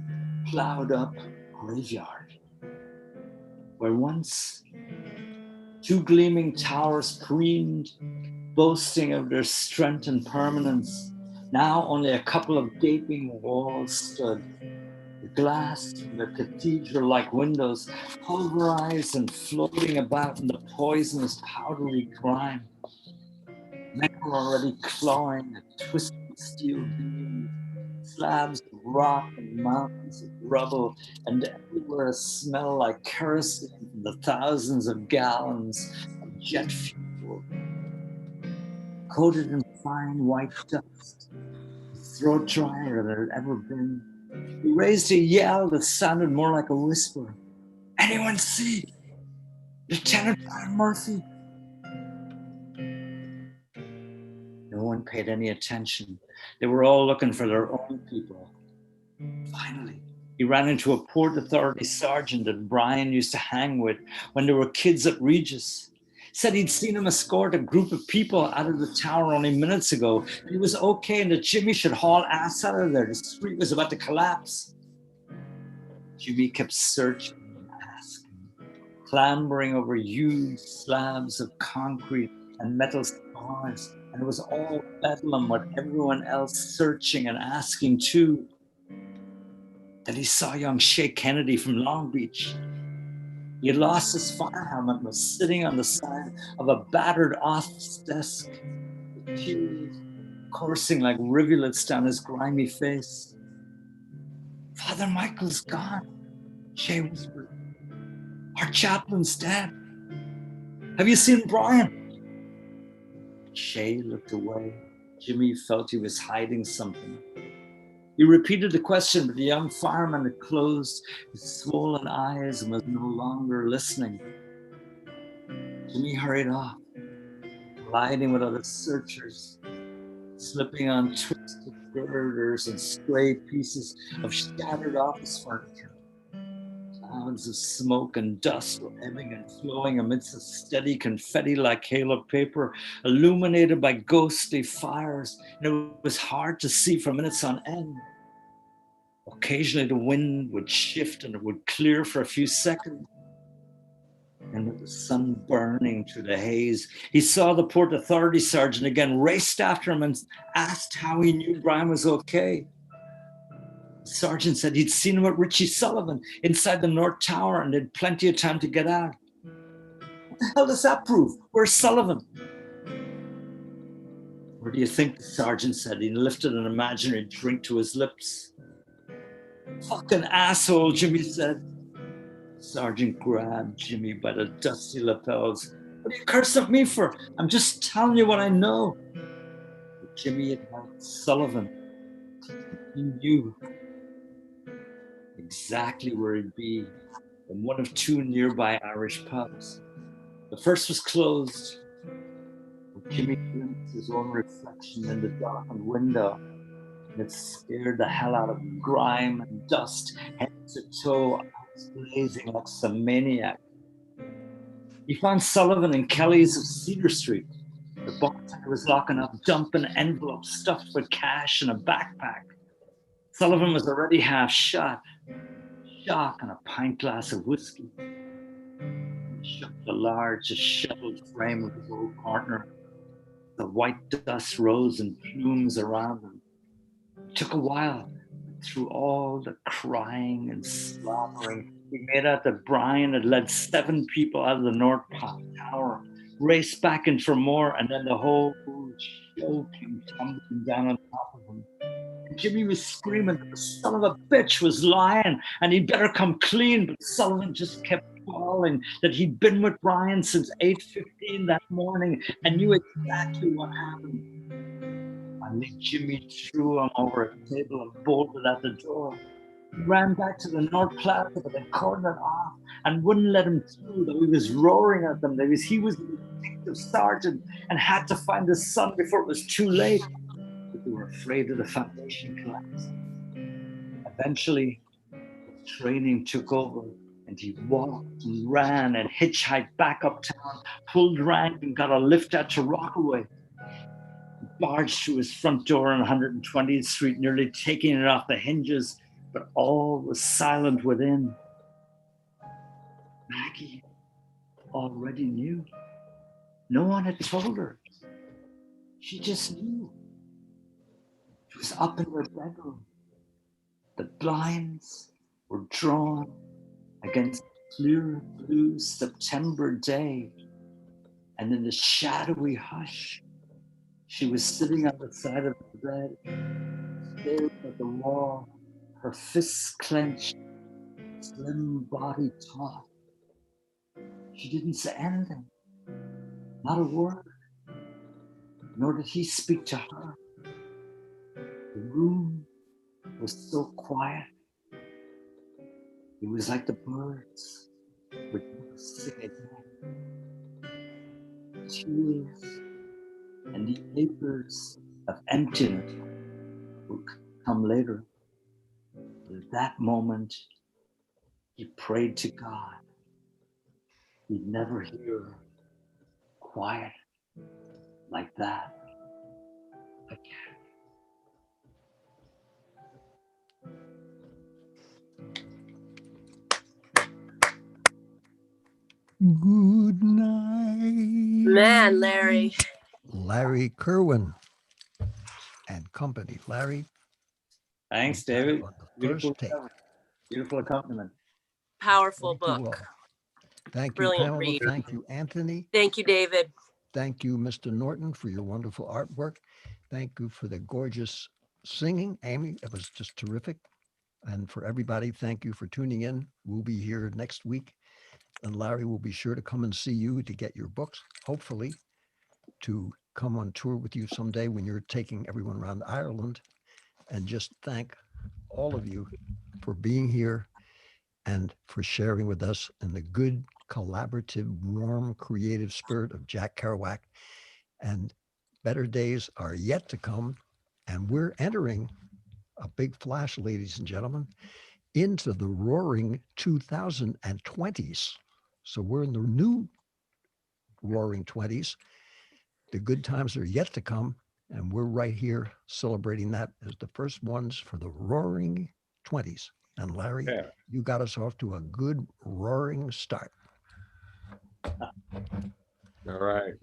plowed-up graveyard, where once two gleaming towers preened, boasting of their strength and permanence. Now only a couple of gaping walls stood. The glass from their cathedral-like windows pulverized and floating about in the poisonous, powdery grime. Men were already clawing at twisted steel beams, slabs of rock and mountains of rubble, and everywhere a smell like kerosene from the thousands of gallons of jet fuel, coated in fine white dust, his throat drier than it had ever been. He raised a yell that sounded more like a whisper. "Anyone see Lieutenant Brian Murphy?" No one paid any attention. They were all looking for their own people. Finally, he ran into a Port Authority sergeant that Brian used to hang with when they were kids at Regis. Said he'd seen him escort a group of people out of the tower only minutes ago. He was okay and that Jimmy should haul ass out of there. The street was about to collapse. Jimmy kept searching and asking, clambering over huge slabs of concrete and metal spars, and it was all bedlam with everyone else searching and asking too. Then he saw young Shay Kennedy from Long Beach. He had lost his fire helmet and was sitting on the side of a battered office desk, with tears coursing like rivulets down his grimy face. "Father Michael's gone," Shay whispered. "Our chaplain's dead. Have you seen Brian?" Shay looked away. Jimmy felt he was hiding something. He repeated the question, but the young fireman had closed his swollen eyes and was no longer listening. Jimmy hurried off, colliding with other searchers, slipping on twisted girders and stray pieces of shattered office furniture. Clouds of smoke and dust were ebbing and flowing amidst a steady confetti-like hail of paper, illuminated by ghostly fires, and it was hard to see for minutes on end. Occasionally the wind would shift and it would clear for a few seconds. And with the sun burning through the haze, he saw the Port Authority sergeant again, raced after him and asked how he knew Brian was okay. The sergeant said he'd seen him with Richie Sullivan inside the North Tower and had plenty of time to get out. What the hell does that prove? Where's Sullivan? Where do you think, the sergeant said? He lifted an imaginary drink to his lips. "Fucking asshole," Jimmy said. The sergeant grabbed Jimmy by the dusty lapels. "What are you cursing at me for? I'm just telling you what I know." But Jimmy had met Sullivan. He knew exactly where he'd be, in one of two nearby Irish pubs. The first was closed, but Jimmy glimpsed his own reflection in the darkened window, and it scared the hell out of him. Grime and dust, head to toe, eyes blazing like some maniac. He found Sullivan and Kelly's of Cedar Street. The bartender was locking up, dumping envelopes stuffed with cash in a backpack. Sullivan was already half shot, shock and a pint glass of whiskey. He shook the large, disheveled frame of his old partner. The white dust rose in plumes around him. It took a while. Through all the crying and slobbering, he made out that Brian had led 7 people out of the North Tower, raced back in for more, and then the whole show came tumbling down on top of him. Jimmy was screaming that the son of a bitch was lying and he'd better come clean, but Sullivan just kept calling that he'd been with Brian since 8:15 that morning and knew exactly what happened. Finally, Jimmy threw him over a table and bolted out the door. He ran back to the North Plaza, but they cordoned it off and wouldn't let him through, though he was roaring at them. He was the detective sergeant and had to find his son before it was too late. But they were afraid of the foundation collapse. Eventually, his training took over and he walked and ran and hitchhiked back uptown, pulled rank and got a lift out to Rockaway. He barged through his front door on 120th Street, nearly taking it off the hinges, but all was silent within. Maggie already knew. No one had told her. She just knew. She was up in her bedroom. The blinds were drawn against a clear blue September day. And in the shadowy hush, she was sitting on the side of the bed, staring at the wall, her fists clenched, slim body taut. She didn't say anything, not a word, nor did he speak to her. The room was so quiet. It was like the birds would never sing again. Tears and the acres of emptiness would come later. But at that moment, he prayed to God. He'd never hear quiet like that again. Good night. Man, Larry. Larry Kerwin and company. Larry. Thanks, we got it David. on the Beautiful first take. cover. Beautiful accompaniment. Powerful Thank you book. all. Thank you, Brilliant Pamela. read. Thank you, Anthony. Thank you, David. Thank you, Mr. Norton, for your wonderful artwork. Thank you for the gorgeous singing, Amy. It was just terrific. And for everybody, thank you for tuning in. We'll be here next week. And Larry will be sure to come and see you to get your books, hopefully to come on tour with you someday when you're taking everyone around Ireland. And just thank all of you for being here and for sharing with us in the good, collaborative, warm, creative spirit of Jack Kerouac. And better days are yet to come. And we're entering a big flash, ladies and gentlemen, into the roaring 2020s. So we're in the new roaring 20s. The good times are yet to come. And we're right here celebrating that as the first ones for the roaring 20s. And Larry, Yeah. you got us off to a good roaring start. All right.